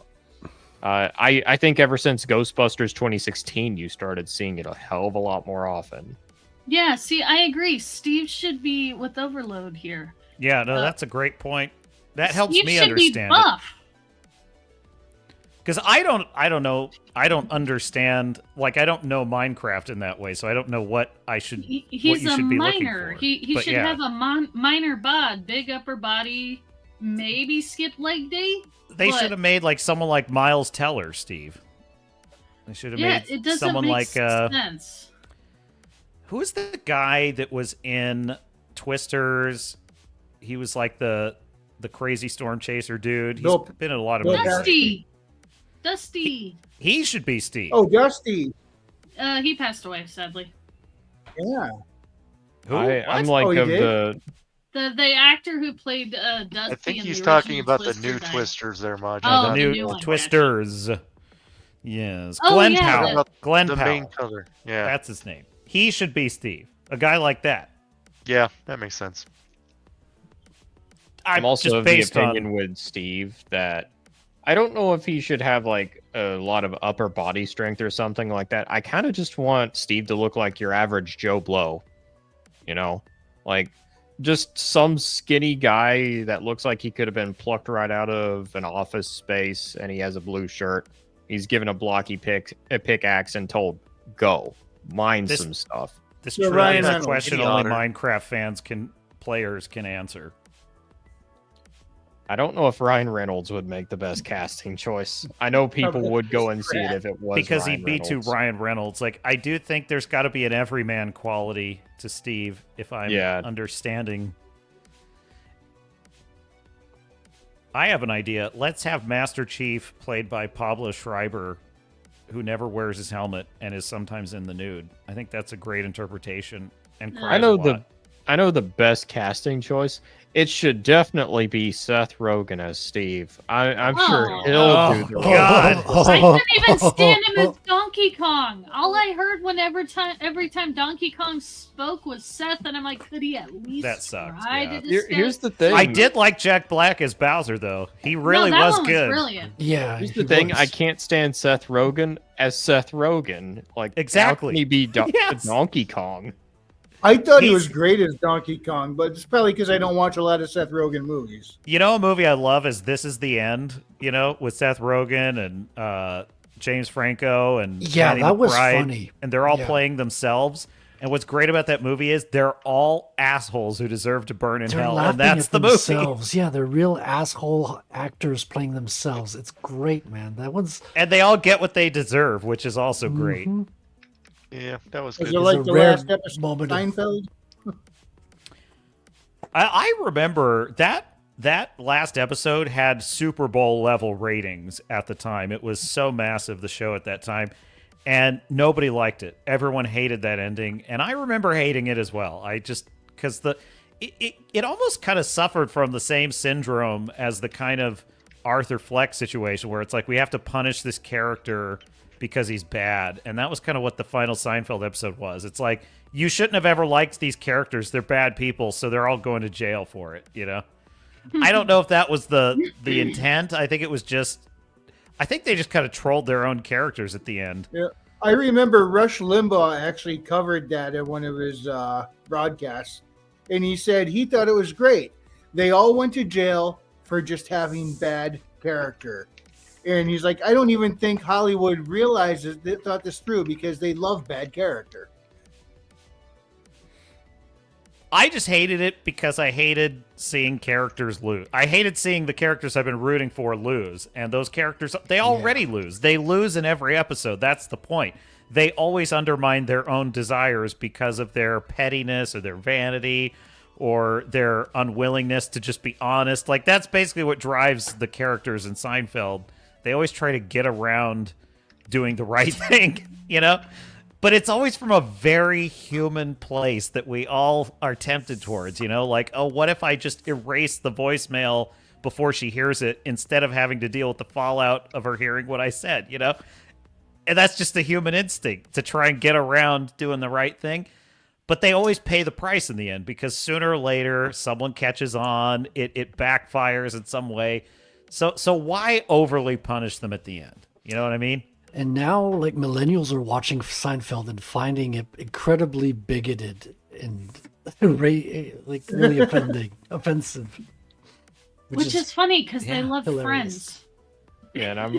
I think ever since Ghostbusters 2016, you started seeing it a hell of a lot more often. Yeah, see, I agree. Steve should be with Overload here. Yeah, no, that's a great point. That helps Steve me should be understand it. buff. Because I don't know, I don't understand. Like, I don't know Minecraft in that way, so I don't know what I should. what He's you a should be looking miner. for. He But should yeah. have a minor bod, big upper body, maybe skip leg day. They but- should have made like someone like Miles Teller, Steve. They should have Yeah, made it doesn't someone make like sense. who was the guy that was in Twisters? He was like the crazy storm chaser dude. He's Bill- been in a lot of Bill movies. Dusty. He should be Steve. Oh, Dusty. He passed away, sadly. Yeah. Who? I'm What? like Oh, he of did? the The actor who played Dusty. I think in he's the talking original about the Twister new died. Twisters there, Maj. Oh, the the new, new one. Twisters. Yes. Oh, Glenn yeah, Powell. the- Glenn the Powell. main color. Yeah. That's his name. He should be Steve. A guy like that. Yeah, that makes sense. I'm also just of the based on- opinion with Steve that I don't know if he should have like a lot of upper body strength or something like that. I kind of just want Steve to look like your average Joe Blow, you know, like just some skinny guy that looks like he could have been plucked right out of an Office Space, and he has a blue shirt. He's given a blocky pickaxe and told, "Go mine This- some stuff." This Yeah, truly Ryan is a Reynolds. question Kitty only otter. Minecraft fans players can answer. I don't know if Ryan Reynolds would make the best casting choice. I know people would go and see it if it was Because Ryan he'd be too Reynolds. Ryan Reynolds. Like, I do think there's got to be an everyman quality to Steve, if I'm Yeah. understanding. I have an idea. Let's have Master Chief played by Pablo Schreiber, who never wears his helmet and is sometimes in the nude. I think that's a great interpretation. And I cries I know a lot. I know the best casting choice. It should definitely be Seth Rogen as Steve. I'm sure Oh. he'll do the God. I couldn't even stand him as Donkey Kong. All I heard every time Donkey Kong spoke was Seth, and I'm like, could he at least That sucks, try yeah. to disguise? Here's the thing. I did like Jack Black as Bowser, though. He really no, that was one good. brilliant. Yeah. Here's he the thing. was. I can't stand Seth Rogen as Seth Rogen. Like, Exactly. How can he be Yes. Donkey Kong? I thought he He's- was great as Donkey Kong, but it's probably because I don't watch a lot of Seth Rogen movies. You know, a movie I love is This Is the End. You know, with Seth Rogen and James Franco and Yeah, Danny that was McBride, funny. and they're all Yeah. playing themselves. And what's great about that movie is they're all assholes who deserve to burn in They're hell, laughing and that's at the movie. themselves. Yeah, they're real asshole actors playing themselves. It's great, man. That one's And they all get what they deserve, which is also great. Mhm. Yeah, that was Was good. it It's like a the rare last episode of moment of- Seinfeld? I remember that last episode had Super Bowl level ratings at the time. It was so massive, the show at that time, and nobody liked it. Everyone hated that ending, and I remember hating it as well. I just because it almost kind of suffered from the same syndrome as the kind of Arthur Fleck situation, where it's like we have to punish this character because he's bad, and that was kind of what the final Seinfeld episode was. It's like you shouldn't have ever liked these characters. They're bad people, so they're all going to jail for it, you know? I don't know if that was the intent. I think it was just I think they just kind of trolled their own characters at the end. Yeah, I remember Rush Limbaugh actually covered that at one of his broadcasts, and he said he thought it was great. They all went to jail for just having bad character, and he's like, I don't even think Hollywood realizes they thought this through because they love bad character. I just hated it because I hated seeing characters lose. I hated seeing the characters I've been rooting for lose. And those characters, they already lose. They lose in every episode. That's the point. They always undermine their own desires because of their pettiness or their vanity or their unwillingness to just be honest. Like, that's basically what drives the characters in Seinfeld. They always try to get around doing the right thing, you know? But it's always from a very human place that we all are tempted towards, you know? Like, oh, what if I just erase the voicemail before she hears it instead of having to deal with the fallout of her hearing what I said, you know? And that's just a human instinct to try and get around doing the right thing. But they always pay the price in the end because sooner or later someone catches on, it backfires in some way. So why overly punish them at the end? You know what I mean? And now, like, millennials are watching Seinfeld and finding it incredibly bigoted and like really offensive. Which is funny because they yeah, love hilarious. Friends. Yeah,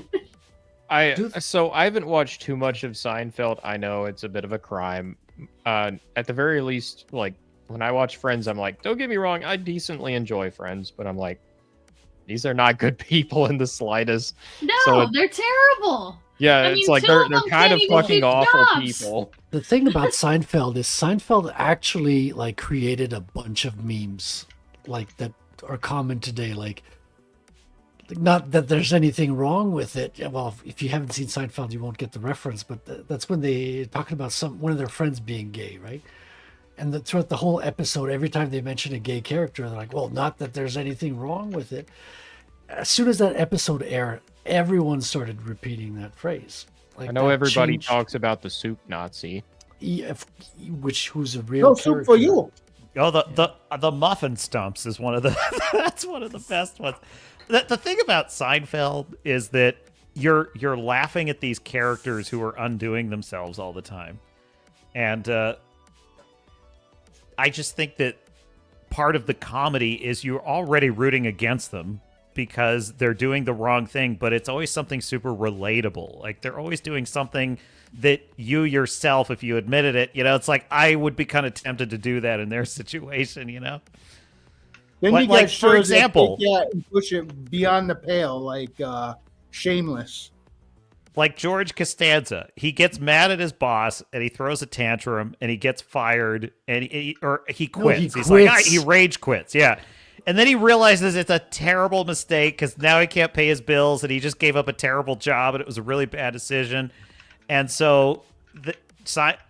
and so I haven't watched too much of Seinfeld. I know it's a bit of a crime. At the very least, like when I watch Friends, I'm like, don't get me wrong, I decently enjoy Friends, but I'm like, these are not good people in the slightest. No, So they're terrible. yeah, I it's mean, like two they're of them kind can't of even fucking keep awful jobs. people. The thing about Seinfeld is Seinfeld actually like created a bunch of memes like that are common today. Like, not that there's anything wrong with it. Well, if you haven't seen Seinfeld, you won't get the reference. But that's when they talking about one of their friends being gay, right? And throughout the whole episode, every time they mention a gay character, they're like, "Well, not that there's anything wrong with it." As soon as that episode aired, everyone started repeating that phrase. Like, I know that everybody changed- talks about the soup Nazi. who's a real soup character. for you. Oh, the muffin stumps is one of the that's one of the best ones. The thing about Seinfeld is that you're laughing at these characters who are undoing themselves all the time, and I just think that part of the comedy is you're already rooting against them because they're doing the wrong thing, but it's always something super relatable. Like they're always doing something that you yourself, if you admitted it, you know, it's like I would be kind of tempted to do that in their situation, you know? Then Like- you like, got for shows that example- take that and push it beyond the pale, like Shameless. Like George Costanza, he gets mad at his boss and he throws a tantrum and he gets fired and he quits. He's quits. like, he rage quits. Yeah. And then he realizes it's a terrible mistake because now he can't pay his bills and he just gave up a terrible job and it was a really bad decision. And so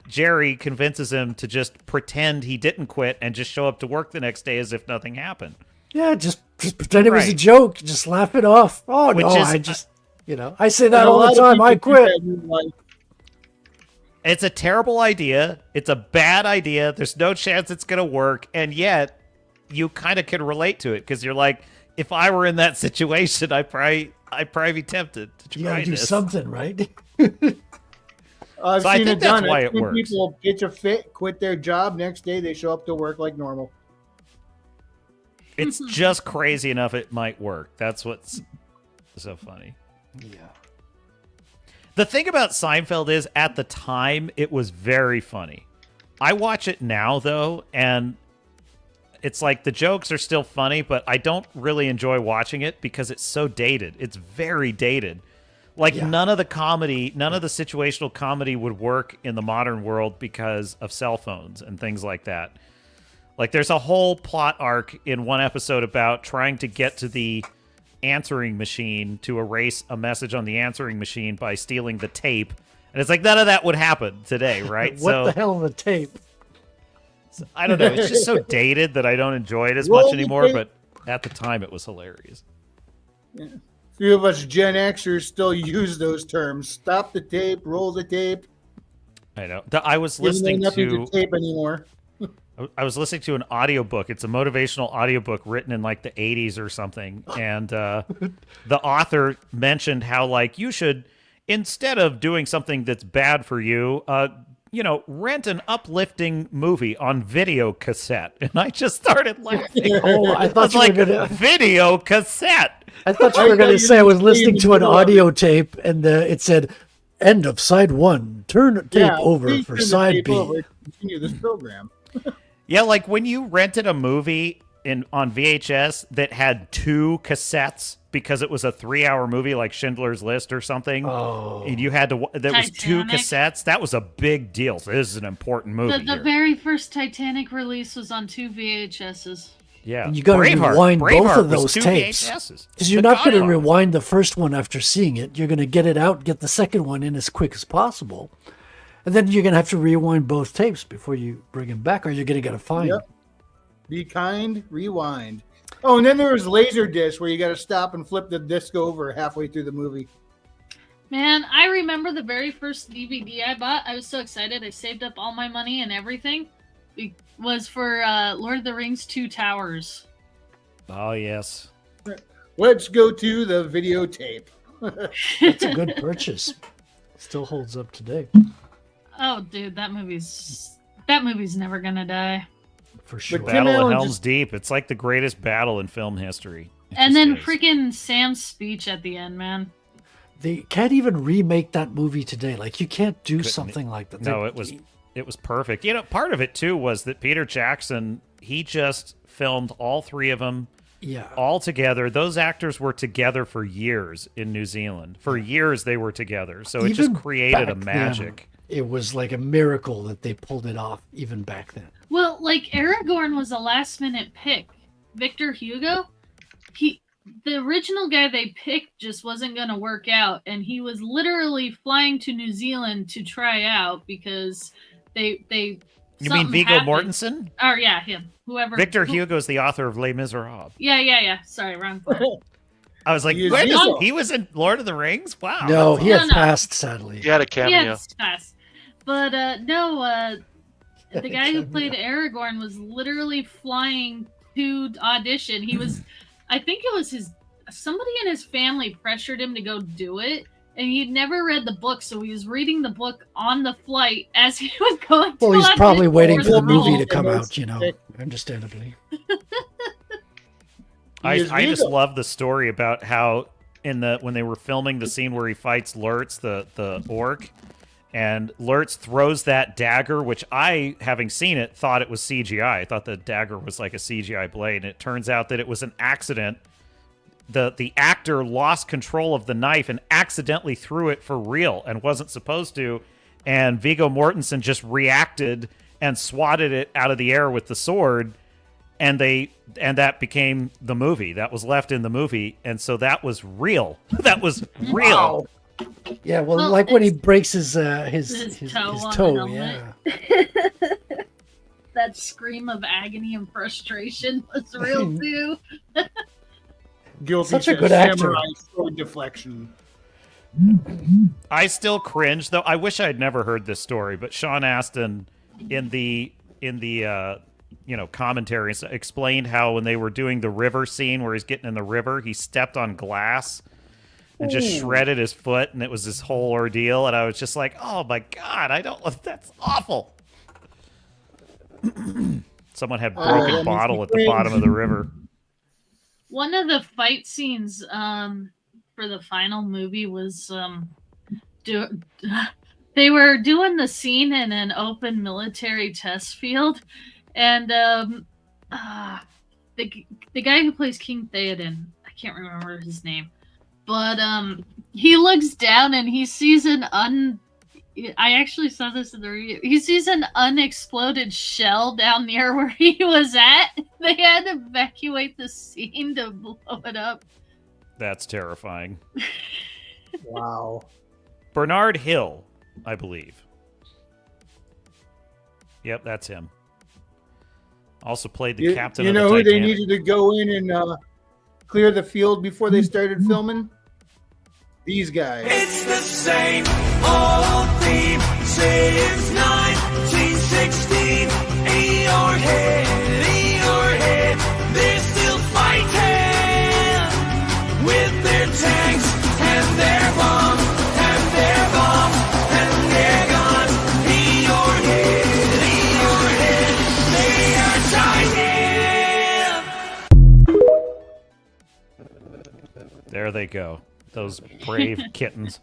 Jerry convinces him to just pretend he didn't quit and just show up to work the next day as if nothing happened. Yeah, just pretend it was a Right. joke. Just laugh it off. Oh, Which no, is- I just, I say that And a all lot the of time. I people do quit. that in life. It's a terrible idea. It's a bad idea. There's no chance it's going to work. And yet, you kind of can relate to it because you're like, if I were in that situation, I'd probably be tempted to You try gotta do this. something, right? I've So I seen think it that's done. why I've it seen works. People get a fit, quit their job. Next day, they show up to work like normal. It's just crazy enough it might work. That's what's so funny. Yeah. The thing about Seinfeld is, at the time, it was very funny. I watch it now, though, and it's like the jokes are still funny, but I don't really enjoy watching it because it's so dated. It's very dated. Like, none of the situational comedy would work in the modern world because of cell phones and things like that. Like, there's a whole plot arc in one episode about trying to get to the answering machine to erase a message on the answering machine by stealing the tape. And it's like, none of that would happen today, right? What the hell is a tape? I don't know. It's just so dated that I don't enjoy it as Roll much the anymore, tape. but at the time it was hilarious. Yeah. Few of us Gen Xers still use those terms. Stop the tape, roll the tape. I know. I was Even though listening nothing's to a tape anymore. I was listening to an audiobook. It's a motivational audiobook written in like the 80s or something. And the author mentioned how, like, you should, instead of doing something that's bad for you, rent an uplifting movie on video cassette. And I just started laughing. Oh, I thought you were like, gonna- video cassette. I thought you were going to say I was listening to an audio tape and it said, end of side 1. Turn tape over please for turn the side tape B. over to continue this program. Yeah, like when you rented a movie on VHS that had 2 cassettes because it was a 3-hour movie like Schindler's List or something, and you had to that was 2 Titanic. cassettes. That was a big deal. So this is an important movie. The here. very first Titanic release was on 2 VHSs. Yeah, And you got to rewind both Braveheart of was those 2 tapes. VHSs. Because you're The not going to Godfather. rewind the first one after seeing it. You're going to get it out, get the second one in as quick as possible. And then you're going to have to rewind both tapes before you bring them back, or you're going to get a fine. Yep. Be kind, rewind. Oh, and then there was Laserdisc where you got to stop and flip the disc over halfway through the movie. Man, I remember the very first DVD I bought. I was so excited. I saved up all my money and everything. It was for Lord of the Rings 2 Towers. Oh yes. Let's go to the videotape. That's a good purchase. Still holds up today. Oh, dude, that movie's never gonna die. For sure. Battle of Allen Helm's just- Deep. It's like the greatest battle in film history. It And just then is. freaking Sam's speech at the end, man. They can't even remake that movie today. Like, you can't do Couldn't- something like that. No, it was perfect. You know, part of it too was that Peter Jackson, he just filmed all 3 of them Yeah. all together. Those actors were together for years in New Zealand. For years they were together. So it just Even created a back magic. then, it was like a miracle that they pulled it off even back then. Well, like Aragorn was a last minute pick. Victor Hugo, the original guy they picked just wasn't going to work out, and he was literally flying to New Zealand to try out because they You mean something Viggo happened. Mortensen? Oh yeah, him. Whoever. Victor Hugo is the author of Les Miserables. Yeah. Sorry, wrong. Part. I was like, He is where does, Viggo. he was in Lord of the Rings? Wow. No, he had No. passed, sadly. He had a cameo. Yeah, it's fast. But no, the guy who played Aragorn was literally flying to audition. He was, I think it was somebody in his family pressured him to go do it, and he'd never read the book, so he was reading the book on the flight as he was going. Well, to he's probably audition waiting for the role. movie to come out, understandably. I He is just Viggo. love the story about how when they were filming the scene where he fights Lurtz, the orc, and Lurtz throws that dagger, which I, having seen it, thought it was CGI. I thought the dagger was like a CGI blade, and it turns out that it was an accident. The actor lost control of the knife and accidentally threw it for real and wasn't supposed to, and Viggo Mortensen just reacted and swatted it out of the air with the sword, and that became the movie. That was left in the movie, and so that was real. That was real. Wow. Yeah, well, Well, like when he it's- breaks his toe on the toe, helmet. yeah. That scream of agony and frustration was real too. Guilty Such a says good actor. samurai sword deflection. I still cringe though. I wish I had never heard this story, but Sean Astin in the commentaries explained how when they were doing the river scene where he's getting in the river, he stepped on glass and just Ooh. shredded his foot, and it was this whole ordeal. And I was just like, oh my god, that's awful. Someone had Oh, broken that makes bottle me at the bottom of the river. One of the fight scenes for the final movie was they were doing the scene in an open military test field, and the guy who plays King Theoden, I can't remember his name, but he looks down and he sees I actually saw this in the review. He sees an unexploded shell down near where he was at. They had to evacuate the scene to blow it up. That's terrifying. Wow. Bernard Hill, I believe. Yep, that's him. Also played the captain You of know the who they Titanic. needed to go in and clear the field before they started filming? These guys. It's the same old theme since 1916. Eeyore-head, they're still fighting with their tanks and their bombs and their bombs and their guns. Eeyore-head, they are dying. There they go. Those brave kittens.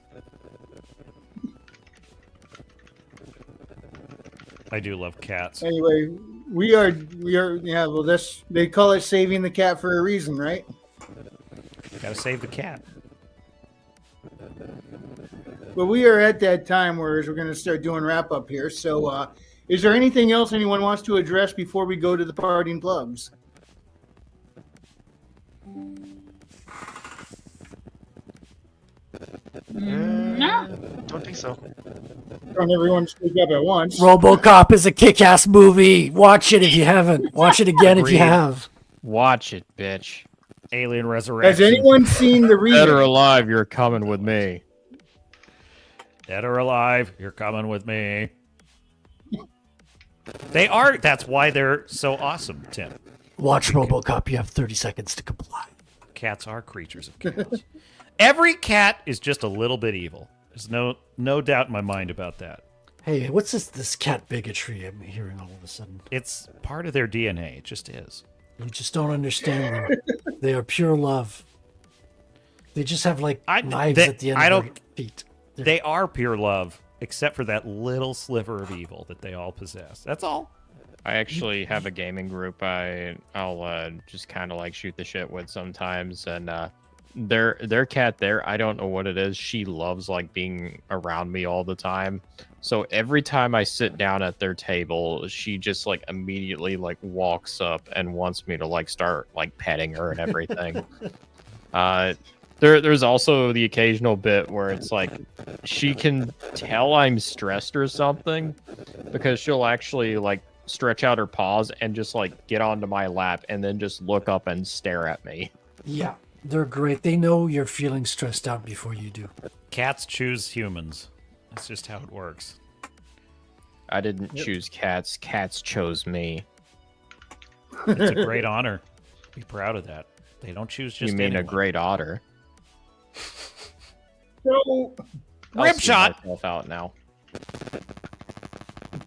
I do love cats. Anyway, we are yeah, well they call it saving the cat for a reason, right? Gotta save the cat. But we are at that time where we're going to start doing wrap up here. So is there anything else anyone wants to address before we go to the parting plugs? No. Don't think so. Don't everyone speak up at once. RoboCop is a kick-ass movie. Watch it if you haven't. Watch it again if you Agreed. have. Watch it, bitch. Alien Resurrection. Has anyone seen the remake? Dead or alive, you're coming with me. Dead or alive, you're coming with me. They are. That's why they're so awesome, Tim. Watch RoboCop. You have 30 seconds to comply. Cats are creatures of chaos. Every cat is just a little bit evil. There's no doubt in my mind about that. Hey, what's this cat bigotry I'm hearing all of a sudden? It's part of their DNA. It just is. You just don't understand them. They are pure love. They just have like knives at the end of their feet. They are pure love, except for that little sliver of evil that they all possess. That's all. I actually have a gaming group I'll just kind of like shoot the shit with sometimes, and their cat there, I don't know what it is. She loves like being around me all the time. So every time I sit down at their table, she just like immediately like walks up and wants me to like start like petting her and everything. There's also the occasional bit where it's like she can tell I'm stressed or something because she'll actually like stretch out her paws and just like get onto my lap and then just look up and stare at me. Yeah, they're great. They know you're feeling stressed out before you do. Cats choose humans. That's just how it works. I didn't choose cats. Cats chose me. It's a great honor. Be proud of that. They don't choose just You mean anyone. a great otter? So, I'll Rip see shot. myself out now.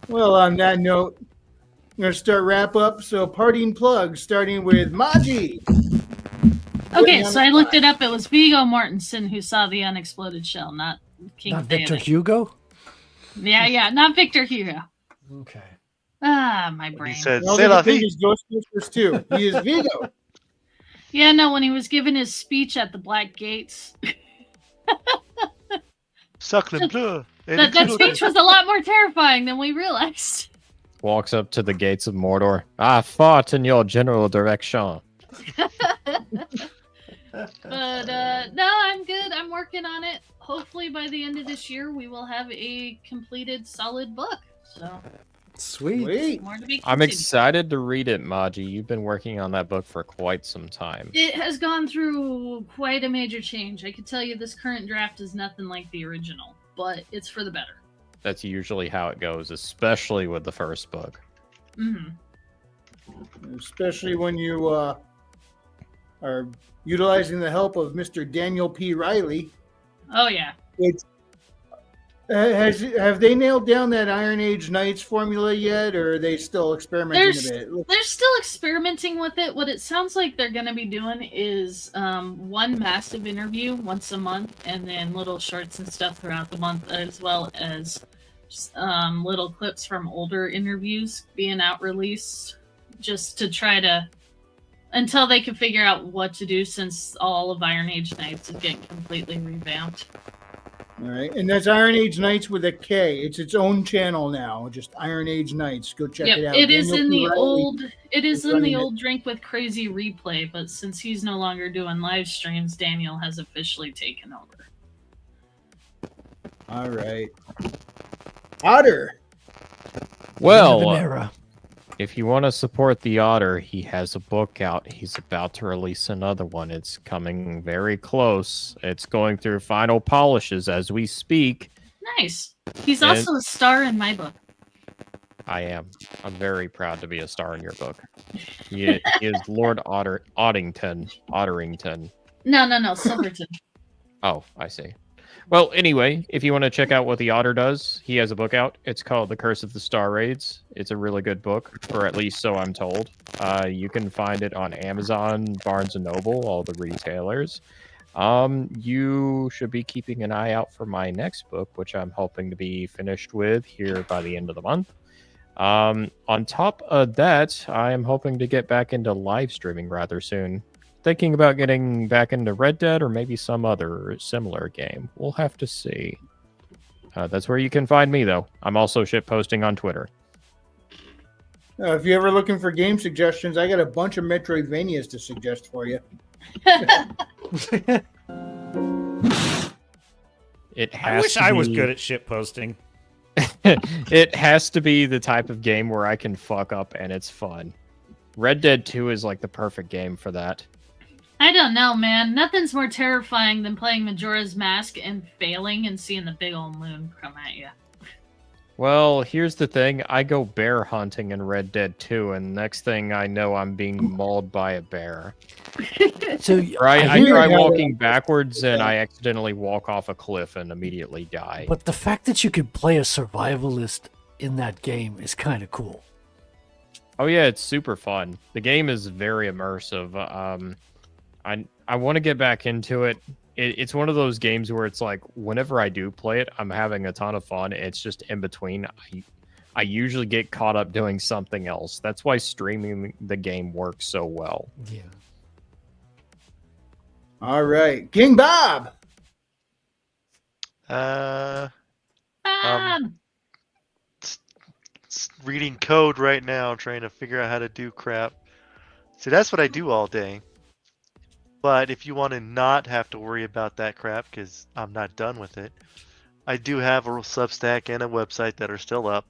well, on that note, I'm going to start wrap up. So parting plugs, starting with Maji. Okay, so I looked it up. It was Viggo Mortensen who saw the unexploded shell, not King Not Victor Theoden. Hugo? Yeah, not Victor Hugo. Okay. Ah, my brain. He said, All "C'est the la thing vie." is Ghostbusters too. He is Vigo. Yeah, no, when he was giving his speech at the Black Gates, Sacre bleu. that speech was a lot more terrifying than we realized. Walks up to the gates of Mordor. I fought in your general direction. No, I'm good. I'm working on it. Hopefully by the end of this year we will have a completed solid book. So Sweet. more to be I'm continued. excited to read it, Maji. You've been working on that book for quite some time. It has gone through quite a major change. I could tell you this current draft is nothing like the original, but it's for the better. That's usually how it goes, especially with the first book. Hmm. Especially when you are utilizing the help of Mr. Daniel P. Riley. Oh yeah. It's, have they nailed down that Iron Age Knights formula yet, or are they still experimenting a bit? They're still experimenting with it. What it sounds like they're going to be doing is one massive interview once a month, and then little shorts and stuff throughout the month, as well as little clips from older interviews being out released, just to try to, until they can figure out what to do, since all of Iron Age Knights is getting completely revamped. All right, and that's Iron Age Knights with a K. It's its own channel now, just Iron Age Knights. Go check it out. It is Daniel in P. the Riley old. It is in running the it. old Drink with Crazy replay, but since he's no longer doing live streams, Daniel has officially taken over. All right, Otter. Well, Habanera. if you want to support the Otter, he has a book out. He's about to release another one. It's coming very close. It's going through final polishes as we speak. Nice. He's And- also a star in my book. I am. I'm very proud to be a star in your book. He is Lord Otterington. No, Silverton. Oh, I see. Well, anyway, if you want to check out what the Otter does, he has a book out. It's called The Curse of the Star Raids. It's a really good book, or at least so I'm told. You can find it on Amazon, Barnes & Noble, all the retailers. You should be keeping an eye out for my next book, which I'm hoping to be finished with here by the end of the month. On top of that, I am hoping to get back into live streaming rather soon. Thinking about getting back into Red Dead or maybe some other similar game. We'll have to see. That's where you can find me, though. I'm also shitposting on Twitter. If you're ever looking for game suggestions, I got a bunch of Metroidvanias to suggest for you. It I has wish to I was be- good at shit posting. It has to be the type of game where I can fuck up and it's fun. Red Dead 2 is like the perfect game for that. I don't know, man. Nothing's more terrifying than playing Majora's Mask and failing and seeing the big old moon come at you. Well, here's the thing. I go bear hunting in Red Dead 2, and next thing I know, I'm being mauled by a bear. So I hear try how- walking backwards, and I accidentally walk off a cliff and immediately die. But the fact that you could play a survivalist in that game is kind of cool. Oh yeah, it's super fun. The game is very immersive. I want to get back into it. It's one of those games where it's like whenever I do play it, I'm having a ton of fun. It's just in between. I usually get caught up doing something else. That's why streaming the game works so well. Yeah. All right, King Bob. Reading code right now, trying to figure out how to do crap. See, that's what I do all day. But if you want to not have to worry about that crap, because I'm not done with it, I do have a Substack and a website that are still up,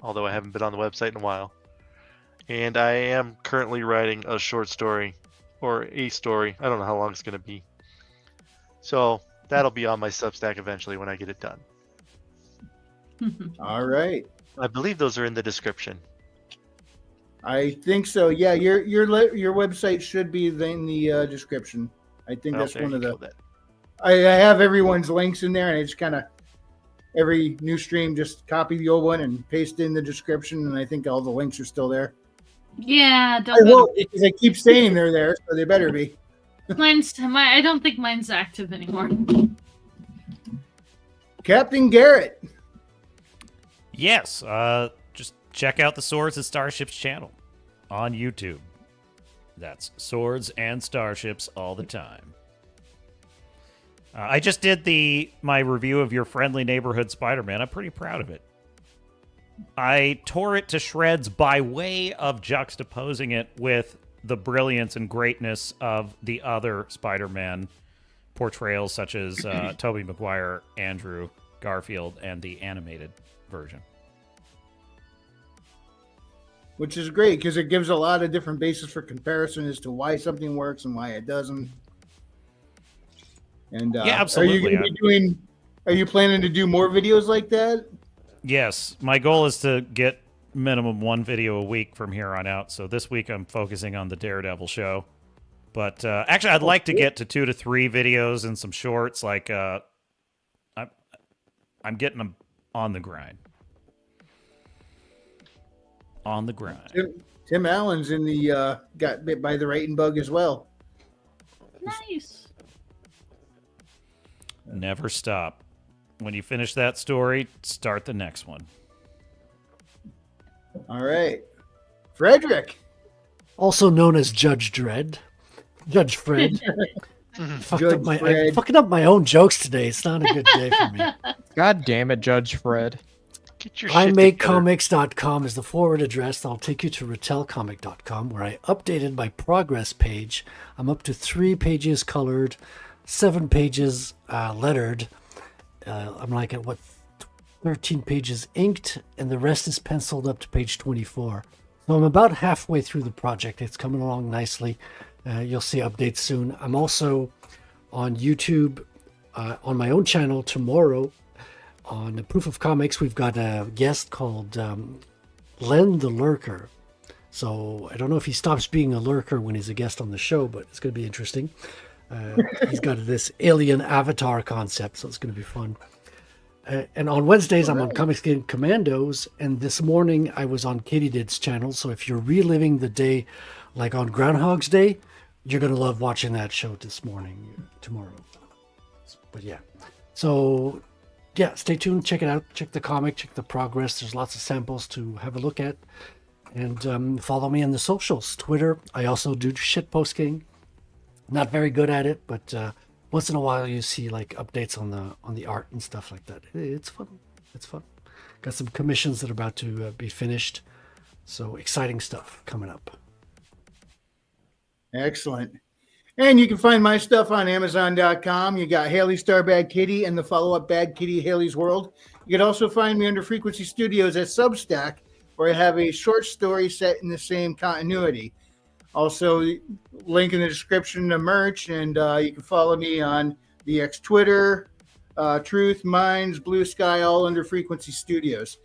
although I haven't been on the website in a while. And I am currently writing a short story, or a story. I don't know how long it's going to be. So that'll be on my Substack eventually when I get it done. All right. I believe those are in the description. I think so. Yeah, your website should be in the description. I think that's there one you of the. go then. I have everyone's links in there, and I just kind of every new stream just copy the old one and paste in the description, and I think all the links are still there. Yeah, I don't will because I keep saying they're there, so they better be. I don't think mine's active anymore. Captain Garrett. Yes, just check out the Swords and Starships channel on YouTube. That's Swords and Starships all the time. I just did my review of Your Friendly Neighborhood Spider-Man. I'm pretty proud of it. I tore it to shreds by way of juxtaposing it with the brilliance and greatness of the other Spider-Man portrayals, such as Tobey Maguire, Andrew Garfield, and the animated version. Which is great because it gives a lot of different bases for comparison as to why something works and why it doesn't. And Yeah, absolutely. Are you planning to do more videos like that? Yes, my goal is to get minimum one video a week from here on out. So this week I'm focusing on the Daredevil show. But actually, I'd like to get to 2 to 3 videos and some shorts. Like, I'm getting them on the grind. On the grind. Tim Allen's in the got bit by the writing bug as well. Nice. Never stop. When you finish that story, start the next one. All right, Frederick, Also known as Judge Dredd. Judge Fred. I'm fucking up my own jokes today. It's not a good day for me. God damn it, Judge Fred. Get your shit together. imakecomics.com is the forward address. I'll take you to retailcomic.com where I updated my progress page. I'm up to 3 pages colored, 7 pages lettered. I'm like at 13 pages inked, and the rest is penciled up to page 24. So I'm about halfway through the project. It's coming along nicely. You'll see updates soon. I'm also on YouTube on my own channel tomorrow. On the Proof of Comics, we've got a guest called Len the Lurker. So I don't know if he stops being a lurker when he's a guest on the show, but it's going to be interesting. He's got this alien avatar concept, so it's going to be fun. And on Wednesdays, I'm on Comics Game Commandos, and this morning I was on Katydid's channel. So if you're reliving the day like on Groundhog's Day, you're going to love watching that show tomorrow. But yeah. So yeah, stay tuned, check it out, check the comic, check the progress. There's lots of samples to have a look at. And follow me on the socials. Twitter, I also do shit posting. Not very good at it, but once in a while you see like updates on the art and stuff like that. It's fun. It's fun. Got some commissions that are about to be finished. So exciting stuff coming up. Excellent. And you can find my stuff on Amazon.com. You got Haley Star Bad Kitty and the follow-up Bad Kitty Haley's World. You can also find me under Frequency Studios at Substack, where I have a short story set in the same continuity. Also, link in the description to merch, and you can follow me on the X Twitter, Truth, Minds, Blue Sky, all under Frequency Studios.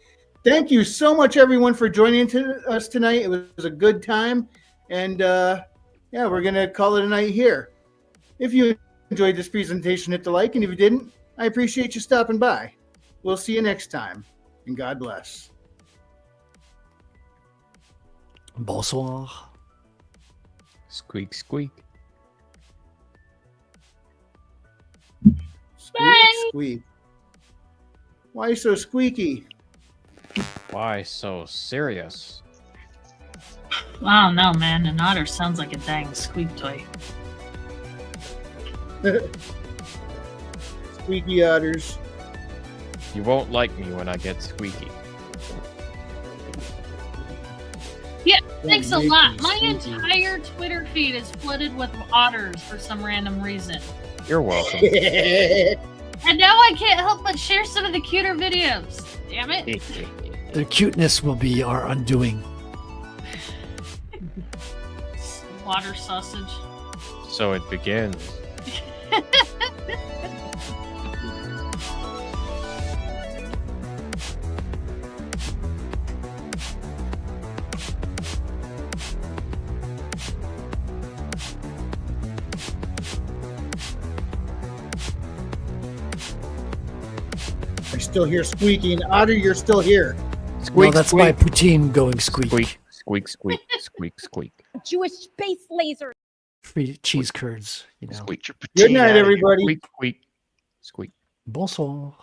Thank you so much, everyone, for joining us tonight. It was a good time, and yeah, we're going to call it a night here. If you enjoyed this presentation, hit the like, and if you didn't, I appreciate you stopping by. We'll see you next time, and God bless. Bonsoir. Squeak, squeak. Squeak, squeak. Why so squeaky? Why so serious? I don't know, man. An otter sounds like a dang squeak toy. Squeaky otters. You won't like me when I get squeaky. Yeah, thanks a make lot. me My squeaky. entire Twitter feed is flooded with otters for some random reason. You're welcome. And now I can't help but share some of the cuter videos. Damn it. Their cuteness will be our undoing. Water sausage. So it begins. I still hear squeaking. Otter, you're still here. No, that's my poutine going squeak. Squeak, squeak, squeak, squeak, squeak. Jewish space laser. Free cheese curds, you know. Squeak. Good night, everybody. Squeak, squeak, squeak. Bonsoir.